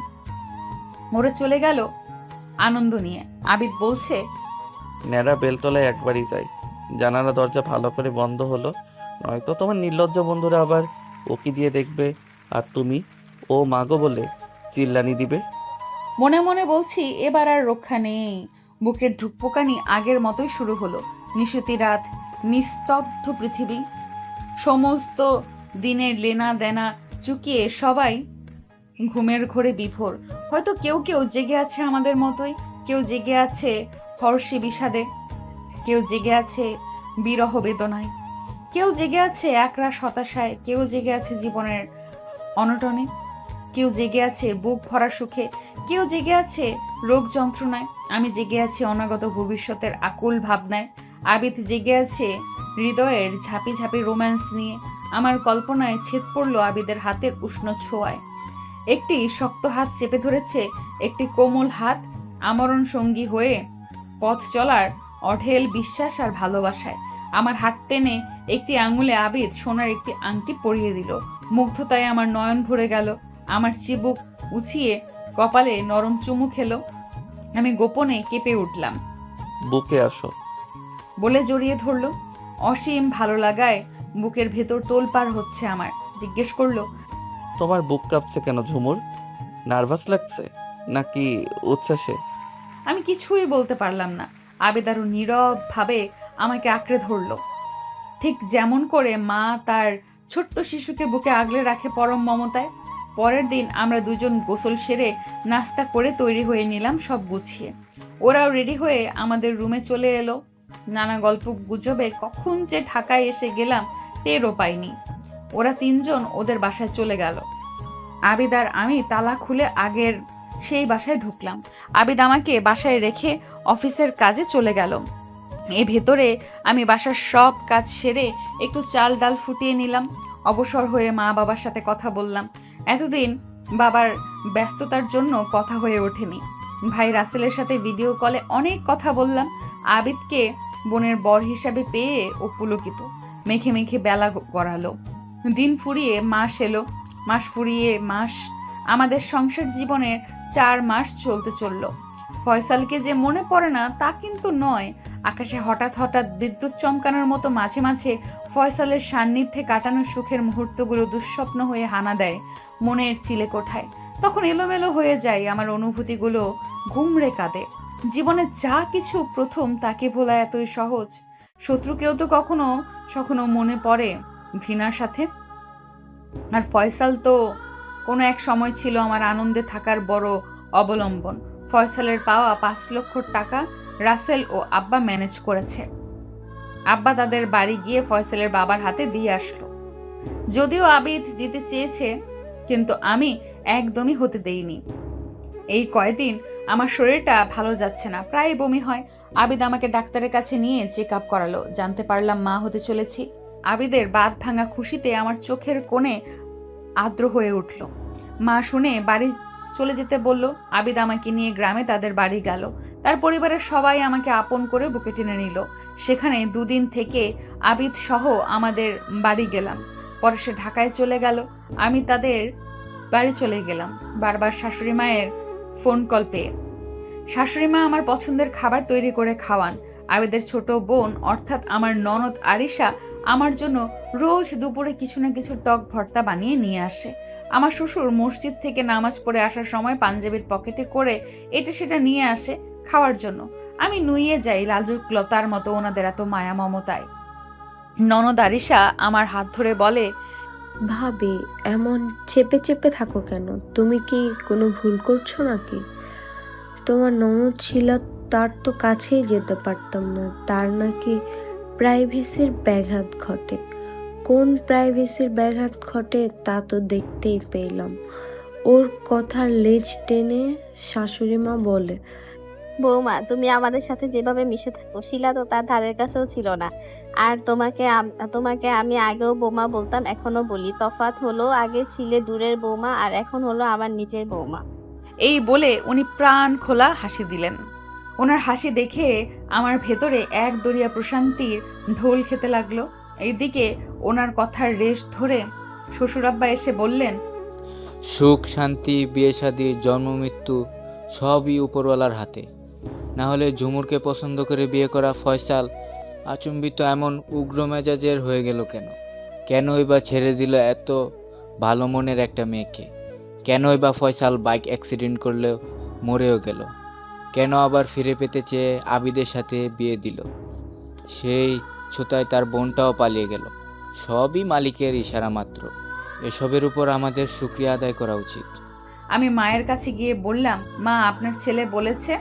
ওরা চলে গেল আনন্দ নিয়ে। আবিদ বলছে, ন্যাড়া বেলতলায় একবারই যাই, জানালা দরজা ভালো করে বন্ধ হলো, নয়তো তোমার নির্লজ্জ বন্ধুরা আবার ওকি দিয়ে দেখবে, আর তুমি ও মাগো বলে চিল্লানি দিবে। মনে মনে বলছি এবার আর রক্ষা নেই। বুকের ধুকপোকানি আগের মতোই শুরু হলো। নিশুতি রাত, নিস্তব্ধ পৃথিবী, সমস্ত দিনের লেনা দেনা চুকিয়ে সবাই ঘুমের ঘোরে বিভোর। হয়তো কেউ কেউ জেগে আছে আমাদের মতোই। কেউ জেগে আছে হর্ষে বিষাদে, কেউ জেগে আছে বিরহ বেদনায়, কেউ জেগে আছে একরাশ হতাশায়, কেউ জেগে আছে জীবনের অনটনে, কেউ জেগে আছে বুক ভরা সুখে, কেউ জেগে আছে রোগ যন্ত্রণায়। আমি জেগে আছি অনাগত ভবিষ্যতের আকুল ভাবনায়। আবিদ জেগে আছে হৃদয়ের ঝাঁপি ঝাঁপি রোম্যান্স নিয়ে। আমার কল্পনায় ছেদ পড়ল আবিদের হাতের উষ্ণ ছোঁয়ায়। একটি শক্ত হাত চেপে ধরেছে একটি কোমল হাত, আমরণ সঙ্গী হয়ে পথ চলার অঢেল বিশ্বাস আর ভালোবাসায়। আমার হাত টেনে একটি আঙুলে আবিদ সোনার একটি আংটি পরিয়ে দিল। মুগ্ধতায় আমার নয়ন ভরে গেল। আমার চিবুক উঁচিয়ে কপালে নরম চুমু খেলো। আমি গোপনে কেঁপে উঠলাম। বুকে আসো। বলে জড়িয়ে ধরলো। অসীম ভালো লাগায় বুকের ভেতর তোলপাড় হচ্ছে আমার। জিজ্ঞেস করলো, তোমার বুক কাঁপছে কেন ঝুমুর? নার্ভাস লাগছে নাকি উচ্ছ্বাসে? আমি কিছুই বলতে পারলাম না। আবিদ আরো নীরব ভাবে আমাকে আঁকড়ে ধরলো, ঠিক যেমন করে মা তার ছোট্ট শিশুকে বুকে আগলে রাখে পরম মমতায়। পরের দিন আমরা দুজন গোসল সেরে নাস্তা করে তৈরি হয়ে নিলাম সব গুছিয়ে। ওরাও রেডি হয়ে আমাদের রুমে চলে এলো। নানা গল্প গুজবে কখন যে ঢাকায় এসে গেলাম টেরও পাইনি। ওরা তিনজন ওদের বাসায় চলে গেল। আবিদ আর আমি তালা খুলে আগের সেই বাসায় ঢুকলাম। আবিদ আমাকে বাসায় রেখে অফিসের কাজে চলে গেল। ভেতরে আমি বাসার সব কাজ সেরে একটু চাল ডাল ফুটিয়ে নিলাম। অবসর হয়ে মা বাবার সাথে কথা বললাম। এতদিন বাবার ব্যস্ততার জন্য কথা হয়ে ওঠেনি। ভাই রাসেলের সাথে ভিডিও কলে অনেক কথা বললাম। আবিদকে বোনের বর হিসাবে পেয়ে ও পুলকিত। মেখে মেখে বেলা গড়ালো। দিন ফুরিয়ে মাস এলো, মাস ফুরিয়ে মাস। আমাদের সংসার জীবনের 4 মাস চলতে চলল। ফয়সালকে যে মনে পড়ে না তা কিন্তু নয়। আকাশে হঠাৎ হঠাৎ বিদ্যুৎ চমকানোর মতো মাঝে মাঝে ফয়সালের সান্নিধ্যে কাটানো সুখের মুহূর্তগুলো দুঃস্বপ্ন হয়ে হানা দেয় মনের চিলে কোঠায়। তখন এলোমেলো হয়ে যায় আমার অনুভূতিগুলো, ঘুমড়ে কাঁদে। জীবনে যা কিছু প্রথম তাকে ভোলা এতই সহজ। শত্রুকেও তো কখনো কখনো মনে পড়ে ঘৃণার সাথে। আর ফয়সাল তো কোনো এক সময় ছিল আমার আনন্দে থাকার বড় অবলম্বন। ফয়সালের পাওয়া 5 লক্ষ টাকা রাসেল ও আব্বা ম্যানেজ করেছে। আব্বা তাদের বাড়ি গিয়ে ফয়সালের বাবার হাতে দিয়ে আসলো। যদিও আবিদ দিতে চেয়েছে, কিন্তু আমি একদমই হতে দেইনি। এই কয়দিন আমার শরীরটা ভালো যাচ্ছে না, প্রায় বমি হয়। আবিদ আমাকে ডাক্তারের কাছে নিয়ে চেক আপ করালো। জানতে পারলাম মা হতে চলেছি। আবিদের বাঁধ ভাঙা খুশিতে আমার চোখের কোণে আর্দ্র হয়ে উঠল। মা শুনে বাড়ি চলে যেতে বলল। আবিদ আমাকে নিয়ে গ্রামে তাদের বাড়ি গেল। তার পরিবারের সবাই আমাকে আপন করে বুকে টেনে নিল। সেখানে 2 দিন থেকে আবিদ সহ আমাদের বাড়ি গেলাম। পরে সে ঢাকায় চলে গেল। আমি তাদের বাড়ি চলে গেলাম বারবার শাশুড়ি মায়ের ফোন কল পেয়ে। শাশুড়ি মা আমার পছন্দের খাবার তৈরি করে খাওয়ান। আবিদের ছোট বোন অর্থাৎ আমার ননদ আরিশা আমার জন্য রোজ দুপুরে কিছু না কিছু টক ভর্তা বানিয়ে নিয়ে আসে। আমার শ্বশুর মসজিদ থেকে নামাজ পড়ে আসার সময় পাঞ্জাবির পকেটে করে এটা সেটা নিয়ে আসে খাওয়ার জন্য। আমি নুইয়ে যাই লাজুক লতার মতো ওনাদের এত মায়া মমতায়। ননদ আরিশা আমার হাত ধরে বলে, ভাবি এমন চেপে চেপে থাকো কেন? তুমি কি কোনো ভুল করছো নাকি? তোমার ননদ ছিল, তার তো কাছেই যেতে পারতাম না। তার নাকি প্রাইভেসির ব্যাঘাত ঘটে। কোন প্রাইভেসির ব্যাঘাত ঘটে তা তো দেখতেই পেলাম। ওর কথার লেজ টেনে শাশুড়ি মা বলে, বৌমা তুমি আমাদের সাথে যেভাবে মিশে থাকো, শিলা তো তার ধারের কাছেও ছিল না। আর তোমাকে আমি আগেও বৌমা বলতাম, এখনো বলি। তফাৎ হলো আগে ছিলে দূরের বৌমা আর এখন হলো আমার নিজের বৌমা। এই বলে উনি প্রাণ খোলা হাসি দিলেন। ওনার হাসি দেখে আমার ভেতরে এক দরিয়া প্রশান্তির ঢোল খেতে লাগলো। এইদিকে ওনার কথার রেশ ধরে শ্বশুরাব্বা এসে বললেন, সুখ শান্তি বিয়ে শাদী জন্ম মৃত্যু সবই উপরওয়ালার হাতে। না হলে ঝুমুরকে পছন্দ করে বিয়ে করা ফয়সাল আচম্বিত এমন উগ্র মেজাজের হয়ে গেল কেন? কেনই বা ছেড়ে দিল এত ভালো মনের একটা মেয়েকে? কেনই বা ফয়সাল বাইক অ্যাক্সিডেন্ট করলেও মরেও গেল? কেন আবার ফিরে পেতে চেয়ে আবিদের সাথে বিয়ে দিল? সেই ছোটায় তার বোনটাও পালিয়ে গেল। সবই মালিকের ইশারা মাত্র। এসবের উপর আমাদের শুকরিয়া আদায় করা উচিত। আমি মায়ের কাছে গিয়ে বললাম, মা আপনার ছেলে বলেছে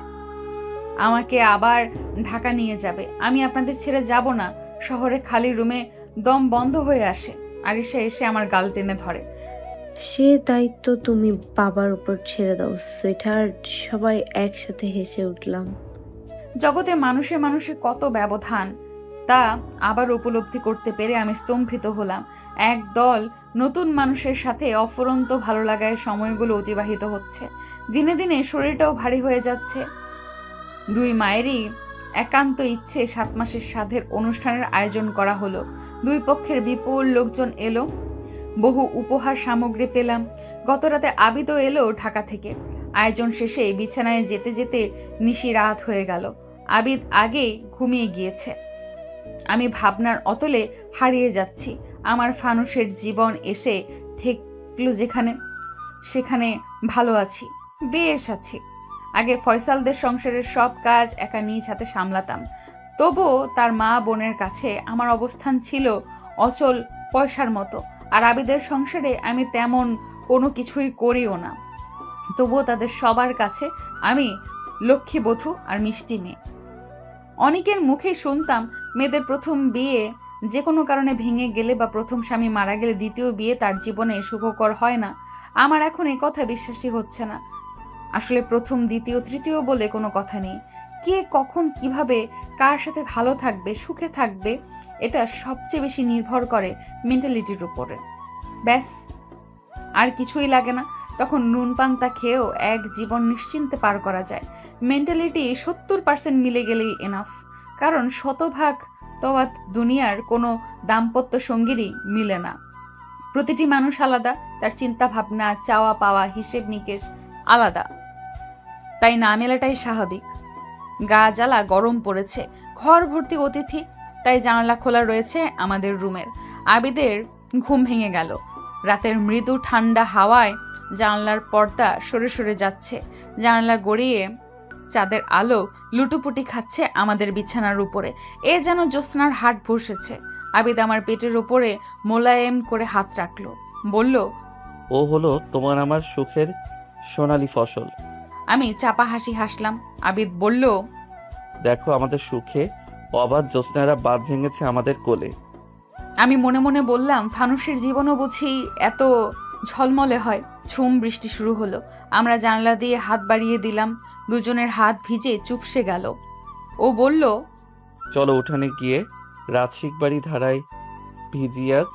আমাকে আবার ঢাকা নিয়ে যাবে। আমি আপনাদের ছেড়ে যাব না। শহরে খালি রুমে দম বন্ধ হয়ে আসে। আরিশা এসে আমার গাল টেনে ধরে। সে দায়িত্ব তুমি বাবার উপর ছেড়ে দাও সুইটহার্ট। সবাই একসাথে হেসে উঠলাম। জগতে মানুষে মানুষে কত ব্যবধান, তা আবার উপলব্ধি করতে পেরে আমি স্তম্ভিত হলাম। এক দল নতুন মানুষের সাথে অফুরন্ত ভালো লাগায় সময়গুলো অতিবাহিত হচ্ছে। দিনে দিনে শরীরটাও ভারী হয়ে যাচ্ছে। 2 মায়েরই একান্ত ইচ্ছে 7 মাসের সাধের অনুষ্ঠানের আয়োজন করা হলো। দুই পক্ষের বিপুল লোকজন এলো, বহু উপহার সামগ্রী পেলাম। গতরাতে আবিদও এলো ঢাকা থেকে। আয়োজন শেষে বিছানায় যেতে যেতে নিশি রাত হয়ে গেল। আবিদ আগেই ঘুমিয়ে গিয়েছে। আমি ভাবনার অতলে হারিয়ে যাচ্ছি। আমার ফানুসের জীবন এসে ঠেকলো যেখানে, সেখানে ভালো আছি, বেশ আছি। আগে ফয়সালদের সংসারের সব কাজ একা নিজ হাতে সামলাতাম, তবুও তার মা বোনের কাছে আমার অবস্থান ছিল অচল পয়সার মতো। আর আবিদের সংসারে আমি তেমন কোনো কিছুই করিও না, তবুও তাদের সবার কাছে আমি লক্ষ্মীবধূ আর মিষ্টি মেয়ে। অনেকের মুখেই শুনতাম মেয়েদের প্রথম বিয়ে যে কোনো কারণে ভেঙে গেলে বা প্রথম স্বামী মারা গেলে দ্বিতীয় বিয়ে তার জীবনে সুখকর হয় না। আমার এখন এই কথা বিশ্বাসই হচ্ছে না। আসলে প্রথম, দ্বিতীয়, তৃতীয় বলে কোনো কথা নেই। কে কখন কিভাবে কার সাথে ভালো থাকবে, সুখে থাকবে, এটা সবচেয়ে বেশি নির্ভর করে মেন্টালিটির উপরে। ব্যাস, আর কিছুই লাগে না। তখন নুন পান্তা খেয়েও এক জীবন নিশ্চিন্তে পার করা যায়। মেন্টালিটি 70% মিলে গেলেই এনাফ। কারণ শতভাগ তওয়াত দুনিয়ার কোনো দাম্পত্য সঙ্গীরই মিলে না। প্রতিটি মানুষ আলাদা, তার চিন্তা ভাবনা, চাওয়া পাওয়া, হিসেব নিকেশ আলাদা, তাই না মেলাটাই স্বাভাবিক। গা জ্বালা গরম পড়েছে, ঘর ভর্তি অতিথি, তাই জানালা খোলা রয়েছে আমাদের রুমের। আবিদের ঘুম ভেঙে গেল। রাতের মৃদু ঠান্ডা হাওয়ায় জানলার পর্দা সরে সরে যাচ্ছে। জানলা গড়িয়ে চাঁদের আলো লুটোপুটি খাচ্ছে আমাদের বিছানার উপরে। এ যেন জ্যোৎস্নার হাট বসেছে। আবিদ আমার পেটের উপরে মোলায়েম করে হাত রাখলো, বলল, ও হলো তোমার আমার সুখের সোনালী ফসল। আমি চাপা হাসি হাসলাম। আবিদ বলল, দেখো আমাদের সুখে অবাধ জ্যোৎস্নারা বাঁধ ভেঙেছে আমাদের কোলে। আমি মনে মনে বললাম, ফানুসের জীবনও বুঝি এত ঝলমলে হয়। ঝুম বৃষ্টি শুরু হলো। আমরা জানলা দিয়ে হাত বাড়িয়ে দিলাম। দুজনের হাত ভিজে চুপসে গেল। ও বলল, চলো উঠানে গিয়ে রাজশিক বাড়ি ধারায় ভিজি আজ।